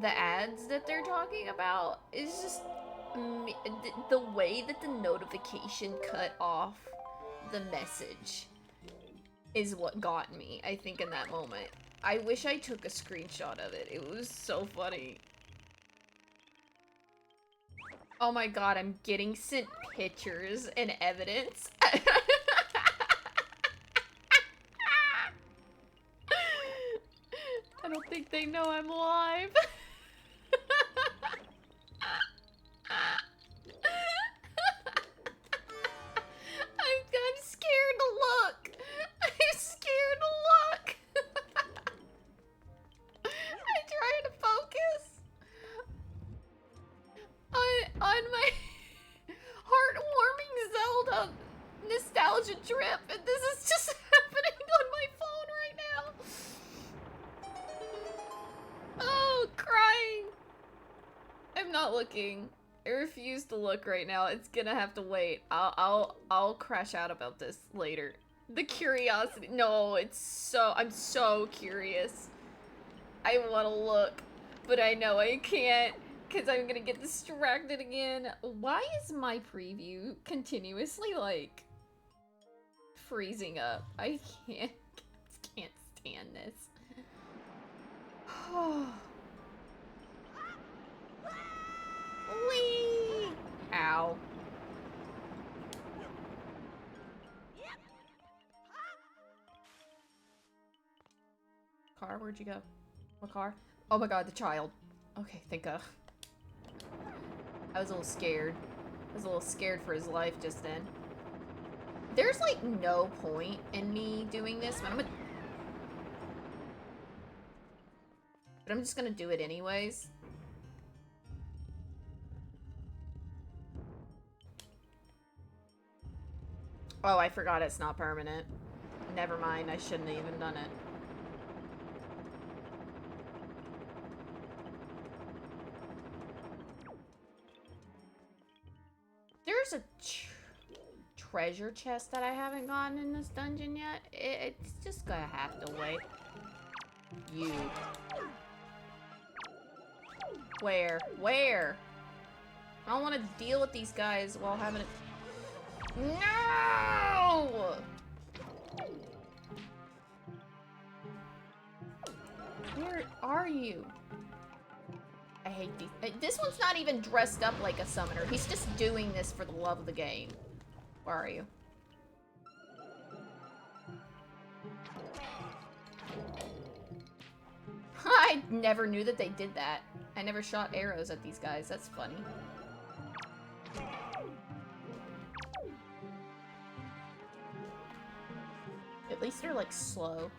the ads that they're talking about. Is just the way that the notification cut off the message is what got me, I think, in that moment. I wish I took a screenshot of it. It was so funny. Oh my god, I'm getting sent pictures and evidence. I don't think they know I'm live. I'm scared to look. I'm scared to look. I'm trying to focus on my heartwarming Zelda nostalgia trip, and this is just happening on my phone right now. Oh, crying. I'm not looking. I refuse to look right now. It's gonna have to wait. I'll crash out about this later. The curiosity. No, I'm so curious. I want to look, but I know I can't because I'm gonna get distracted again. Why is my preview continuously like freezing up? I can't stand this. Whee! Ow. Car, where'd you go? What car? Oh my god, the child. Okay, thank God. I was a little scared. I was a little scared for his life just then. There's like no point in me doing this, but I'm just gonna do it anyways. Oh, I forgot it's not permanent. Never mind, I shouldn't have even done it. There's a treasure chest that I haven't gotten in this dungeon yet. It's just gonna have to wait. You. Where? Where? I don't want to deal with these guys while having it. No! Where are you? I hate these. This one's not even dressed up like a summoner. He's just doing this for the love of the game. Where are you? I never knew that they did that. I never shot arrows at these guys. That's funny. At least they're like slow.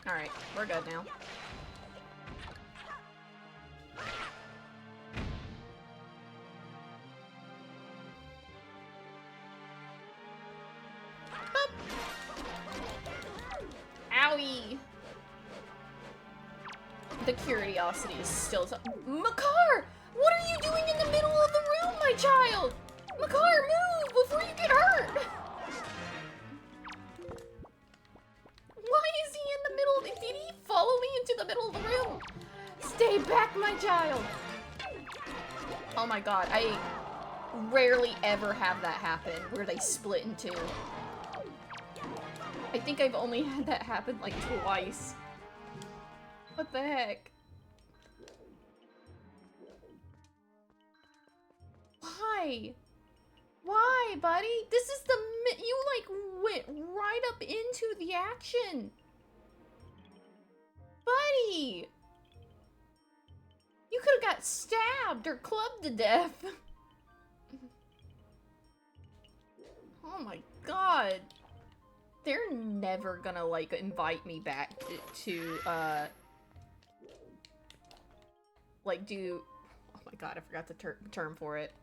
Alright, we're good now. Boop. Owie! The curiosity is still Makar! What are you doing in the middle of the room, my child? Makar, move before you get hurt! Why is he in the middle? Did he follow me into the middle of the room? Stay back, my child! Oh my god, I rarely ever have that happen, where they split in two. I think I've only had that happen like twice. What the heck? Why? Why, buddy? This is the you like went right up into the action. Buddy! You could have got stabbed or clubbed to death. Oh my god. They're never gonna like invite me back to like do, oh my god, I forgot the term for it.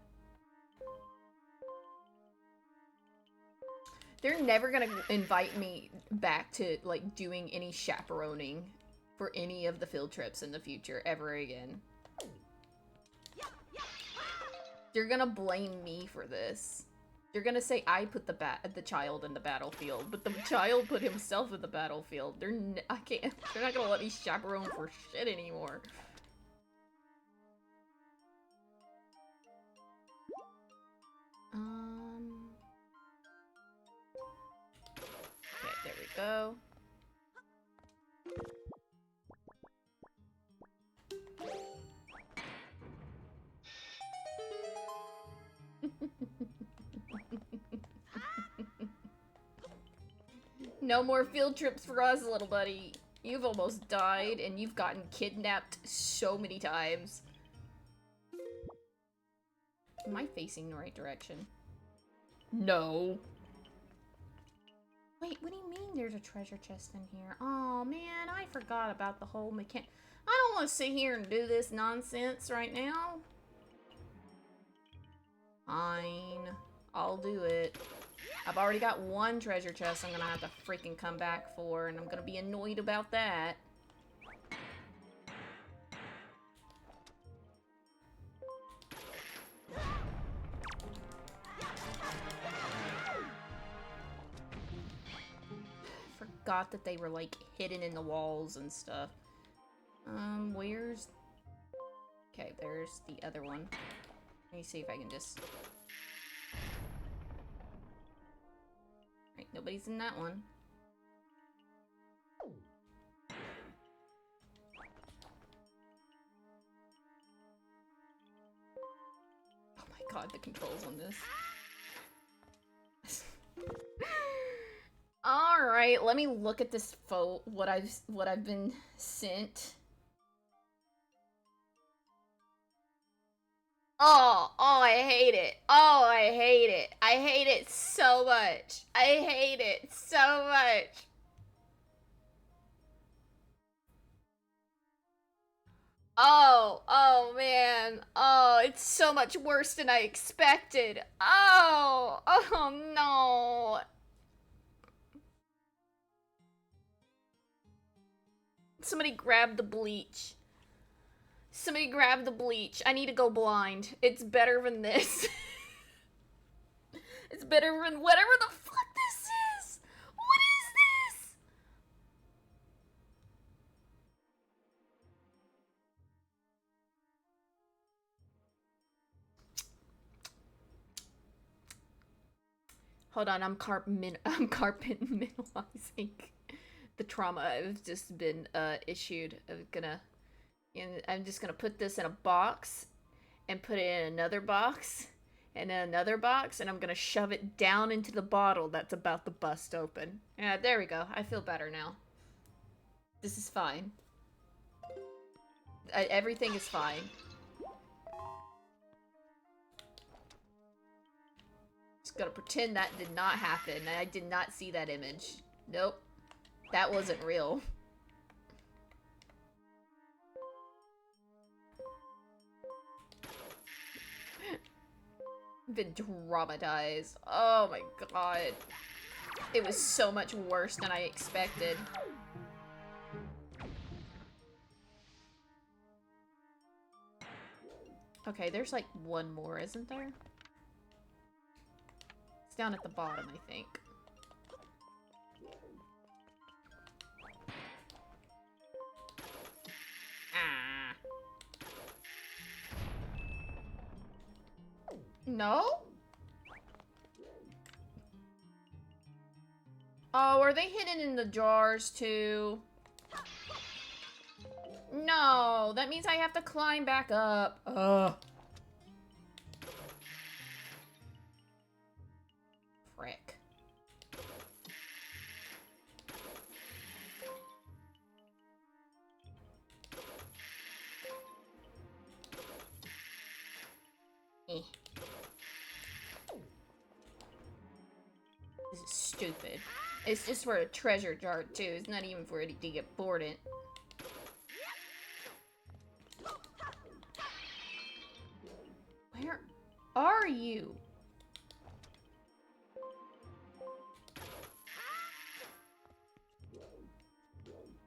They're never gonna invite me back to, like, doing any chaperoning for any of the field trips in the future ever again. They're gonna blame me for this. They're gonna say I put the child in the battlefield, but the child put himself in the battlefield. They're not gonna let me chaperone for shit anymore. Okay, there we go. No more field trips for us, little buddy. You've almost died, and you've gotten kidnapped so many times. Am I facing the right direction? No. Wait, what do you mean there's a treasure chest in here? Oh man, I forgot about the whole mechanic. I don't want to sit here and do this nonsense right now. Fine. I'll do it. I've already got one treasure chest I'm gonna have to freaking come back for, and I'm gonna be annoyed about that. thought that they were, like, hidden in the walls and stuff. Where's... Okay, there's the other one. Let me see if I can just... Right, nobody's in that one. Oh my god, the controls on this. Alright, let me look at this what I've been sent. Oh, I hate it. Oh, I hate it. I hate it so much. I hate it so much. Oh man. Oh, it's so much worse than I expected. Oh no. Somebody grab the bleach. Somebody grab the bleach. I need to go blind. It's better than this. It's better than whatever the fuck this is. What is this? Hold on, I'm compartmentalizing the trauma I've just been issued. I'm just gonna put this in a box and put it in another box and then another box, and I'm gonna shove it down into the bottle that's about to bust open. Yeah, there we go. I feel better now. This is fine. Everything is fine. Just gonna pretend that did not happen. I did not see that image. Nope. That wasn't real. Been traumatized. Oh my god. It was so much worse than I expected. Okay, there's like one more, isn't there? It's down at the bottom, I think. Ah. No? Oh, are they hidden in the jars too? No, that means I have to climb back up. Ugh. Frick. Eh. This is stupid. It's just for a treasure jar too. It's not even for it to get bored in. Where are you?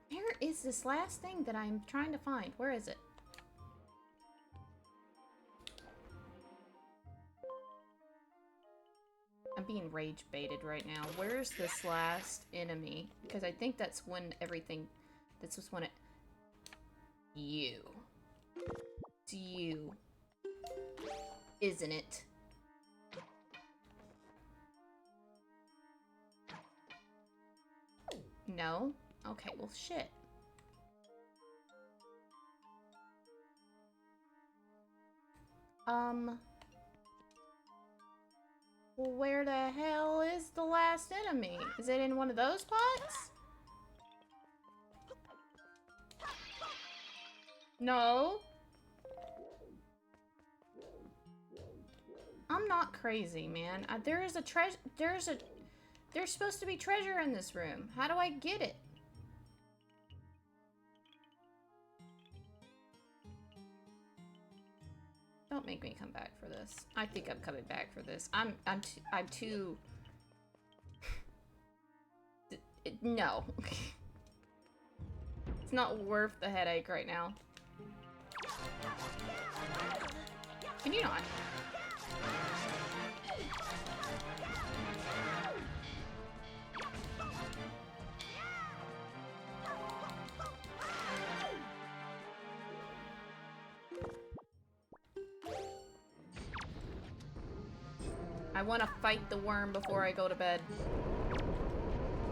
Where is this last thing that I'm trying to find? Where is it? I'm being rage baited right now. Where's this last enemy? Because I think that's when everything... This was when it... You. It's you. Isn't it? No? Okay, well, shit. Where the hell is the last enemy? Is it in one of those pots? No. I'm not crazy, man. There's supposed to be treasure in this room. How do I get it? Don't make me come back for this. I think I'm coming back for this. I'm too... No. It's not worth the headache right now. Can you not? I want to fight the worm before I go to bed.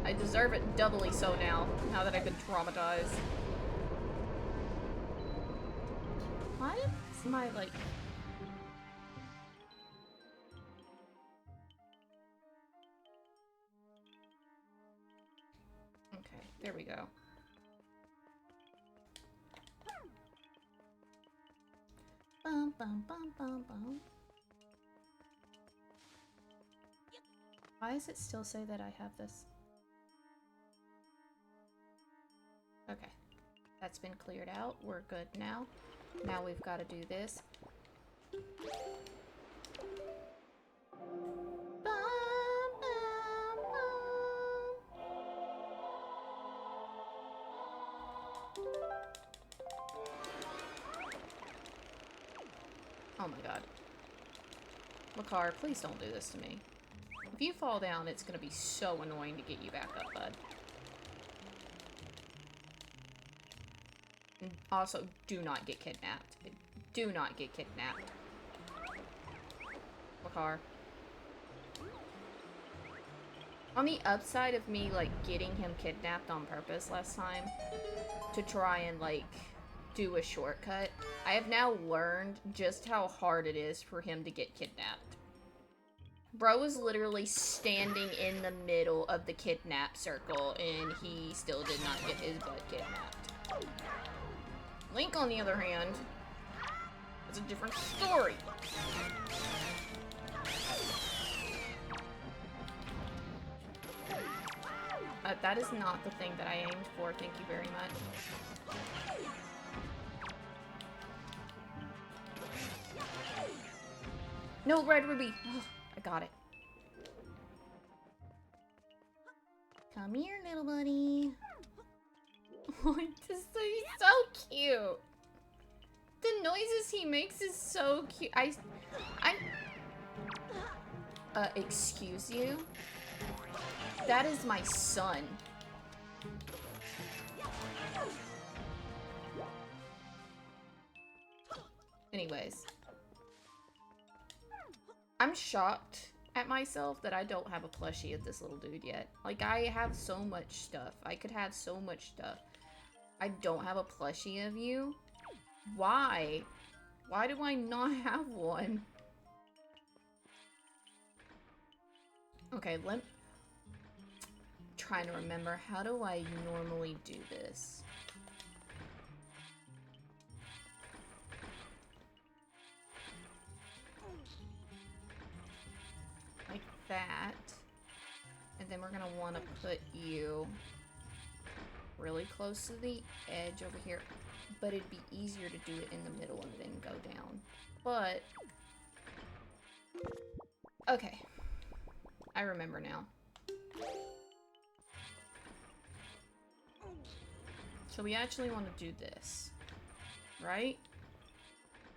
I deserve it doubly so now that I've been traumatized. Why is my, like... Okay, there we go. Bum, bum, bum, bum, bum. Why does it still say that I have this? Okay. That's been cleared out. We're good now. Now we've got to do this. Oh my god. Makar, please don't do this to me. If you fall down, it's gonna be so annoying to get you back up, bud. And also, do not get kidnapped. Do not get kidnapped. Makar. On the upside of me, like, getting him kidnapped on purpose last time to try and, like, do a shortcut, I have now learned just how hard it is for him to get kidnapped. Bro was literally standing in the middle of the kidnap circle, and he still did not get his butt kidnapped. Link, on the other hand, is a different story. That is not the thing that I aimed for, thank you very much. No, Red Ruby! Oh, I got it. Come here, little buddy. Oh, he's so cute. The noises he makes is so cute. Excuse you? That is my son. Anyways. I'm shocked at myself that I don't have a plushie of this little dude yet. Like, I have so much stuff. I could have so much stuff. I don't have a plushie of you? Why? Why do I not have one? Okay, trying to remember, how do I normally do this? Like that. And then we're gonna want to put you really close to the edge over here. But it'd be easier to do it in the middle and then go down. But okay. I remember now. So we actually want to do this, right?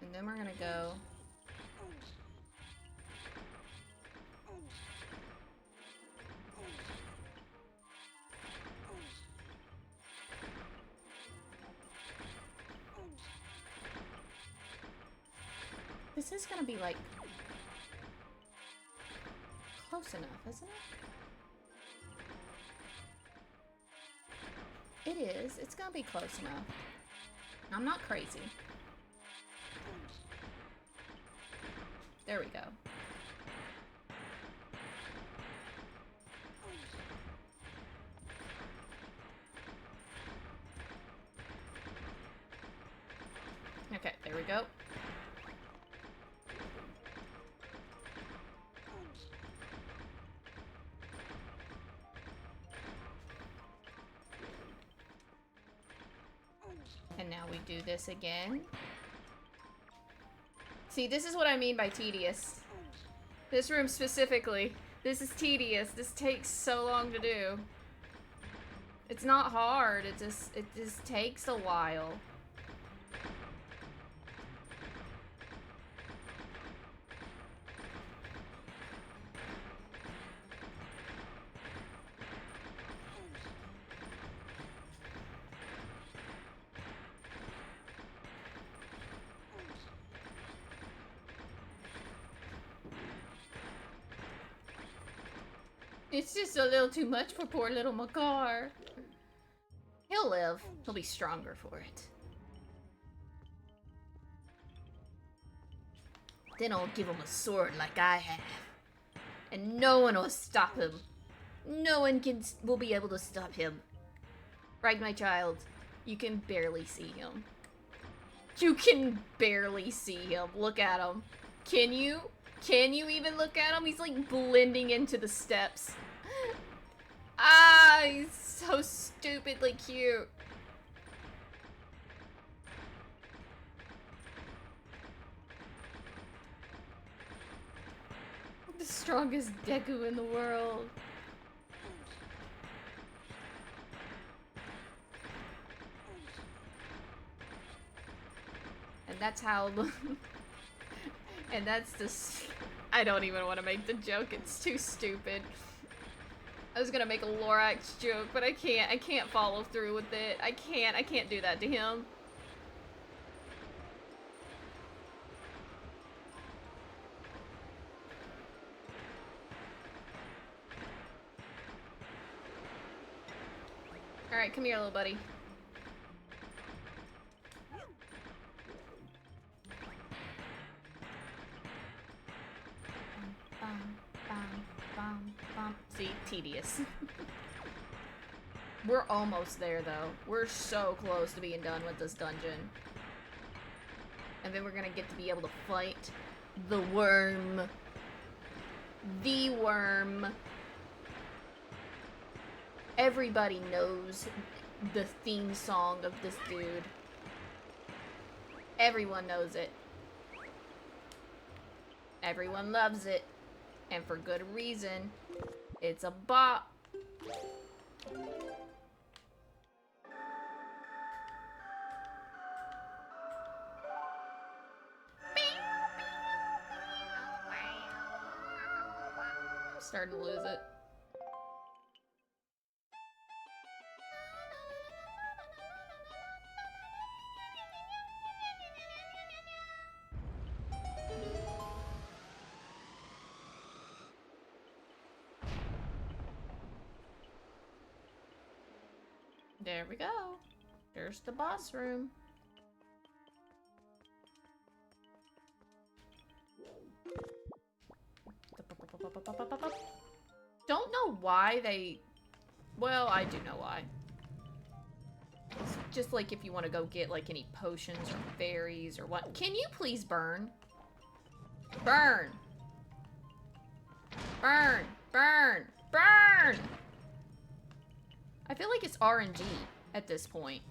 And then we're gonna go this is gonna be like close enough, isn't it? It is. It's gonna be close enough. I'm not crazy. There we go. Okay, there we go. And now we do this again. See, this is what I mean by tedious. This room specifically. This is tedious. This takes so long to do. It's not hard. It just takes a while. It's just a little too much for poor little Makar. He'll live. He'll be stronger for it. Then I'll give him a sword like I have. And no one will stop him. No one will be able to stop him. Right, my child? You can barely see him. You can barely see him. Look at him. Can you? Can you even look at him? He's like blending into the steps. Ah, he's so stupidly cute. The strongest Deku in the world. And that's how and that's the I don't even want to make the joke, it's too stupid. I was gonna make a Lorax joke, but I can't follow through with it. I can't do that to him. Alright, come here, little buddy. See, tedious. We're almost there, though. We're so close to being done with this dungeon. And then we're gonna get to be able to fight the worm. The worm. Everybody knows the theme song of this dude. Everyone knows it. Everyone loves it. And for good reason. It's a bop. I'm starting to lose it. There we go. There's the boss room. Don't know why they... Well, I do know why. It's just like if you want to go get like any potions or berries or what. Can you please burn? Burn! Burn! Burn! Burn! I feel like it's RNG at this point.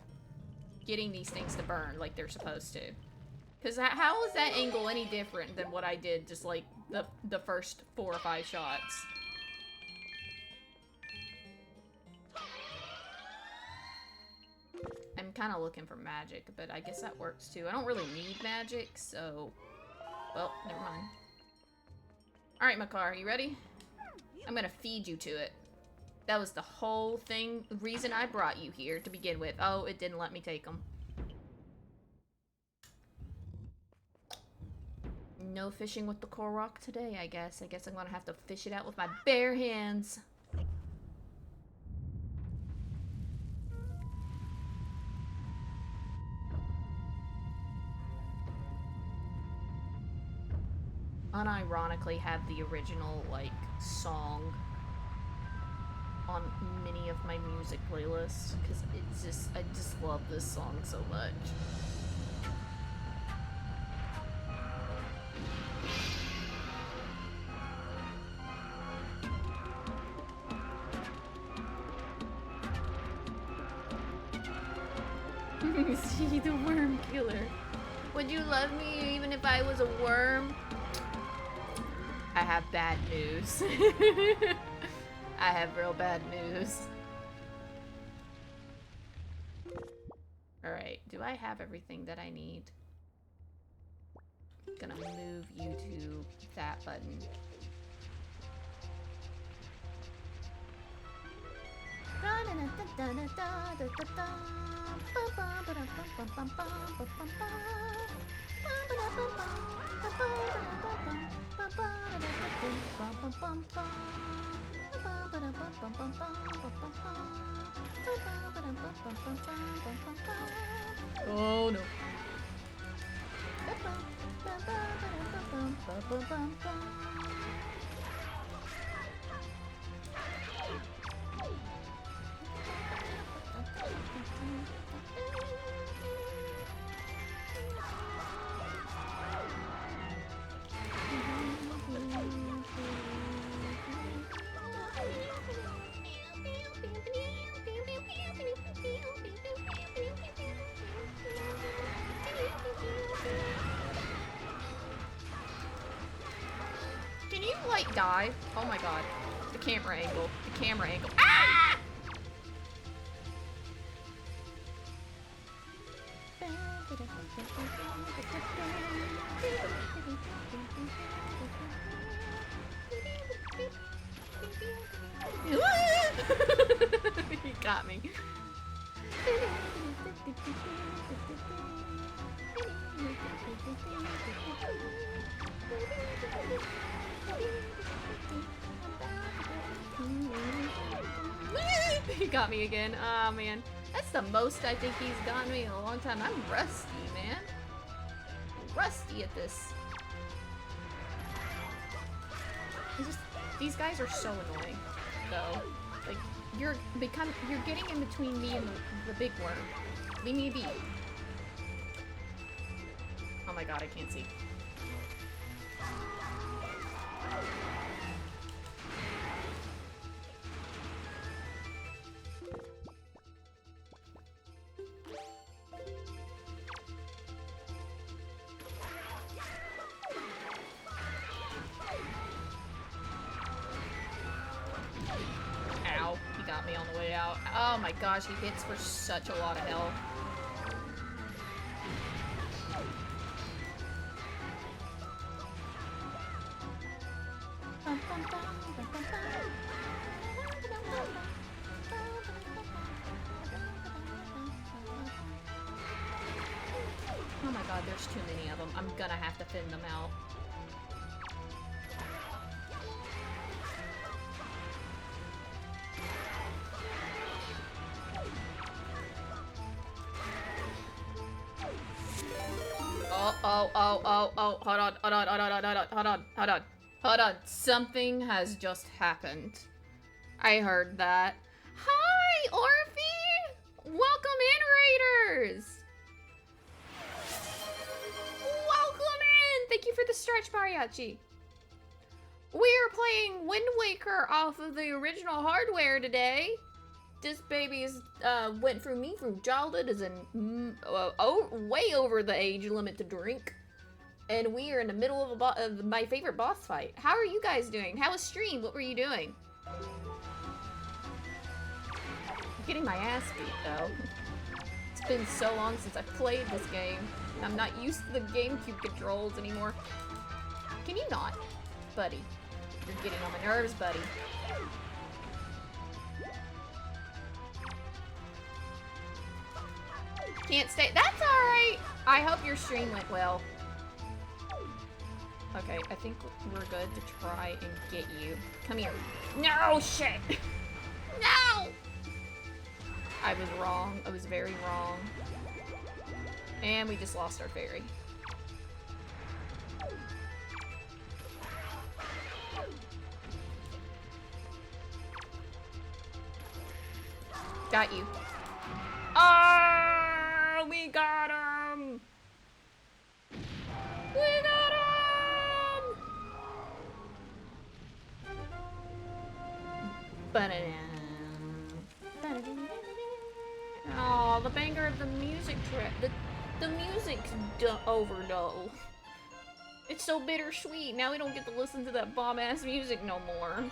Getting these things to burn like they're supposed to. Because how is that angle any different than what I did just like the first 4 or 5 shots? I'm kind of looking for magic, but I guess that works too. I don't really need magic, so... Well, never mind. Alright, Makar, you ready? I'm gonna feed you to it. That was the whole thing, reason I brought you here to begin with. Oh, it didn't let me take them. No fishing with the Korok today, I guess. I guess I'm gonna have to fish it out with my bare hands. Unironically have the original, like, song on many of my music playlists because it's just I just love this song so much. See the worm killer. Would you love me even if I was a worm? I have bad news. I have real bad news. Alright, do I have everything that I need? Gonna move you to that button. Oh no. Can you, like, dive? Oh my god. The camera angle. The camera angle. Ah! He got me. He got me again. Oh man. That's the most I think he's gotten me in a long time. I'm rusty, man. Rusty at this. These guys are so annoying, though. Like, you're getting in between me and the big worm. Leave me be. Oh my god, I can't see. Ow, he got me on the way out. Oh my gosh, he hits for such a lot of health. Oh my god, there's too many of them. I'm gonna have to thin them out. Oh, hold on. Something has just happened. I heard that. Hi, Orphe! Welcome in, Raiders! Welcome in! Thank you for the stretch, Mariachi. We are playing Wind Waker off of the original hardware today. This baby is went through me through childhood as way over the age limit to drink, and we are in the middle of my favorite boss fight. How are you guys doing? How was stream? What were you doing? I'm getting my ass beat though. It's been so long since I played this game. I'm not used to the GameCube controls anymore. Can you not, buddy? You're getting on my nerves, buddy. Can't stay. That's alright. I hope your stream went well. Okay, I think we're good to try and get you. Come here. No, shit. No! I was wrong. I was very wrong. And we just lost our fairy. Got you. Oh, we got him! We got him! Oh, the banger of the music track. The music's over though. It's so bittersweet. Now we don't get to listen to that bomb-ass music no more.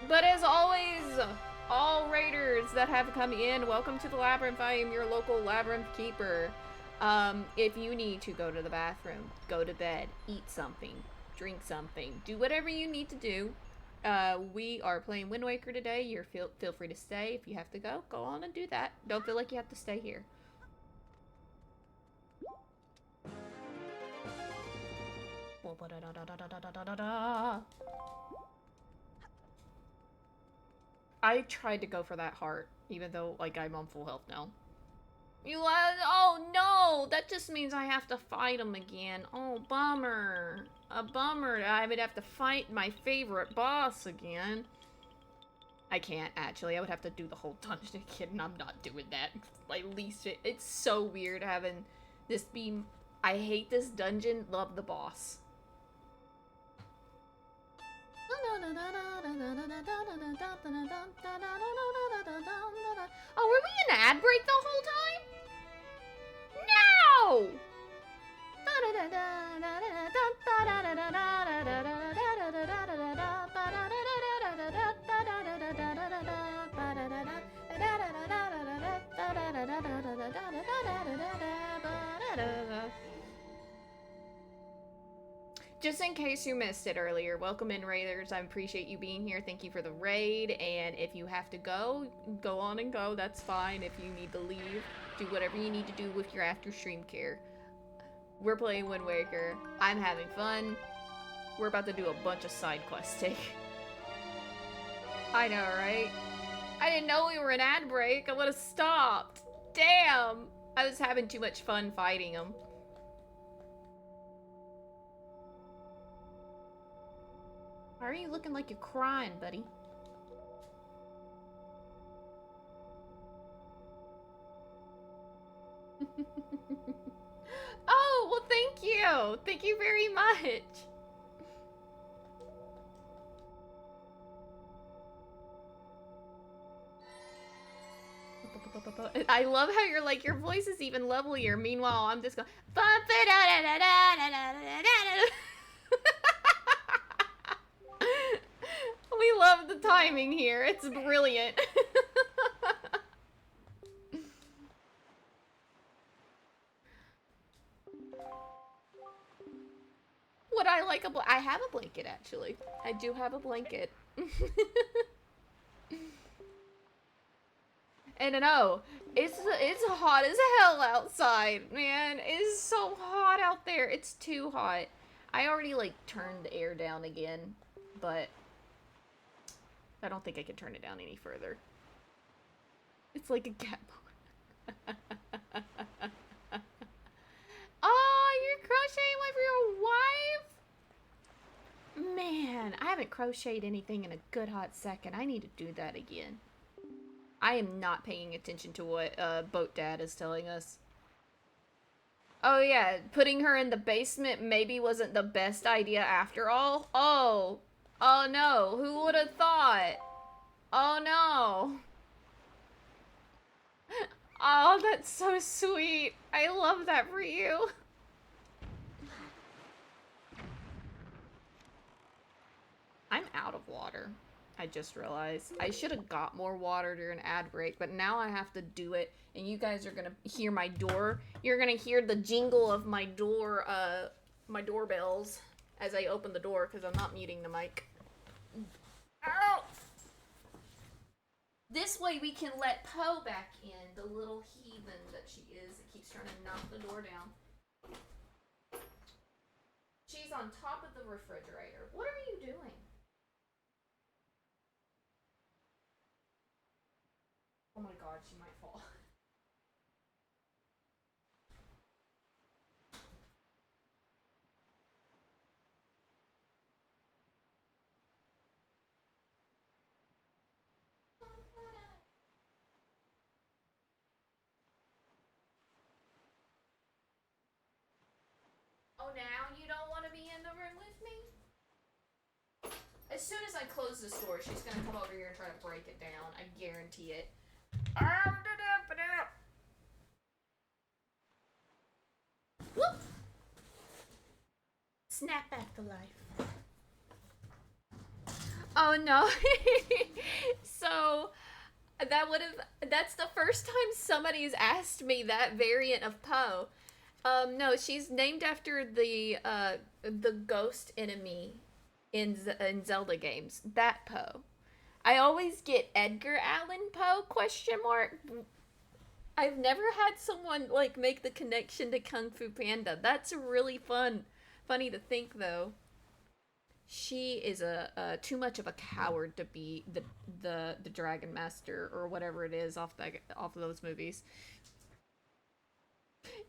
But as always, all raiders that have come in, welcome to the Labyrinth. I am your local Labyrinth keeper. If you need to go to the bathroom, go to bed, eat something, drink something, do whatever you need to do. We are playing Wind Waker today. You're feel free to stay. If you have to go, go on and do that. Don't feel like you have to stay here. I tried to go for that heart, even though, like, I'm on full health now. Oh no! That just means I have to fight him again. Oh, bummer. A bummer. I would have to fight my favorite boss again. I can't, actually. I would have to do the whole dungeon again, and I'm not doing that. At least it's so weird having this be... I hate this dungeon, love the boss. Oh, were we in ad break the whole time? No! Just in case you missed it earlier, welcome in, Raiders. I appreciate you being here. Thank you for the raid. And if you have to go, go on and go. That's fine. If you need to leave, do whatever you need to do with your after stream care. We're playing Wind Waker. I'm having fun. We're about to do a bunch of side questing. I know, right? I didn't know we were in ad break. I would have stopped. Damn! I was having too much fun fighting them. Why are you looking like you're crying, buddy? Oh, well, thank you. Thank you very much. I love how you're like, your voice is even lovelier. Meanwhile, I'm just going... We love the timing here. It's brilliant. Would I like a I have a blanket, actually. I do have a blanket. And no, it's hot as hell outside, man. It's so hot out there. It's too hot. I already, like, turned the air down again, but I don't think I can turn it down any further. It's like a cat. Oh, you're crocheting with your wife? Man, I haven't crocheted anything in a good hot second. I need to do that again. I am not paying attention to what Boat Dad is telling us. Oh yeah, putting her in the basement maybe wasn't the best idea after all. Oh no, who would have thought? Oh no. Oh, that's so sweet. I love that for you. I'm out of water. I just realized. I should have got more water during ad break, but now I have to do it, and you guys are gonna hear my door. You're gonna hear the jingle of my door, my doorbells as I open the door, because I'm not muting the mic. Ow! This way we can let Poe back in, the little heathen that she is that keeps trying to knock the door down. She's on top of the refrigerator. What are you doing? Oh my god, she might fall. Oh, now you don't want to be in the room with me? As soon as I close this door, she's gonna come over here and try to break it down. I guarantee it. Whoop! Snap back to life. Oh no. So that's the first time somebody's asked me that variant of Poe. No, she's named after the ghost enemy in Zelda games. That Poe. I always get Edgar Allan Poe ? I've never had someone like make the connection to Kung Fu Panda. That's really funny to think though. She is a too much of a coward to be the Dragon Master or whatever it is off of those movies.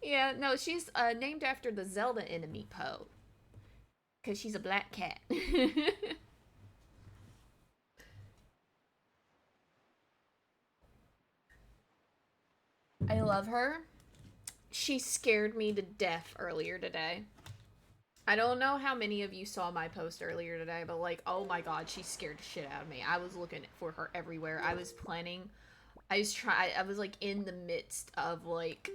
Yeah, no, she's named after the Zelda enemy Poe, because she's a black cat. I love her. She scared me to death earlier today. I don't know how many of you saw my post earlier today, but like, oh my god, she scared the shit out of me. I was looking for her everywhere. I was like in the midst of like,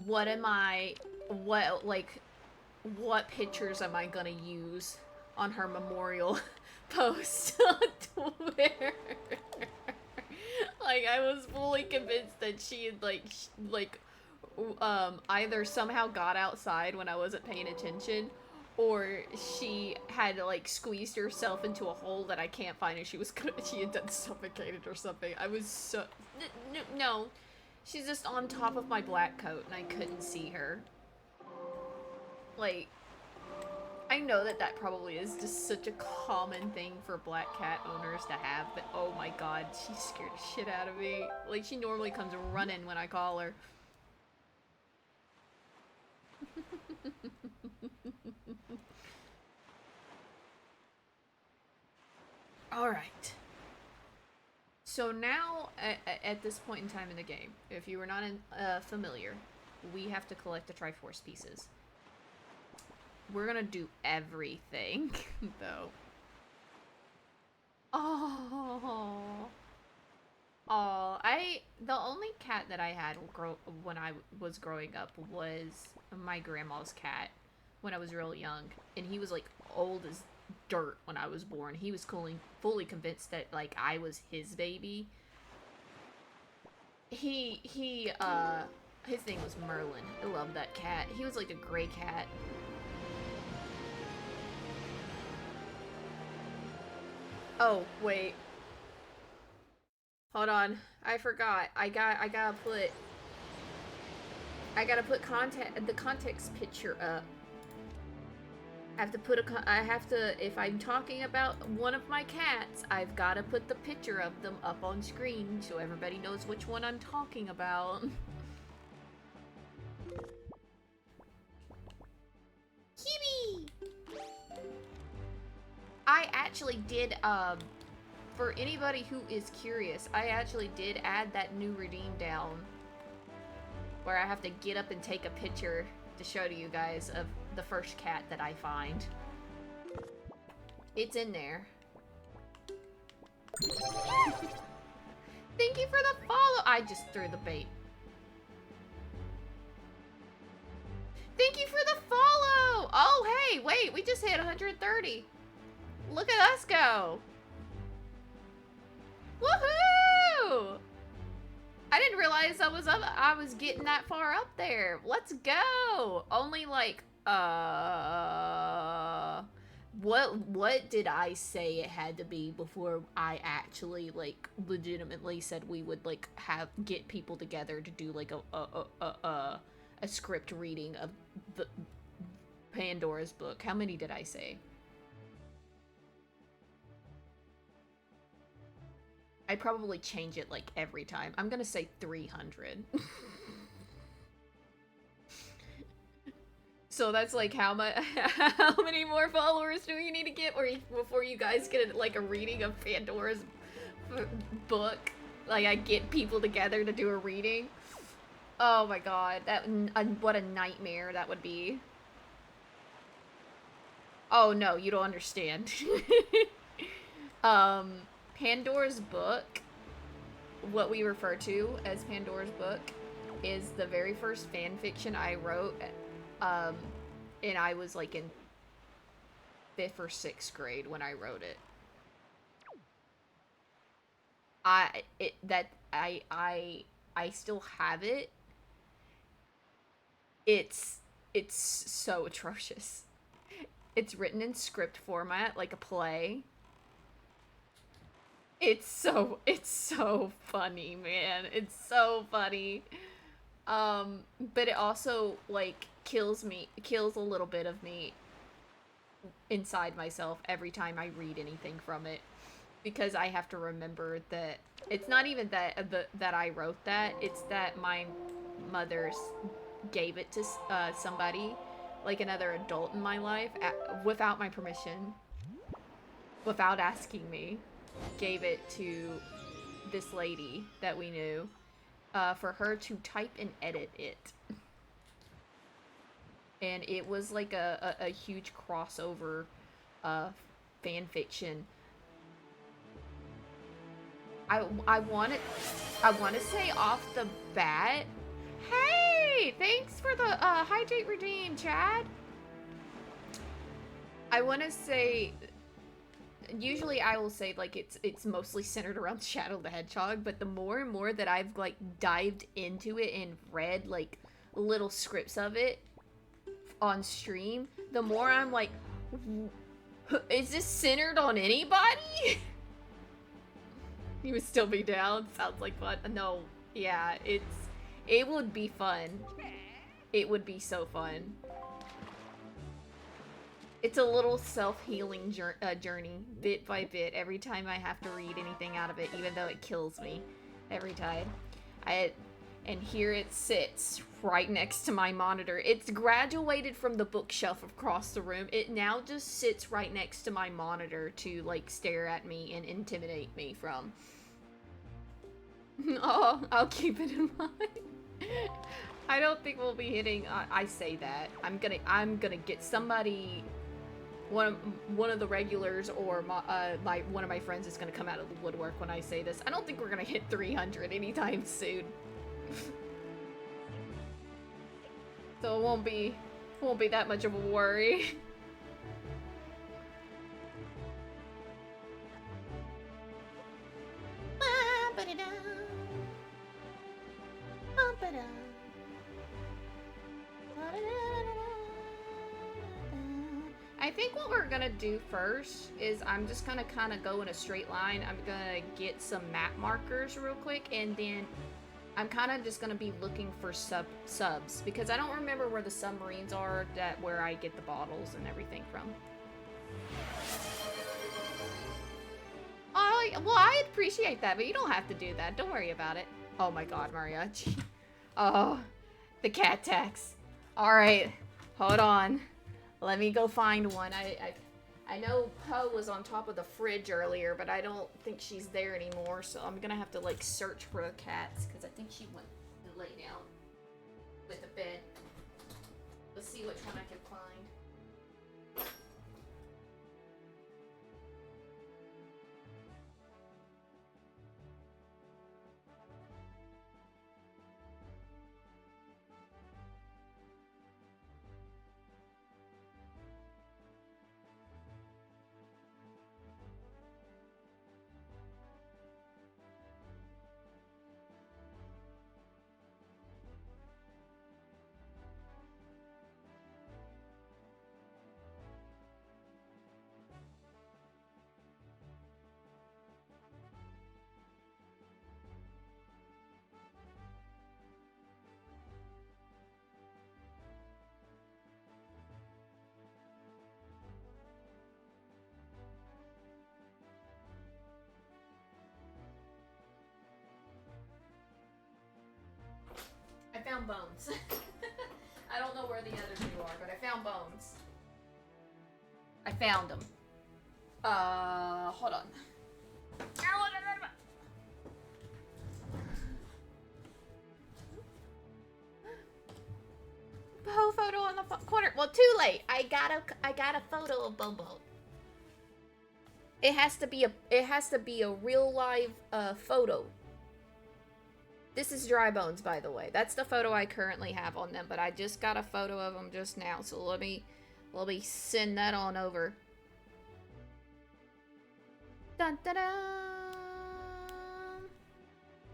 what am I, what, like, what pictures am I gonna use on her memorial post on Twitter? Like, I was fully convinced that she had either somehow got outside when I wasn't paying attention, or she had like squeezed herself into a hole that I can't find, and she had done suffocated or something. I was so no, she's just on top of my black coat, and I couldn't see her. Like, I know that probably is just such a common thing for black cat owners to have, but oh my god, she scared the shit out of me. Like, she normally comes running when I call her. Alright. So now, at this point in time in the game, if you were not familiar, we have to collect the Triforce pieces. We're gonna do everything, though. Oh, the only cat that I had when I was growing up was my grandma's cat when I was real young, and he was like old as dirt when I was born. He was fully convinced that like I was his baby. His name was Merlin. I love that cat. He was like a gray cat. Oh, wait. Hold on. I forgot. I gotta put the context picture up. If I'm talking about one of my cats, I've gotta put the picture of them up on screen so everybody knows which one I'm talking about. Kiwi! I actually did, for anybody who is curious, I actually did add that new redeem down where I have to get up and take a picture to show to you guys of the first cat that I find. It's in there. Thank you for the follow. I just threw the bait. Thank you for the follow. Oh, hey, wait, we just hit 130. Look at us go. Woohoo! I didn't realize I was getting that far up there. Let's go. Only like what did I say it had to be before I actually like legitimately said we would like get people together to do like a script reading of the Pandora's book? How many did I say? I probably change it like every time. I'm gonna say 300. So that's like how many more followers do you need to get before you guys get like a reading of Pandora's book? Like, I get people together to do a reading. Oh my god, what a nightmare that would be. Oh no, you don't understand. Pandora's book, what we refer to as Pandora's book, is the very first fan fiction I wrote, and I was like in 5th or 6th grade when I wrote it. I still have it. It's so atrocious. It's written in script format, like a play. It's so funny, man. It's so funny. But it also, like, kills a little bit of me inside myself every time I read anything from it, because I have to remember that it's not even that I wrote that, it's that my mother gave it to somebody, like another adult in my life, without my permission, without asking me, gave it to this lady that we knew, for her to type and edit it. And it was like a huge crossover fan fiction. I want to say off the bat, hey, thanks for the hydrate redeem, Chad. I want to say, usually I will say like it's mostly centered around Shadow the Hedgehog, but the more and more that I've like dived into it and read like little scripts of it on stream, the more I'm like, is this centered on anybody? You would still be down? Sounds like fun. No, yeah, it would be fun. It would be so fun. It's a little self-healing journey, bit by bit, every time I have to read anything out of it, even though it kills me every time. And here it sits right next to my monitor. It's graduated from the bookshelf across the room. It now just sits right next to my monitor to like stare at me and intimidate me from. Oh, I'll keep it in mind. I don't think we'll be hitting. I say that. I'm gonna get somebody. One of the regulars or one of my friends is gonna come out of the woodwork when I say this. I don't think we're gonna hit 300 anytime soon. So it won't be that much of a worry. I think what we're gonna do first is I'm just gonna kind of go in a straight line. I'm gonna get some map markers real quick, and then I'm kind of just gonna be looking for subs because I don't remember where the submarines are where I get the bottles and everything from. Oh, well, I appreciate that, but you don't have to do that. Don't worry about it. Oh my God, Mariachi. Oh, the cat tax. All right, hold on. Let me go find one. I know Poe was on top of the fridge earlier, but I don't think she's there anymore, so I'm gonna have to like search for the cats because I think she went to lay down with the bed. Let's see which one I can find. I found bones. I don't know where the other two are, but I found bones. I found them. Hold on. Poe photo on the corner. Well, too late. I got a photo of Bumbo. It has to be a real live photo. This is Dry Bones, by the way. That's the photo I currently have on them, but I just got a photo of them just now, so let me send that on over. Dun da da.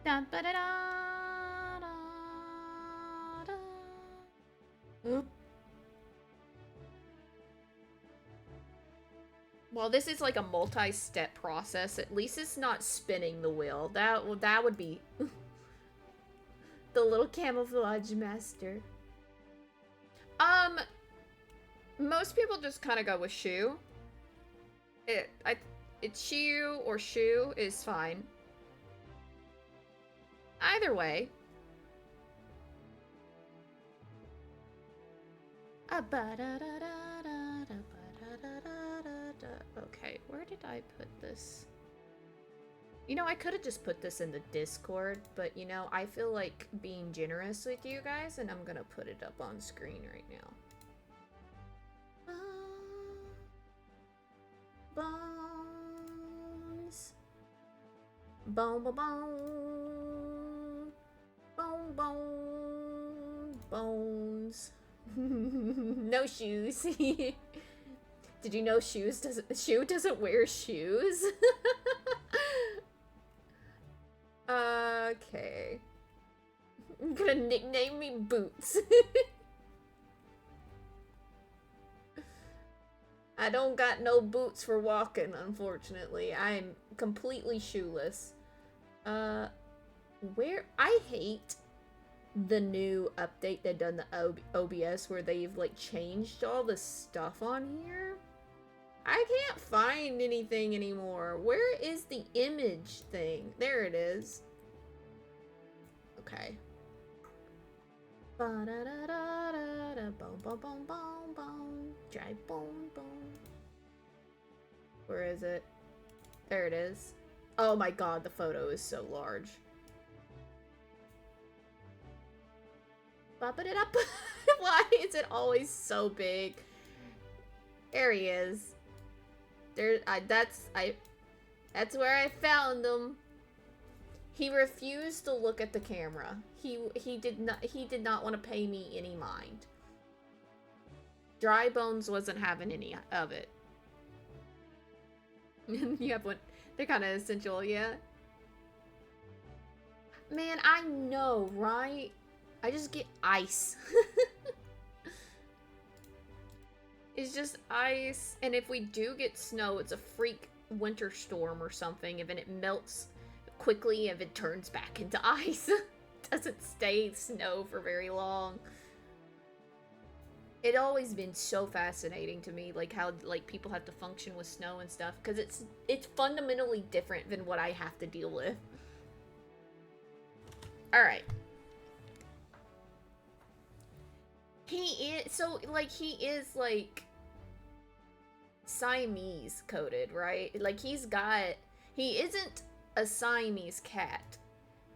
Dun da da da. Oop. Well, this is like a multi-step process. At least it's not spinning the wheel. That would be the little camouflage master. most people just kind of go with shoe. It's shoe or shoe is fine. Either way. Okay, where did I put this? You know, I could have just put this in the Discord, but you know, I feel like being generous with you guys, and I'm gonna put it up on screen right now. Bones. Bone, bone, bone. Bone, bone. Bones. No shoes. Did you know Shoe doesn't wear shoes? Okay. I'm gonna nickname me Boots. I don't got no boots for walking, unfortunately. I'm completely shoeless. Where I hate the new update they've done the OBS where they've like changed all the stuff on here. I can't find anything anymore. Where is the image thing? There it is. Okay. Dry bone. Where is it? There it is. Oh my god, the photo is so large. Bop it up. Why is it always so big? There he is. That's where I found him. He refused to look at the camera. He did not want to pay me any mind. Dry Bones wasn't having any of it. You have one. They're kind of essential, yeah. Man, I know, right? I just get ice. It's just ice, and if we do get snow, it's a freak winter storm or something, and then it melts quickly and it turns back into ice. Doesn't stay snow for very long. It always been so fascinating to me, like how like people have to function with snow and stuff, because it's fundamentally different than what I have to deal with. All right. He is like Siamese coded, right? Like he isn't a Siamese cat,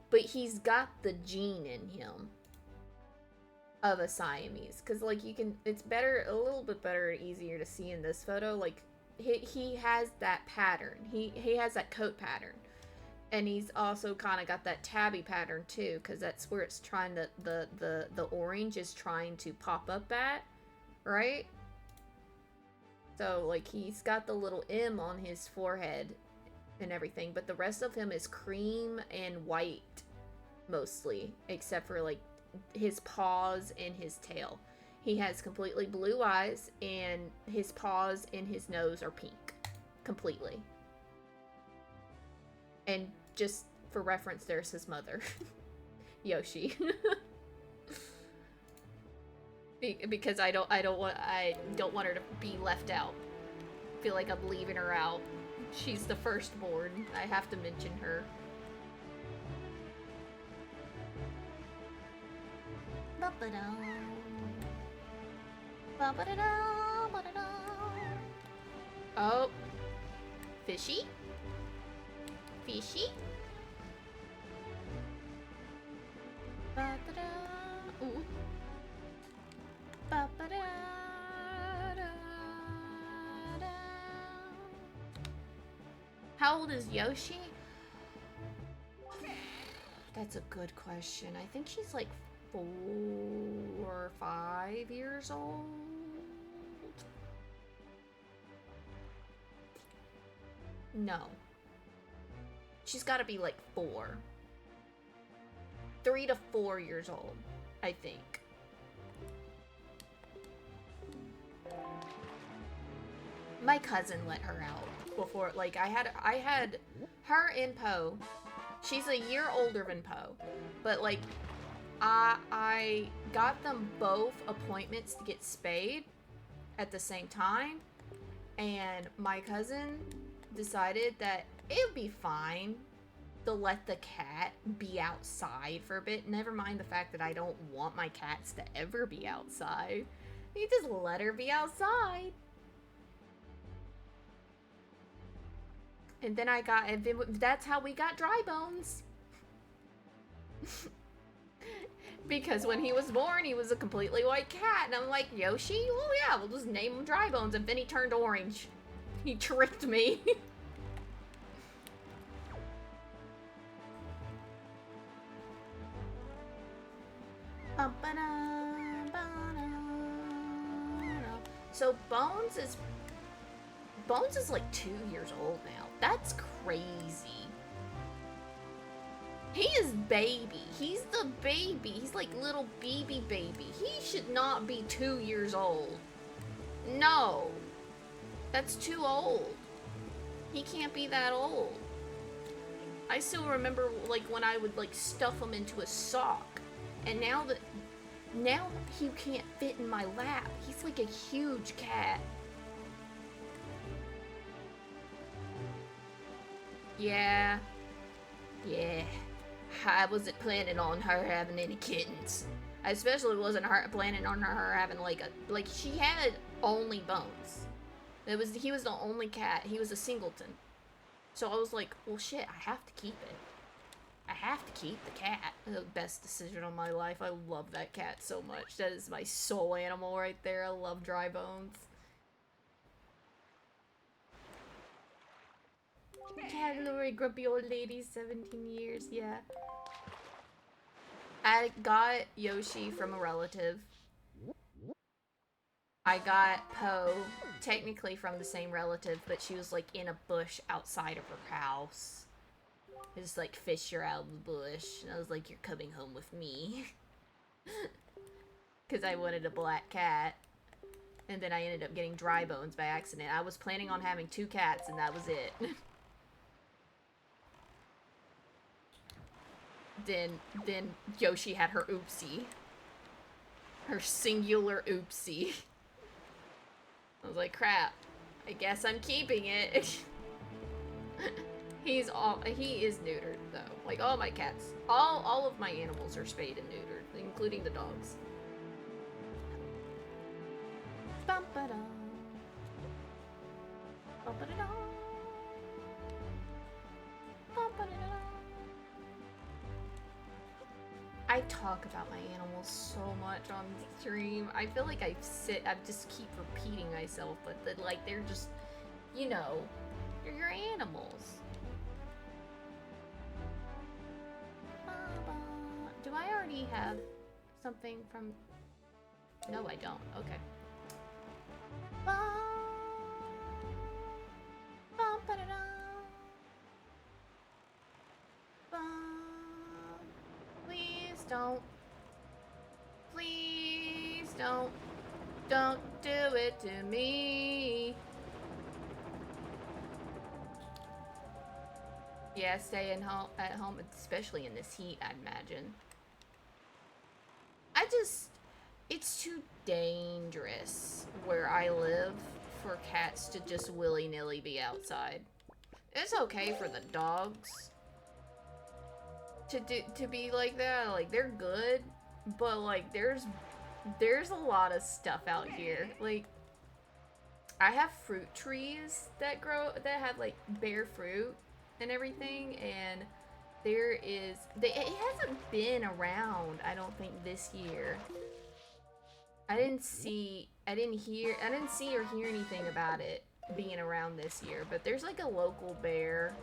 but he's got the gene in him of a Siamese. Cause like it's a little bit better, easier to see in this photo. Like he has that pattern. He has that coat pattern. And he's also kind of got that tabby pattern too, because that's where it's trying to, the orange is trying to pop up at, right? So, like, he's got the little M on his forehead and everything, but the rest of him is cream and white, mostly, except for, like, his paws and his tail. He has completely blue eyes, and his paws and his nose are pink. Completely. And just for reference, there's his mother, Yoshi. Because I don't want her to be left out. I feel like I'm leaving her out. She's the firstborn. I have to mention her. Oh, fishy. Fishy? Ooh. How old is Yoshi? That's a good question. I think she's like 4 or 5 years old. No. She's got to be like 4. 3 to 4 years old, I think. My cousin let her out before, like, I had her and Poe. She's a year older than Poe, but like, I got them both appointments to get spayed at the same time, and my cousin decided that it would be fine to let the cat be outside for a bit. Never mind the fact that I don't want my cats to ever be outside. You just let her be outside. And then that's how we got Dry Bones. Because when he was born, he was a completely white cat. And I'm like, Yoshi? Oh yeah, we'll just name him Dry Bones. And then he turned orange. He tricked me. So Bones is like 2 years old now. That's crazy. He is baby. He's the baby. He's like little baby. He should not be 2 years old. No. That's too old. He can't be that old. I still remember like when I would like stuff him into a sock. And now he can't fit in my lap. He's like a huge cat. Yeah. I wasn't planning on her having any kittens. I especially wasn't planning on her having like she had only Bones. He was the only cat. He was a singleton. So I was like, well shit, I have to keep it. I have to keep the cat. The best decision of my life. I love that cat so much. That is my soul animal right there. I love Dry Bones. Cat Lori, grumpy old lady, 17 years, yeah. I got Yoshi from a relative. I got Poe, technically from the same relative, but she was like in a bush outside of her house. I just like fished her out of the bush, and I was like, you're coming home with me. Because I wanted a black cat. And then I ended up getting Dry Bones by accident. I was planning on having 2 cats, and that was it. Then Yoshi had her oopsie. Her singular oopsie. I was like, crap. I guess I'm keeping it. He is neutered though. Like all my cats. All of my animals are spayed and neutered, including the dogs. Bum-ba-da. Bum-ba-da-da. Bum-ba-da-da. I talk about my animals so much on stream. I feel like I just keep repeating myself, but they're just, you know, they're your animals. Do I already have something from... No, I don't. Okay. Please don't. Please don't. Don't do it to me. Yeah, stay at home, especially in this heat, I'd imagine. It's too dangerous where I live for cats to just willy-nilly be outside. It's okay for the dogs to be like that. Like, they're good, but like there's a lot of stuff out here. Like, I have fruit trees that have like bear fruit and everything, and it hasn't been around, I don't think, this year. I didn't see or hear anything about it being around this year, but there's like a local bear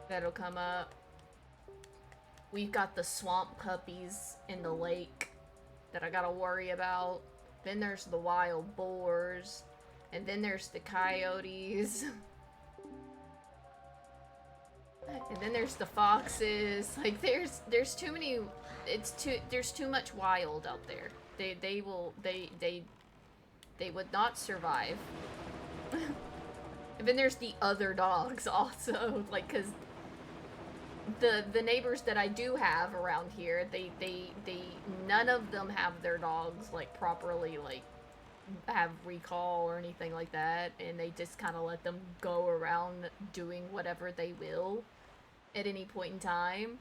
that'll come up. We've got the swamp puppies in the lake that I gotta worry about. Then there's the wild boars, and then there's the coyotes. And then there's the foxes. Like, there's too many. There's too much wild out there. They would not survive. And then there's the other dogs also, like, cause the neighbors that I do have around here, they none of them have their dogs like properly like have recall or anything like that, and they just kind of let them go around doing whatever they will at any point in time,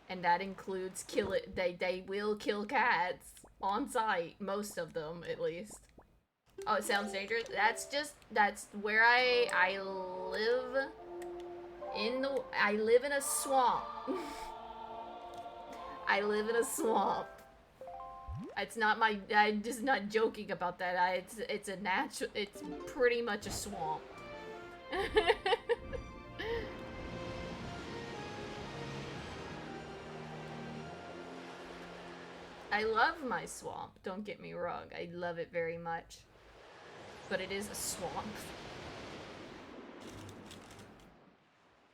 and that includes kill it. They will kill cats on sight, most of them at least. Oh, it sounds dangerous. That's where I live I live in a swamp. I live in a swamp. It's not I'm just not joking about that. It's a natural, it's pretty much a swamp. I love my swamp, don't get me wrong. I love it very much. But it is a swamp.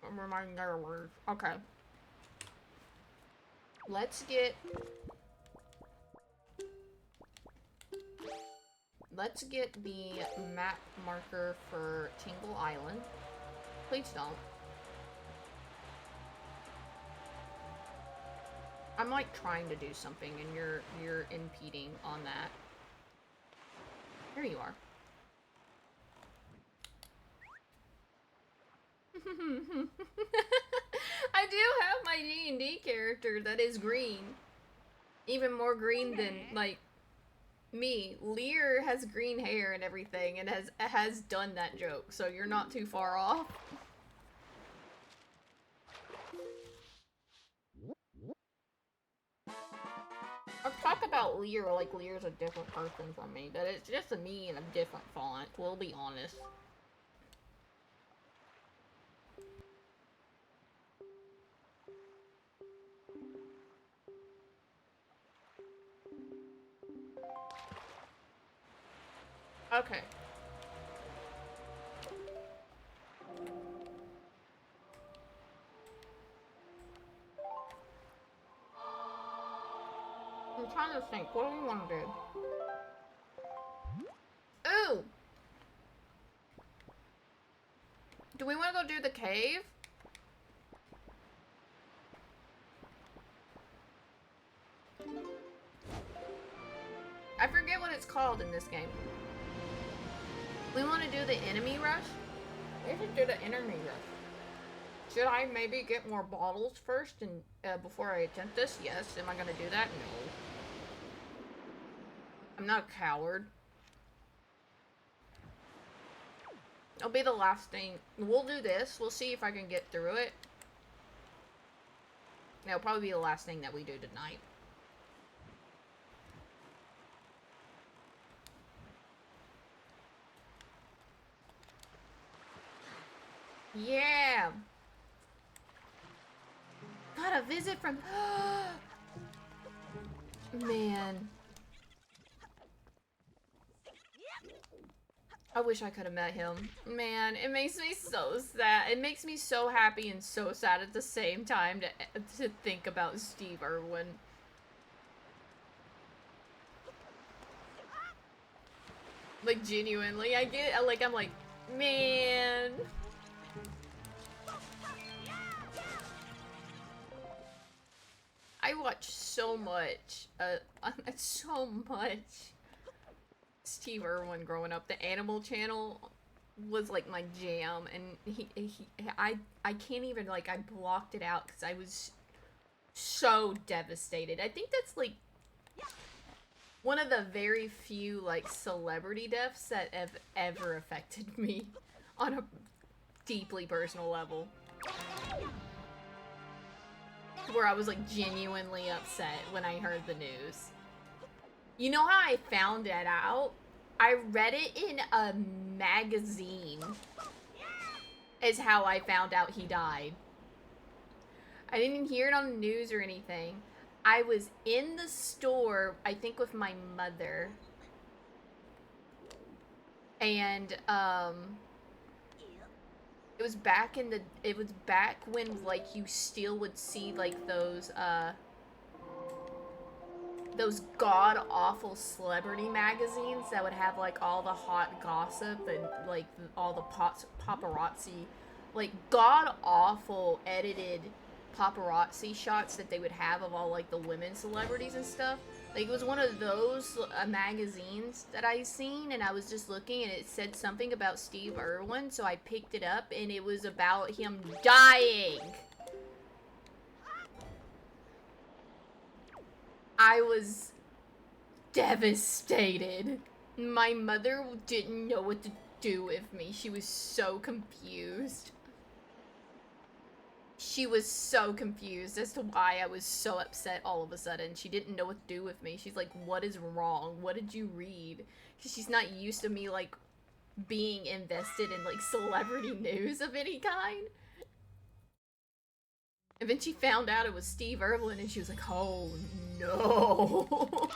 I'm reminding our word. Okay. Let's get the map marker for Tingle Island. Please don't. I'm like trying to do something and you're impeding on that. Here you are. I do have my D&D character that is green. Even more green than, like, me. Lear has green hair and everything and has done that joke, so you're not too far off. I've talked about Lear like Lear's a different person from me, but it's just a me in a different font, we'll be honest. Okay. I'm trying to think, what do we want to do? Ooh! Do we want to go do the cave? I forget what it's called in this game. We want to do the enemy rush? We should do the enemy rush. Should I maybe get more bottles first and before I attempt this? Yes. Am I gonna do that? No. I'm not a coward. It'll be the last thing. We'll do this. We'll see if I can get through it. It'll probably be the last thing that we do tonight. Yeah! Got a visit from... Man. I wish I could have met him. Man, it makes me so sad. It makes me so happy and so sad at the same time to think about Steve Irwin. Like, genuinely, I'm like, man... I watch so much Steve Irwin growing up. The Animal Channel was like my jam, and I can't even, like, I blocked it out because I was so devastated. I think that's like one of the very few like celebrity deaths that have ever affected me on a deeply personal level. Where I was like genuinely upset when I heard the news. You know how I found it out? I read it in a magazine is how I found out he died. I didn't hear it on the news or anything. I was in the store, I think with my mother. And, it was back when, like, you still would see, like, those god-awful celebrity magazines that would have, like, all the hot gossip and, like, all the paparazzi, like, god-awful edited paparazzi shots that they would have of all, like, the women celebrities and stuff. Like, it was one of those magazines that I seen, and I was just looking, and it said something about Steve Irwin, so I picked it up, and it was about him dying. I was devastated. My mother didn't know what to do with me. She was so confused. She was so confused as to why I was so upset all of a sudden. She didn't know what to do with me. She's like, what is wrong? What did you read? Because she's not used to me, like, being invested in, like, celebrity news of any kind. And then she found out it was Steve Irwin, and she was like, oh, no.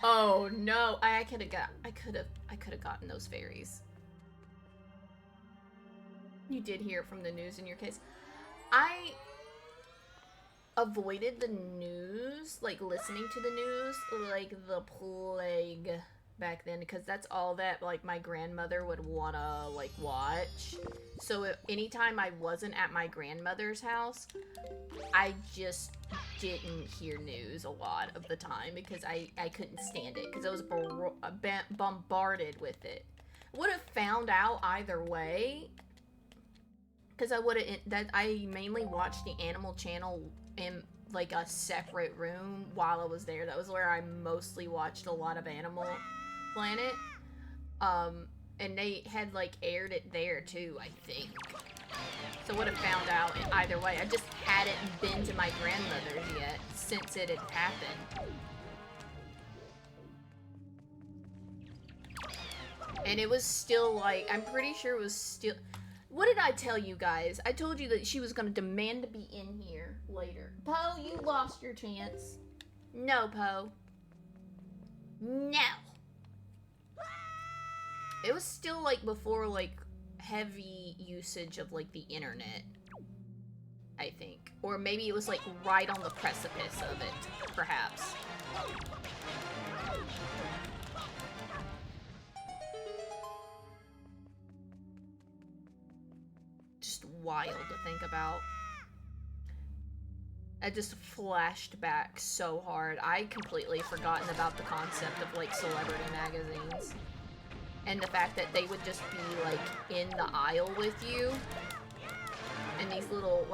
Oh, no. I could have gotten those fairies. You did hear from the news in your case. I avoided the news, like listening to the news, like the plague back then, because that's all that like my grandmother would wanna like watch. So anytime I wasn't at my grandmother's house, I just didn't hear news a lot of the time because I couldn't stand it because I was bombarded with it. Would have found out either way. Because I mainly watched the Animal Channel in, like, a separate room while I was there. That was where I mostly watched a lot of Animal Planet. And they had, like, aired it there, too, I think. So would have found out either way. I just hadn't been to my grandmother's yet since it had happened. And it was still, like, I'm pretty sure it was still... What did I tell you guys? I told you that she was going to demand to be in here later. Poe, you lost your chance. No, Poe. No. It was still, like, before, like, heavy usage of, like, the internet. I think. Or maybe it was, like, right on the precipice of it, perhaps. Just wild to think about. I just flashed back so hard. I completely forgotten about the concept of like celebrity magazines. And the fact that they would just be like in the aisle with you. And these little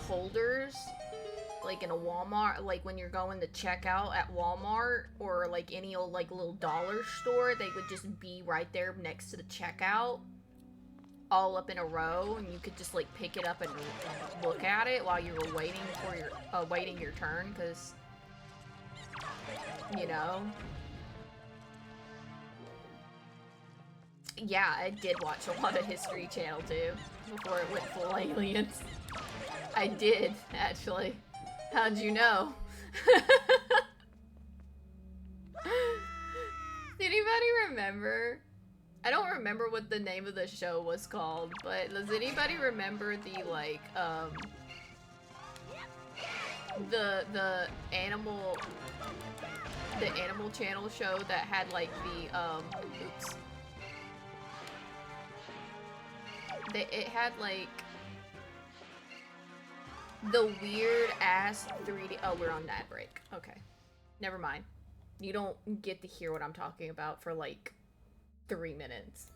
holders. Like in a Walmart, like when you're going to check out at Walmart or like any old like little dollar store, they would just be right there next to the checkout. All up in a row, and you could just like pick it up and look at it while you were waiting for your waiting your turn, because you know. Yeah, I did watch a lot of History Channel too before it went full aliens. I did actually. How'd you know? Did anybody remember? I don't remember what the name of the show was called, but does anybody remember the, like, the Animal Channel show that had, like, it had, like, the weird-ass 3D... Oh, we're on ad break. Okay. Never mind. You don't get to hear what I'm talking about for, like... 3 minutes.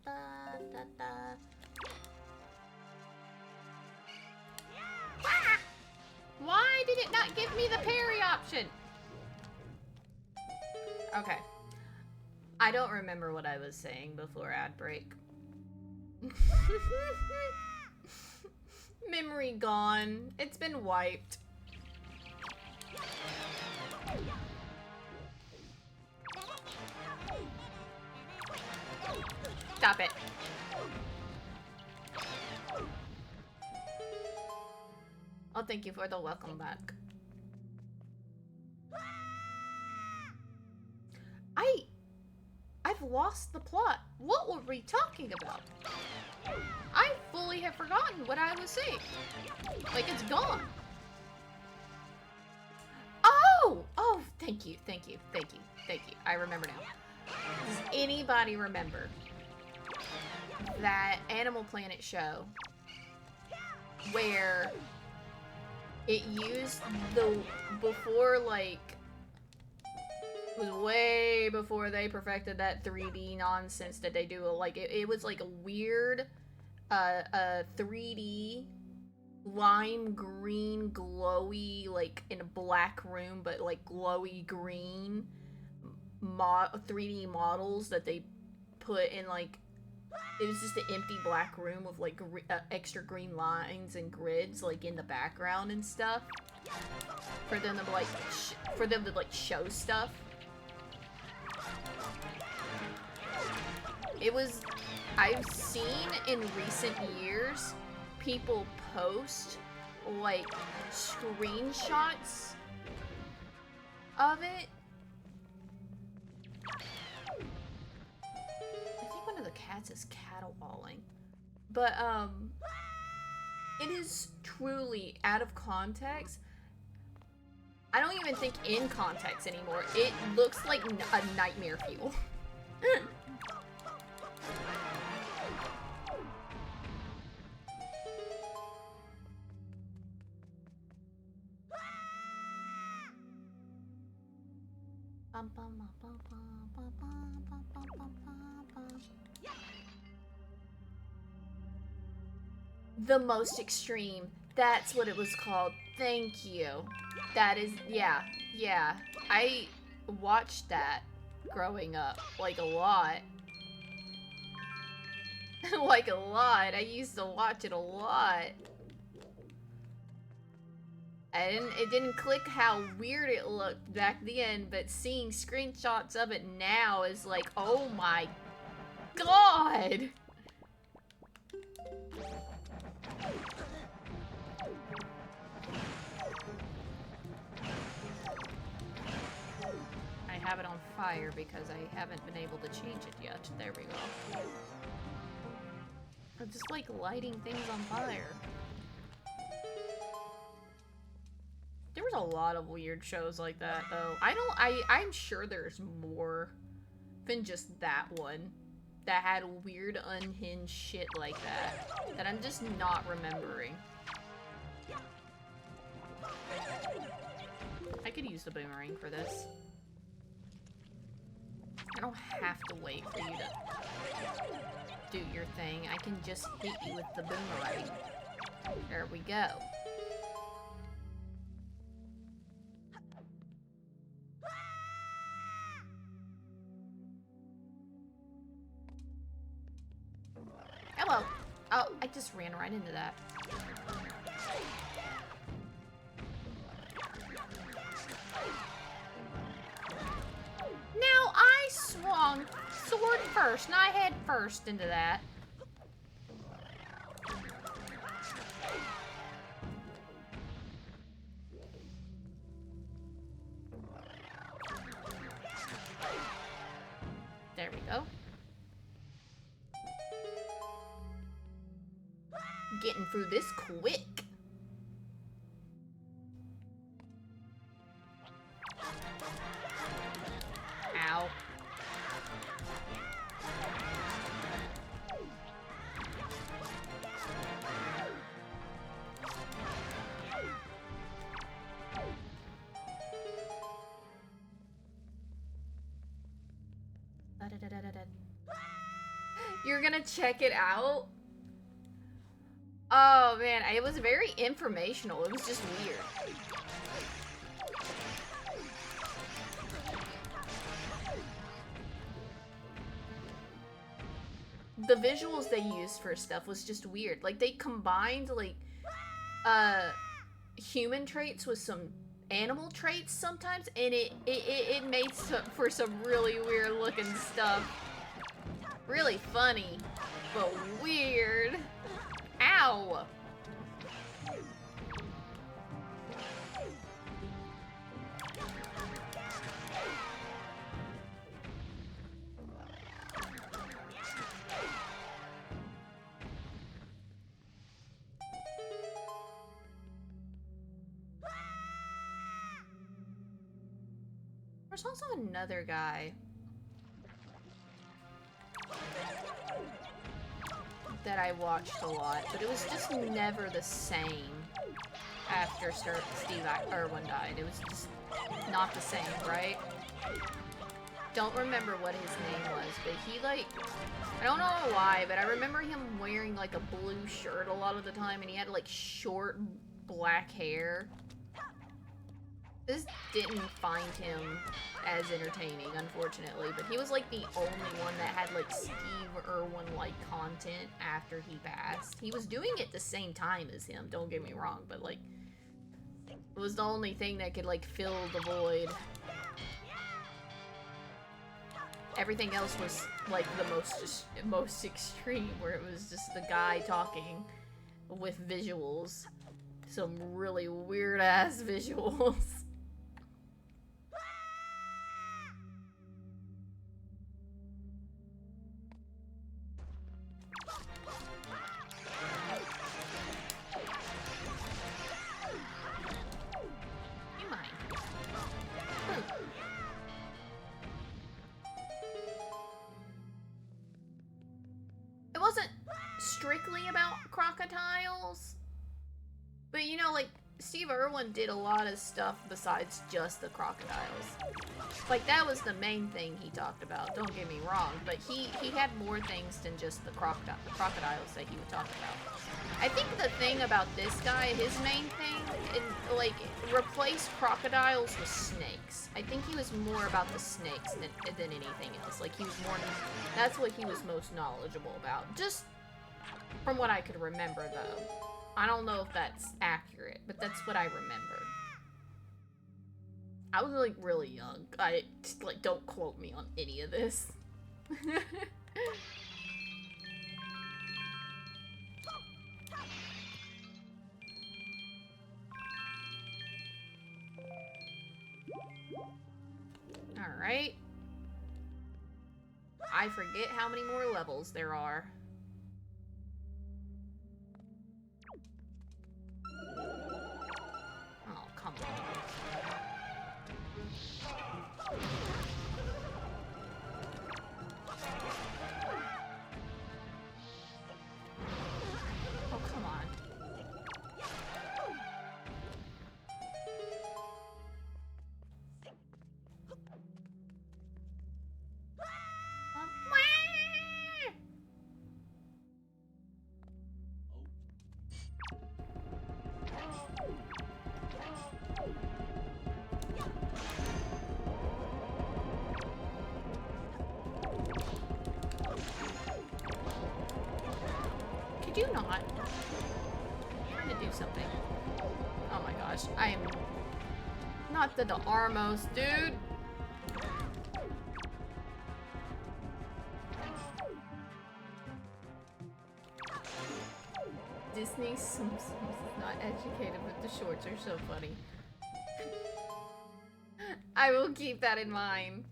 Ah! Why did it not give me the parry option? Okay. I don't remember what I was saying before ad break. Memory gone. It's been wiped. Stop it. Oh, thank you for the welcome back. I've lost the plot. What were we talking about? I fully have forgotten what I was saying. Like, it's gone. Oh! Oh, thank you, thank you, thank you, thank you. I remember now. Does anybody remember that Animal Planet show where it used the, before, like, it was way before they perfected that 3D nonsense that they do. Like, it was like a weird 3D lime green glowy, like in a black room, but like glowy green 3D models that they put in, like, it was just an empty black room with like extra green lines and grids like in the background and stuff for them to like show stuff. It was, I've seen in recent years people post like screenshots of it. I think one of the cats is caterwauling. But it is truly out of context. I don't even think in context anymore. It looks like a nightmare fuel. The most extreme. That's what it was called. Thank you. That is, yeah. I watched that growing up, like a lot. Like a lot. I used to watch it a lot. It didn't click how weird it looked back then, but seeing screenshots of it now is like, oh my god! I have it on fire because I haven't been able to change it yet. There we go. I'm just like lighting things on fire. There was a lot of weird shows like that, though. I'm sure there's more than just that one that had weird, unhinged shit like that I'm just not remembering. I could use the boomerang for this. I don't have to wait for you to do your thing. I can just hit you with the boomerang. There we go. Hello. Oh, I just ran right into that. Now I swung sword first, and I head first into that. There we go. Getting through this quick. Ow. You're gonna check it out? Oh man, it was very informational. It was just weird. The visuals they used for stuff was just weird. Like, they combined, like, human traits with some animal traits sometimes, and it made for some really weird looking stuff. Really funny, but weird. Ow! There's also another guy that I watched a lot, but it was just never the same after Steve Irwin died. It was just not the same, right? Don't remember what his name was, but he, like, I don't know why, but I remember him wearing, like, a blue shirt a lot of the time, and he had, like, short black hair. This didn't find him as entertaining, unfortunately, but he was, like, the only one that had, like, Steve Irwin-like content after he passed. He was doing it the same time as him, don't get me wrong, but, like, it was the only thing that could, like, fill the void. Everything else was, like, the most extreme, where it was just the guy talking with visuals. Some really weird-ass visuals. It wasn't strictly about crocodiles, but you know, like, Steve Irwin did a lot of stuff besides just the crocodiles. Like, that was the main thing he talked about, don't get me wrong, but he had more things than just the crocodiles that he would talk about. I think the thing about this guy, his main thing, like, replace crocodiles with snakes. I think he was more about the snakes than anything else. Like, he was more, that's what he was most knowledgeable about. Just from what I could remember, though. I don't know if that's accurate, but that's what I remember. I was, like, really young. Like, don't quote me on any of this. Alright. I forget how many more levels there are. Oh, come on. Oh, come on. Could you not? I'm trying to do something. Oh my gosh, I am not the Armos, dude. Disney's not educated, but the shorts are so funny. I will keep that in mind.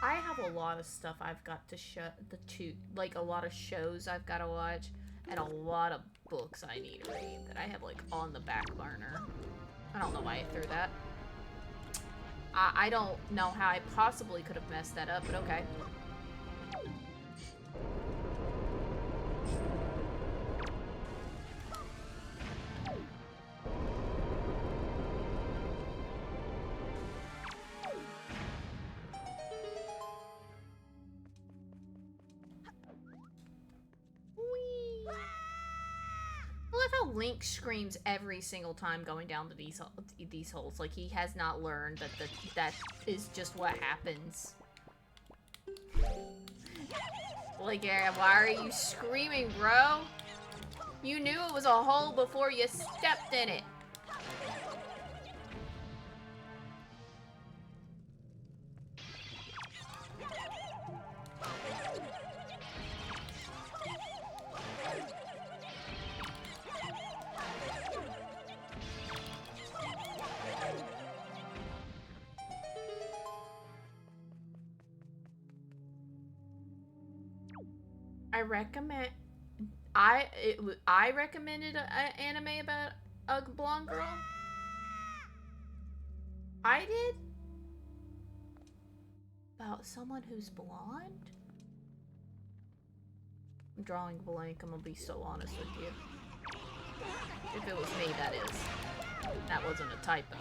I have a lot of stuff I've got to like a lot of shows I've got to watch, and a lot of books I need to read that I have like on the back burner. I don't know why I threw that. I don't know how I possibly could have messed that up, but okay. Link screams every single time going down to these holes. Like, he has not learned that that is just what happens. Like, why are you screaming, bro? You knew it was a hole before you stepped in it. I recommended an anime about a blonde girl. I did? About someone who's blonde? I'm drawing blank, I'm gonna be so honest with you. If it was me, that is. That wasn't a typo.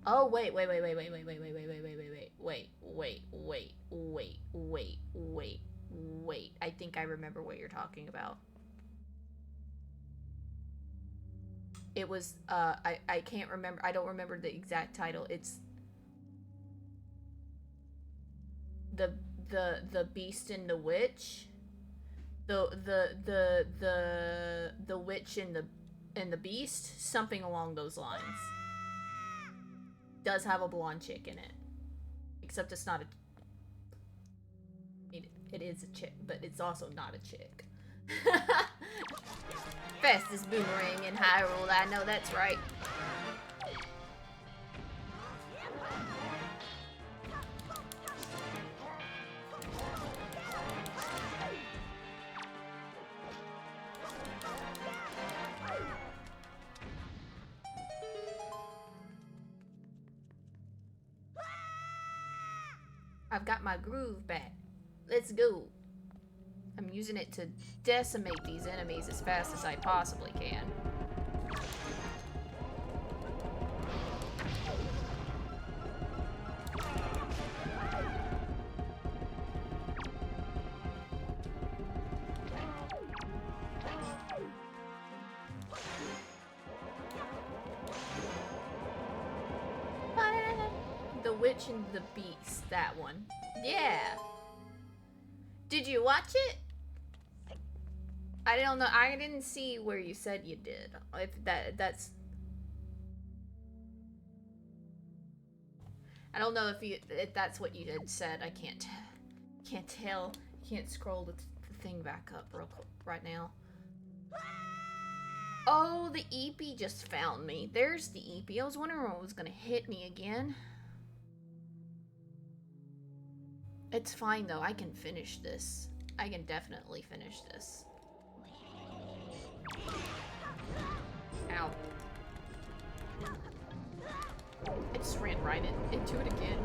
Oh, wait. I think I remember what you're talking about. It was, I can't remember. I don't remember the exact title. It's the Beast and the Witch. The Witch and the Beast, something along those lines. Does have a blonde chick in it. Except it's not a... It is a chick, but it's also not a chick. Fastest boomerang in Hyrule, I know that's right. I've got my groove back. Let's go. I'm using it to decimate these enemies as fast as I possibly can. The Witch and the Beast, that one. Yeah. Did you watch it? I don't know. I didn't see where you said you did. If that's... I don't know if that's what you had said. I can't tell. Can't scroll the thing back up real quick right now. Oh, the EP just found me. There's the EP. I was wondering what was gonna hit me again. It's fine though, I can finish this. I can definitely finish this. Ow. I just ran right into it again.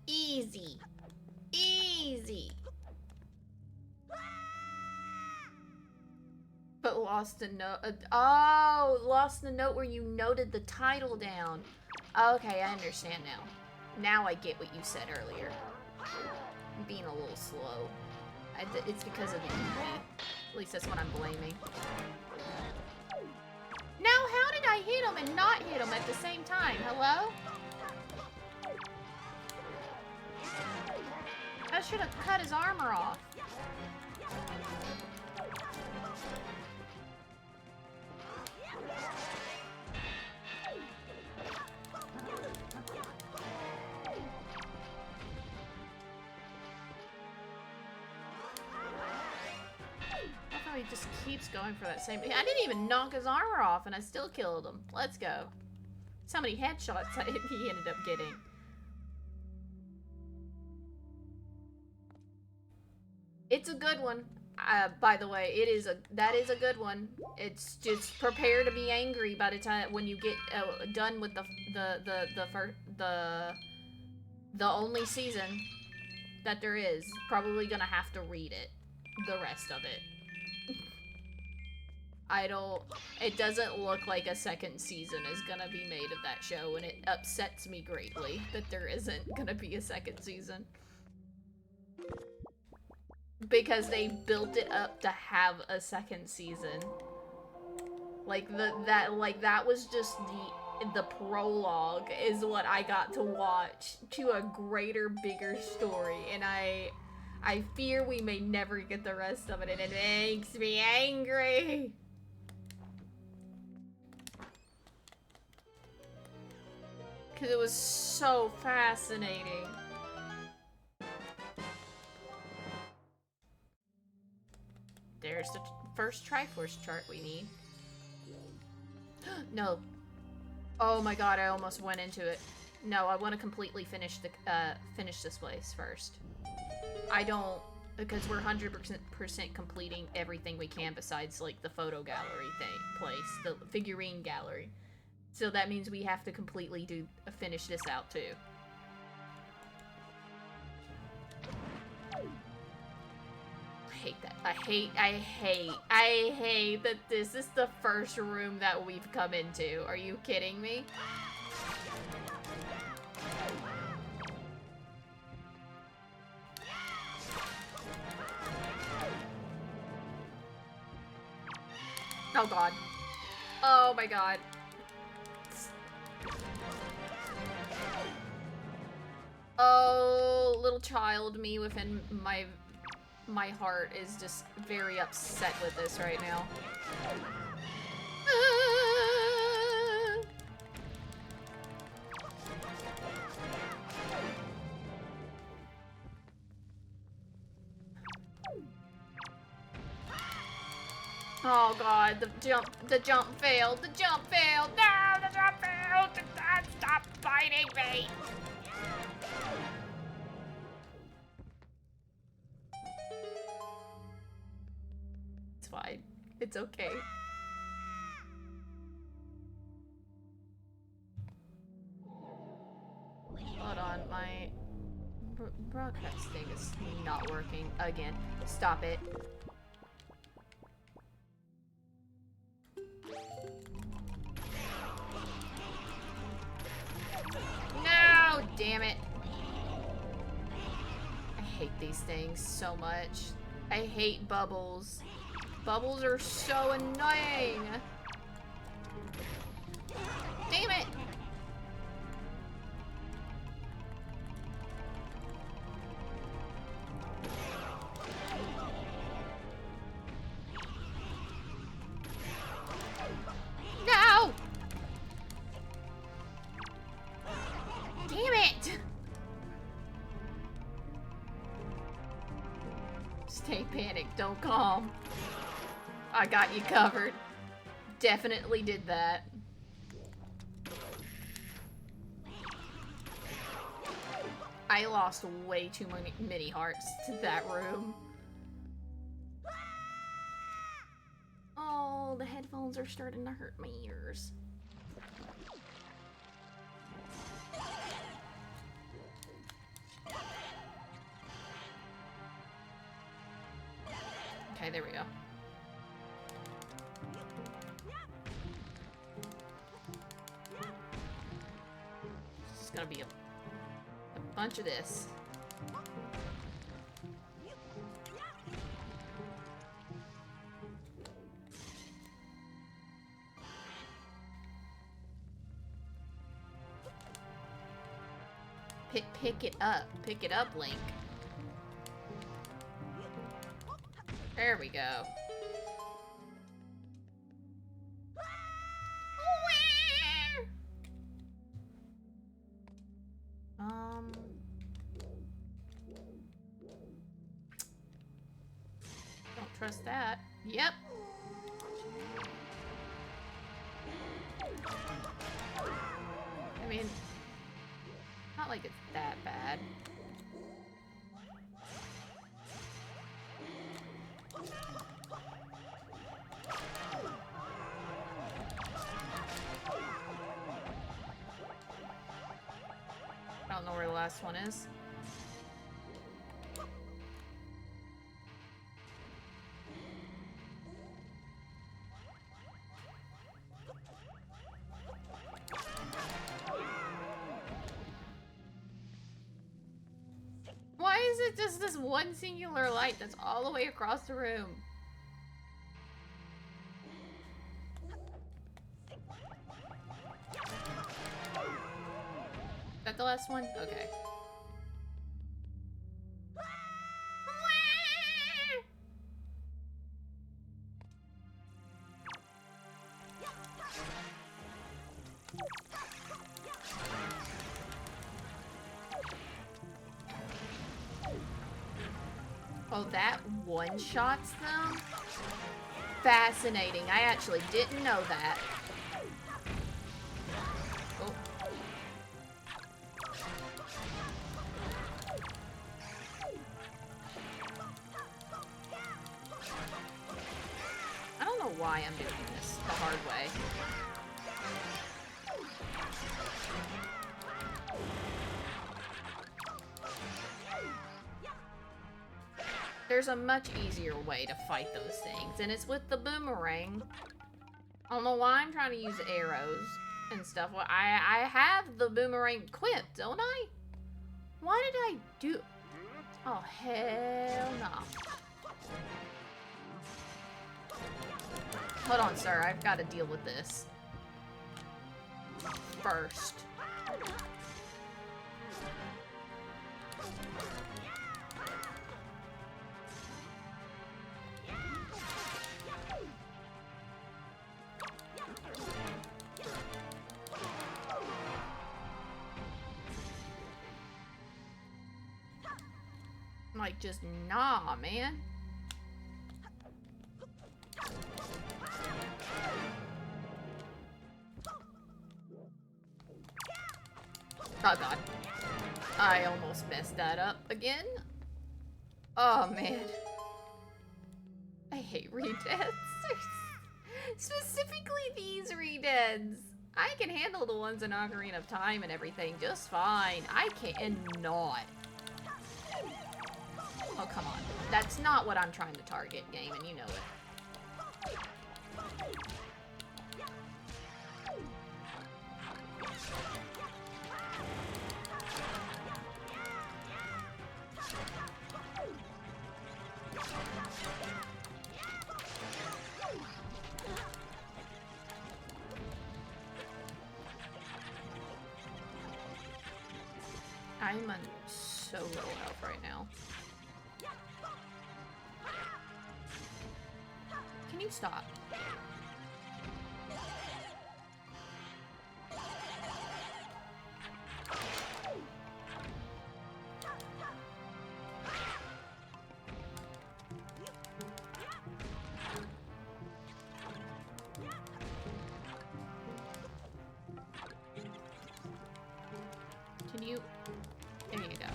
Easy. Easy. But lost a note. Oh, lost the note where you noted the title down. Okay, I understand now. Now I get what you said earlier. I'm being a little slow. It's because of the EP. At least that's what I'm blaming. Now, how did I hit him and not hit him at the same time? Hello? I should have cut his armor off. He just keeps going for that same... I didn't even knock his armor off and I still killed him. Let's go. That's how many headshots he ended up getting. It's a good one. By the way, that is a good one. It's just prepare to be angry by the time when you get done with the only season that there is. Probably gonna have to read it, the rest of it. It doesn't look like a second season is gonna be made of that show, and it upsets me greatly that there isn't gonna be a second season. Because they built it up to have a second season. Like, that was just the prologue is what I got to watch to a greater, bigger story, and I fear we may never get the rest of it, and it makes me angry! Because it was so fascinating. There's the first Triforce chart we need. No. Oh my god, I almost went into it. No, I want to completely finish this place first. I don't, because we're 100% completing everything we can besides, like, the photo gallery place, the figurine gallery. So that means we have to completely finish this out too. I hate that. I hate that this is the first room that we've come into. Are you kidding me? Oh god. Oh my god. Oh, little child me within my heart is just very upset with this right now. Oh god, the jump failed, the jump failed, no, the jump failed, stop fighting me! It's fine, it's okay. Hold on, my broadcast thing is not working again. Stop it. No! Damn it. I hate these things so much. I hate bubbles. Bubbles are so annoying. Damn it! No! Damn it! Stay panicked, don't calm. I got you covered. Definitely did that. I lost way too many hearts to that room. Oh, the headphones are starting to hurt my ears. Okay, there we go. It's gonna be a bunch of this. Pick it up. Pick it up, Link. There we go. Don't trust that. Yep. I mean, not like it's that bad. I don't know where the last one is. Why is it just this one singular light that's all the way across the room? Is that the last one? Okay. Oh, that one-shots them? Fascinating. I actually didn't know that. Oh. I don't know why I'm doing this the hard way. There's a much easier way to fight those things, and it's with the boomerang. I don't know why I'm trying to use arrows and stuff. Well, I have the boomerang equipped, don't I? Why did I do... Oh, hell no. Hold on, sir. I've got to deal with this first. Like, just nah, man. Oh god. I almost messed that up again. Oh man. I hate redeads. Specifically these redeads. I can handle the ones in Ocarina of Time and everything just fine. I cannot. Oh, come on. That's not what I'm trying to target, game, and you know it. I'm on so low health right now. Can you stop? Can you... There you go.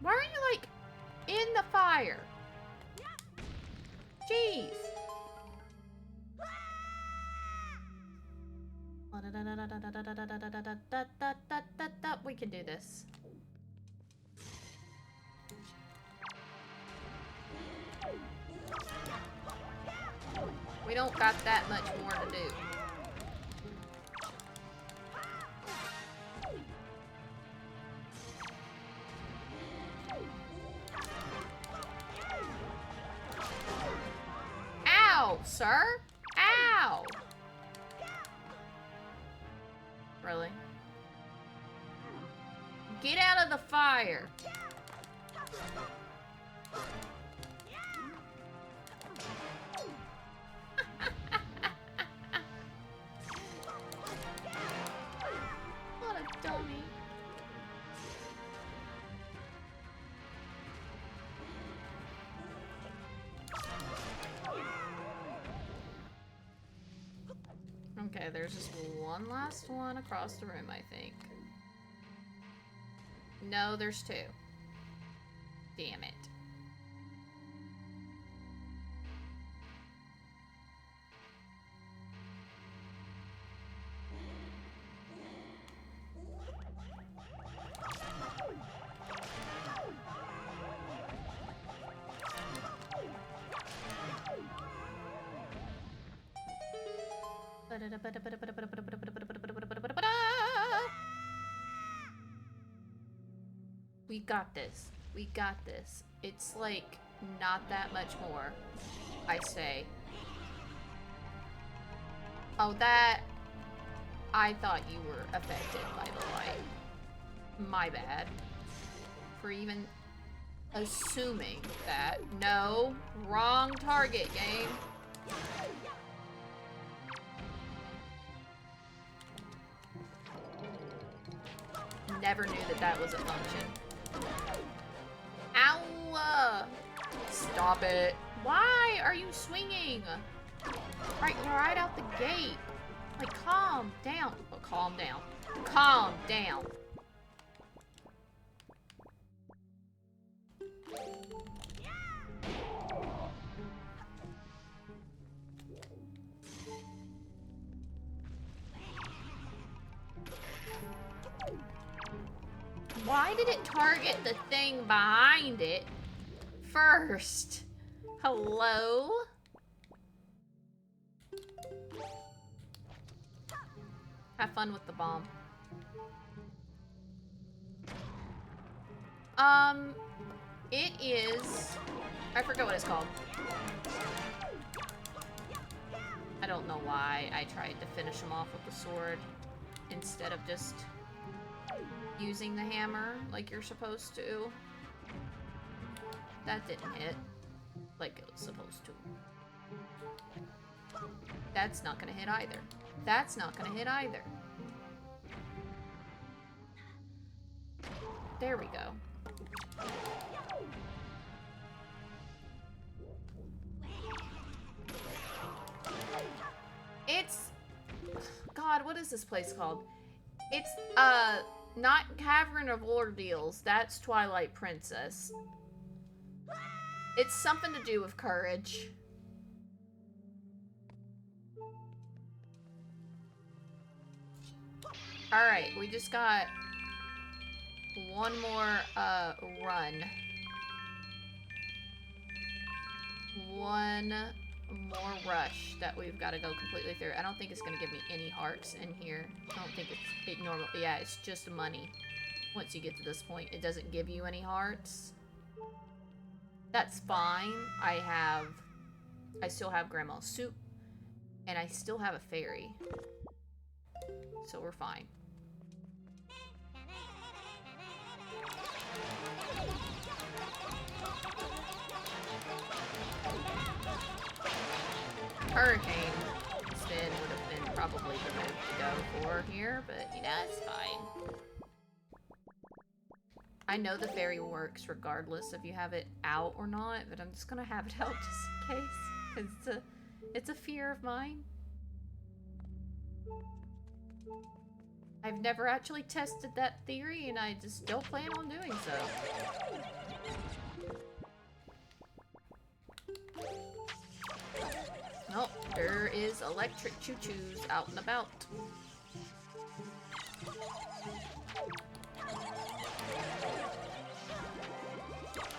Why are you, like, in the fire? Jeez. We can do this. We don't got that much more to do. Ow, sir! Ow! Really? Get out of the fire! What a dummy. Okay, there's just one last one across the room, I think. No, there's two. Damn it. We got this. We got this. It's like not that much more, I say. Oh, that... I thought you were affected by the light. My bad. For even assuming that. No. Wrong target, game. Never knew that that was a function. Ow! Stop it. Why are you swinging? Right out the gate. Like, calm down. Oh, calm down. Calm down. Why did it target the thing behind it first? Hello? Have fun with the bomb. It is... I forget what it's called. I don't know why I tried to finish him off with the sword instead of just using the hammer like you're supposed to. That didn't hit like it was supposed to. That's not gonna hit either. That's not gonna hit either. There we go. It's... God, what is this place called? It's, not Cavern of Ordeals. That's Twilight Princess. It's something to do with courage. Alright, we just got one more, run. One more rush that we've got to go completely through. I don't think it's going to give me any hearts in here. I don't think it's normal. Yeah, it's just money. Once you get to this point, it doesn't give you any hearts. That's fine. I still have Grandma's soup, and I still have a fairy. So we're fine. Hurricane instead would have been probably the move to go for here, but you know, it's fine. I know the fairy works regardless if you have it out or not, but I'm just gonna have it out just in case, because it's a fear of mine. I've never actually tested that theory, and I just don't plan on doing so. Oh, there is electric choo-choos out and about.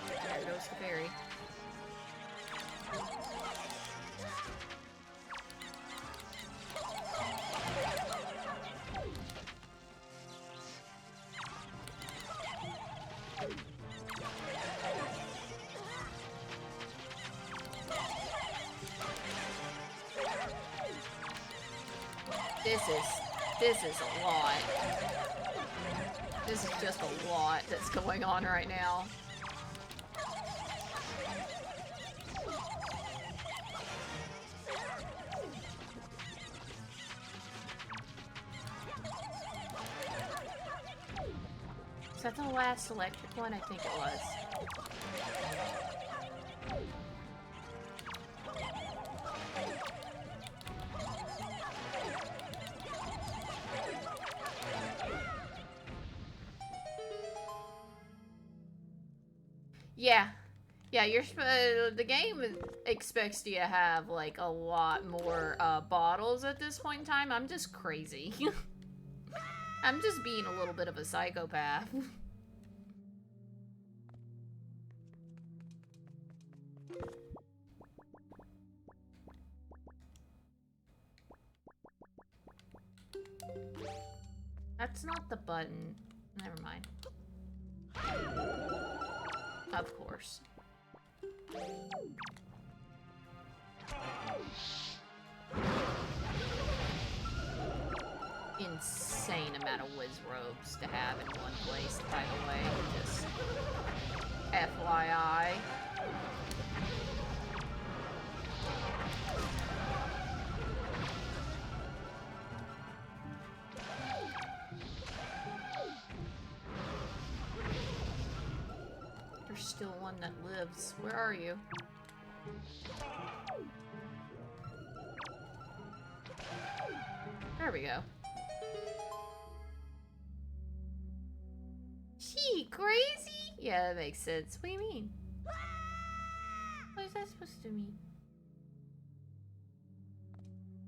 There goes the fairy. This is a lot. This is just a lot that's going on right now. Is that the last electric one? I think it was. Yeah. Yeah, the game expects you to have, like, a lot more, bottles at this point in time. I'm just crazy. I'm just being a little bit of a psychopath. That's not the button. Never mind. Of course. Insane amount of whiz robes to have in one place, by the way. Just FYI. There's still one that lives. Where are you? There we go. She crazy? Yeah, that makes sense. What do you mean? What is that supposed to mean?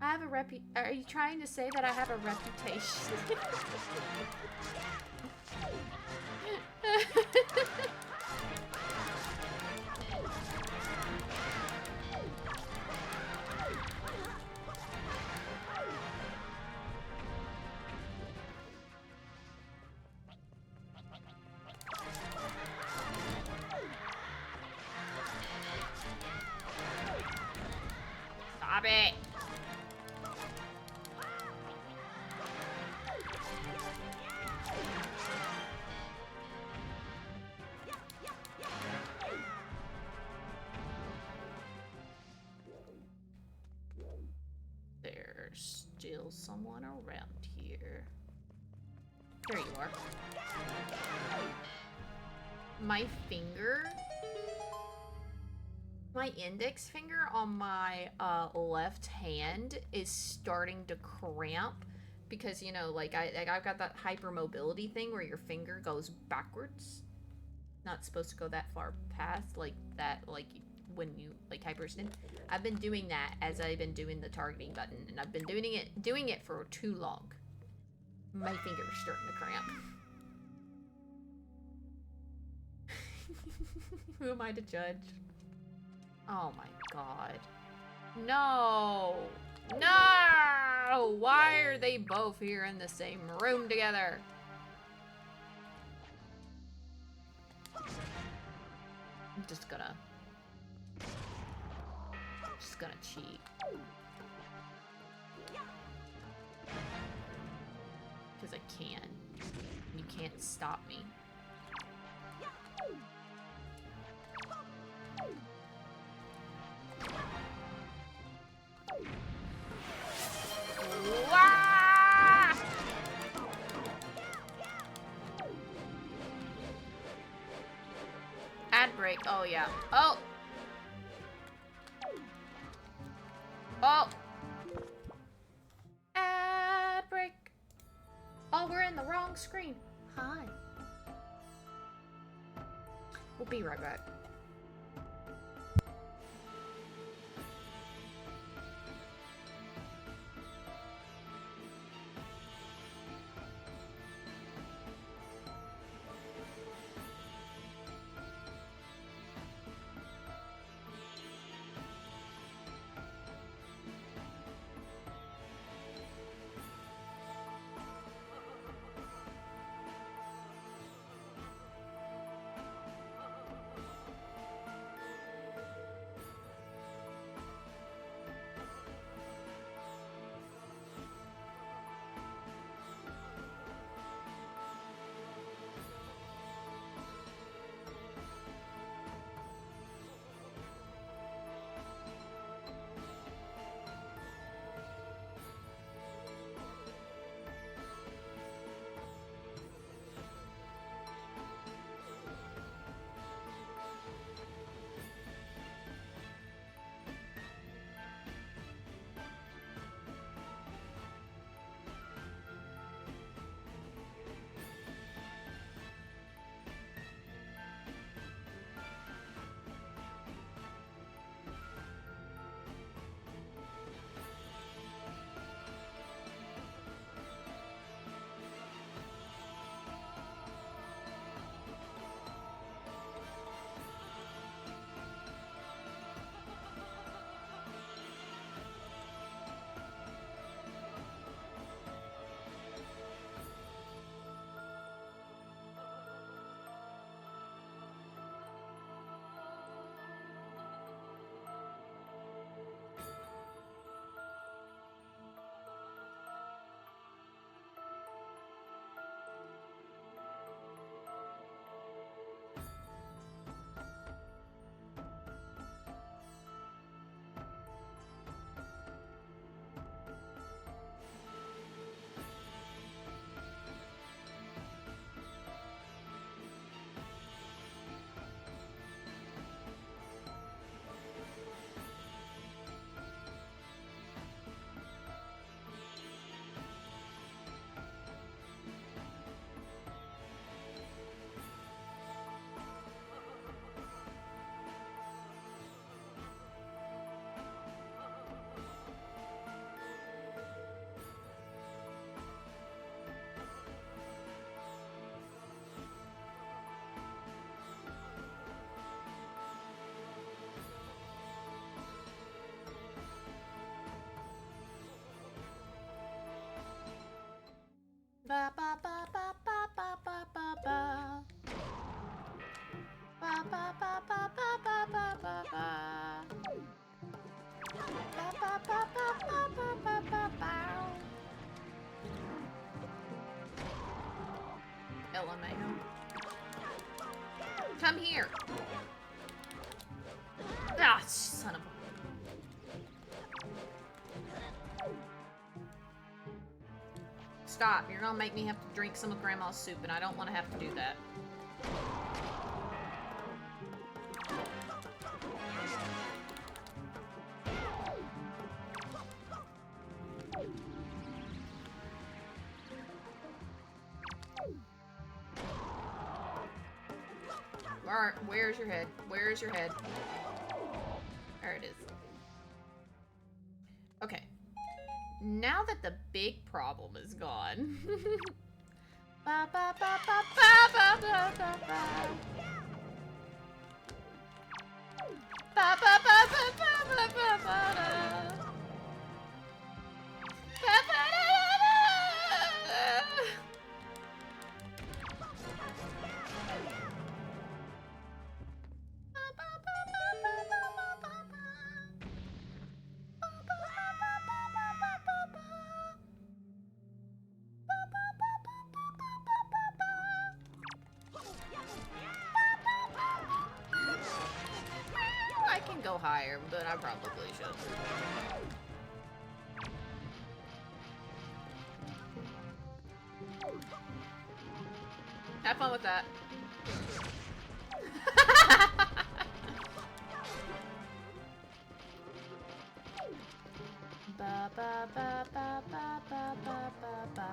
I have a Are you trying to say that I have a reputation? Stop it! There's still someone around here. There you are. My finger? My index finger on my left hand is starting to cramp because, you know, like I've got that hypermobility thing where your finger goes backwards. Not supposed to go that far past, like that, like when you like hyperextend. I've been doing that as I've been doing the targeting button, and I've been doing it for too long. My finger's starting to cramp. Who am I to judge? Oh my god. No! No! Why are they both here in the same room together? I'm just gonna cheat. Because I can. You can't stop me. Wah! Ad break. Oh, yeah. Oh! Oh! Ad break. Oh, we're in the wrong screen. Hi. We'll be right back. LMAO. Come here. Ah, son of a... Stop. You're gonna make me have to drink some of Grandma's soup, and I don't want to have to do that. Alright, where's your head? Where's your head? There it is. Okay. Now that the big problem is gone. Ba, ba, ba, ba, ba, ba, ba, ba, ba. Ba, ba, ba, ba, ba, ba, ba, ba, da. Ba, ba, da, da, da. I can go higher, but I probably should. Have fun with that. Ba ba ba ba ba ba ba ba ba ba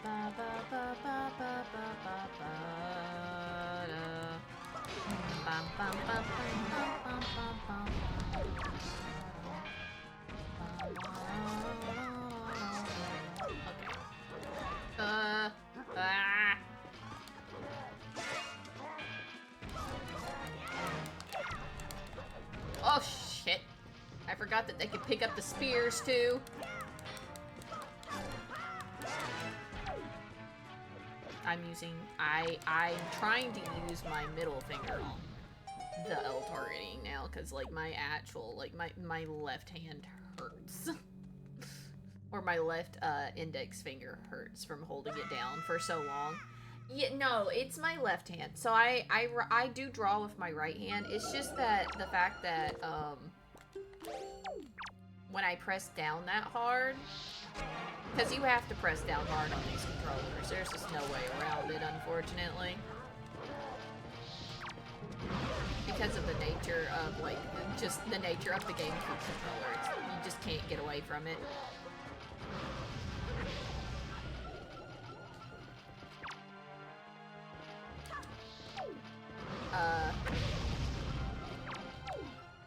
ba ba ba ba ba ba ba ba da. Bum bum bum bum bum bum bum bum. Okay. Oh shit. I forgot that they could pick up the spears too. I'm trying to use my middle finger on the L targeting now, because like my actual, like my left hand hurts. Or my left index finger hurts from holding it down for so long. Yeah, no, it's my left hand. So I do draw with my right hand. It's just that the fact that when I press down that hard, because you have to press down hard on these controllers. There's just no way around it, unfortunately. Because of the nature of, like, just the nature of the GameCube controller. You just can't get away from it.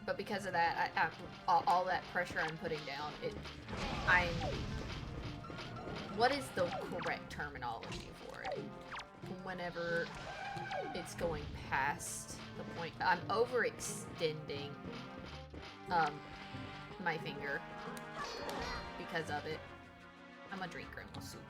But because of that, all that pressure I'm putting down, what is the correct terminology for it? Whenever it's going past the point, I'm overextending my finger because of it. I'm gonna drink Grandma's soup.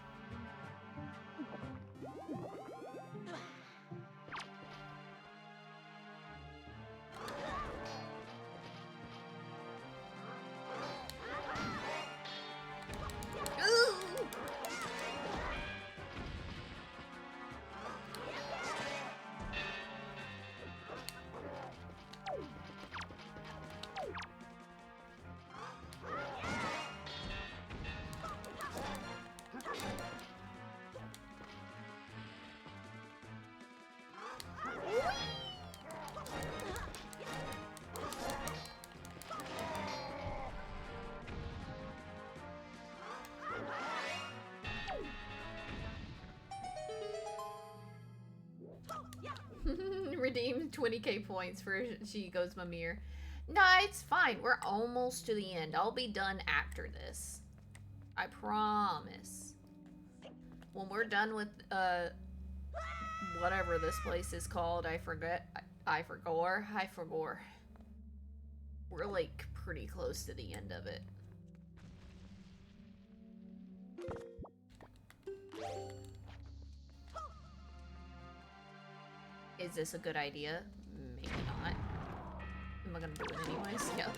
Redeem 20k points for She Goes Mimir. Nah, it's fine. We're almost to the end. I'll be done after this. I promise. When we're done with, whatever this place is called, I forget. I forgot. We're, like, pretty close to the end of it. Is this a good idea? Maybe not. Am I gonna do it anyways? Yeah.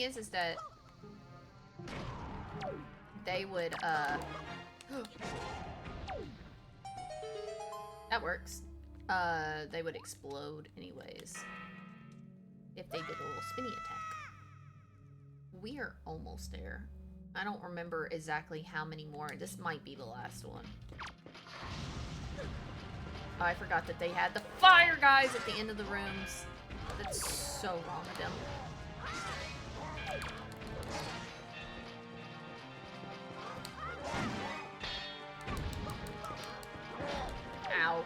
thing is that they would, that works. They would explode anyways if they did a little spinny attack. We are almost there. I don't remember exactly how many more. This might be the last one. Oh, I forgot that they had the fire guys at the end of the rooms. That's so wrong of them. Ow.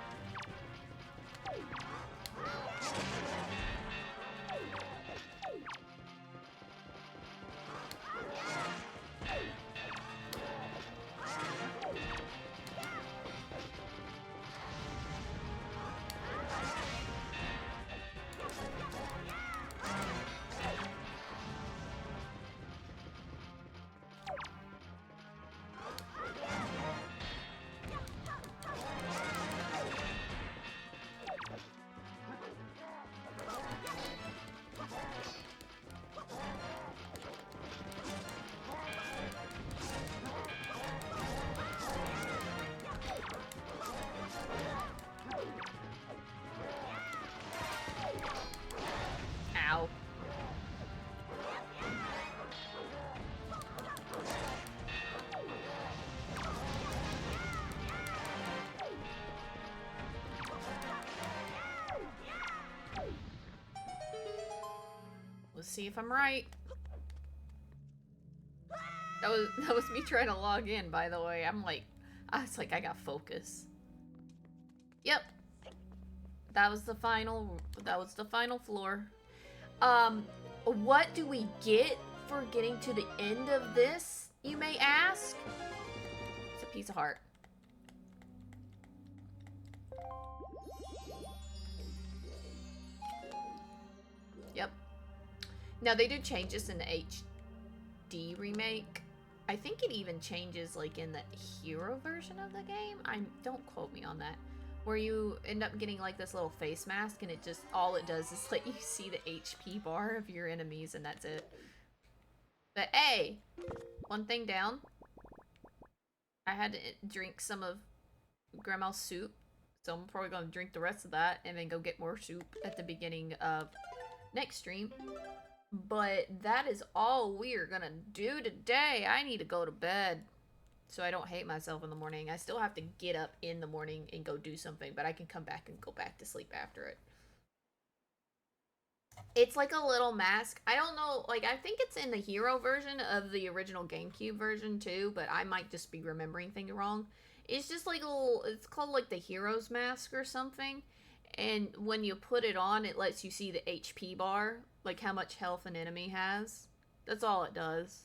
Ow. Let's see if I'm right. That was me trying to log in, by the way. I was like, I got focus. Yep. That was the final floor. What do we get for getting to the end of this, you may ask? It's a piece of heart. Yep. Now, they do change this in the HD remake. I think it even changes, like, in the hero version of the game. Don't quote me on that. Where you end up getting, like, this little face mask, and it just, all it does is let you see the HP bar of your enemies, and that's it. But, hey! One thing down. I had to drink some of Grandma's soup, so I'm probably gonna drink the rest of that, and then go get more soup at the beginning of next stream. But that is all we're gonna do today. I need to go to bed so I don't hate myself in the morning. I still have to get up in the morning and go do something, but I can come back and go back to sleep after it. It's like a little mask. I don't know, like, I think it's in the hero version of the original GameCube version too, but I might just be remembering things wrong. It's just like a little, it's called like the hero's mask or something. And when you put it on, it lets you see the HP bar, like how much health an enemy has. That's all it does.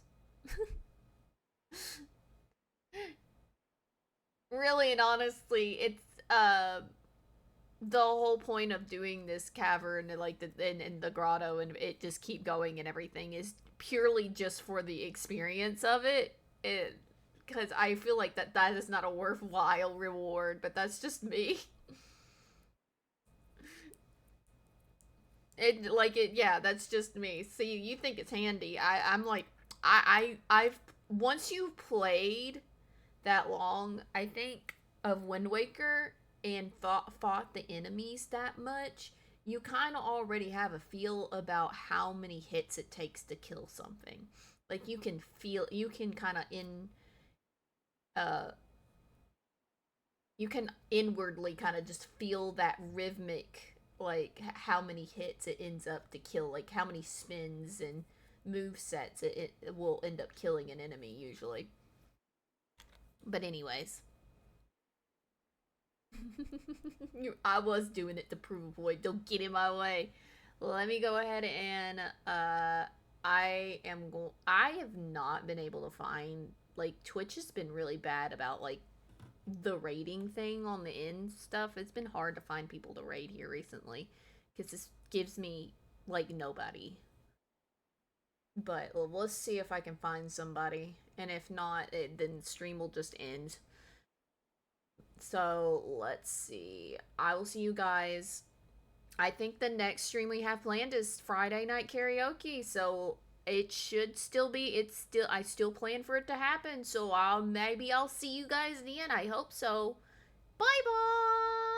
Really and honestly, it's the whole point of doing this cavern and like in the grotto and it just keep going and everything is purely just for the experience of it. Because I feel like that is not a worthwhile reward, but that's just me. Yeah, that's just me. See, you think it's handy. I'm like, I've once you've played that long, I think, of Wind Waker and fought the enemies that much, you kind of already have a feel about how many hits it takes to kill something. Like, you can kind of you can inwardly kind of just feel that rhythmic, like, how many hits it ends up to kill, like, how many spins and move sets it will end up killing an enemy, usually. But anyways. I was doing it to prove a point. Don't get in my way. Let me go ahead and, I have not been able to find, like, Twitch has been really bad about, like, the raiding thing on the end stuff. It's been hard to find people to raid here recently. Because this gives me, like, nobody. But well, let's see if I can find somebody. And if not, then stream will just end. So, let's see. I will see you guys. I think the next stream we have planned is Friday night karaoke. So, it should still be. I still plan for it to happen. So maybe I'll see you guys in the end. I hope so. Bye bye.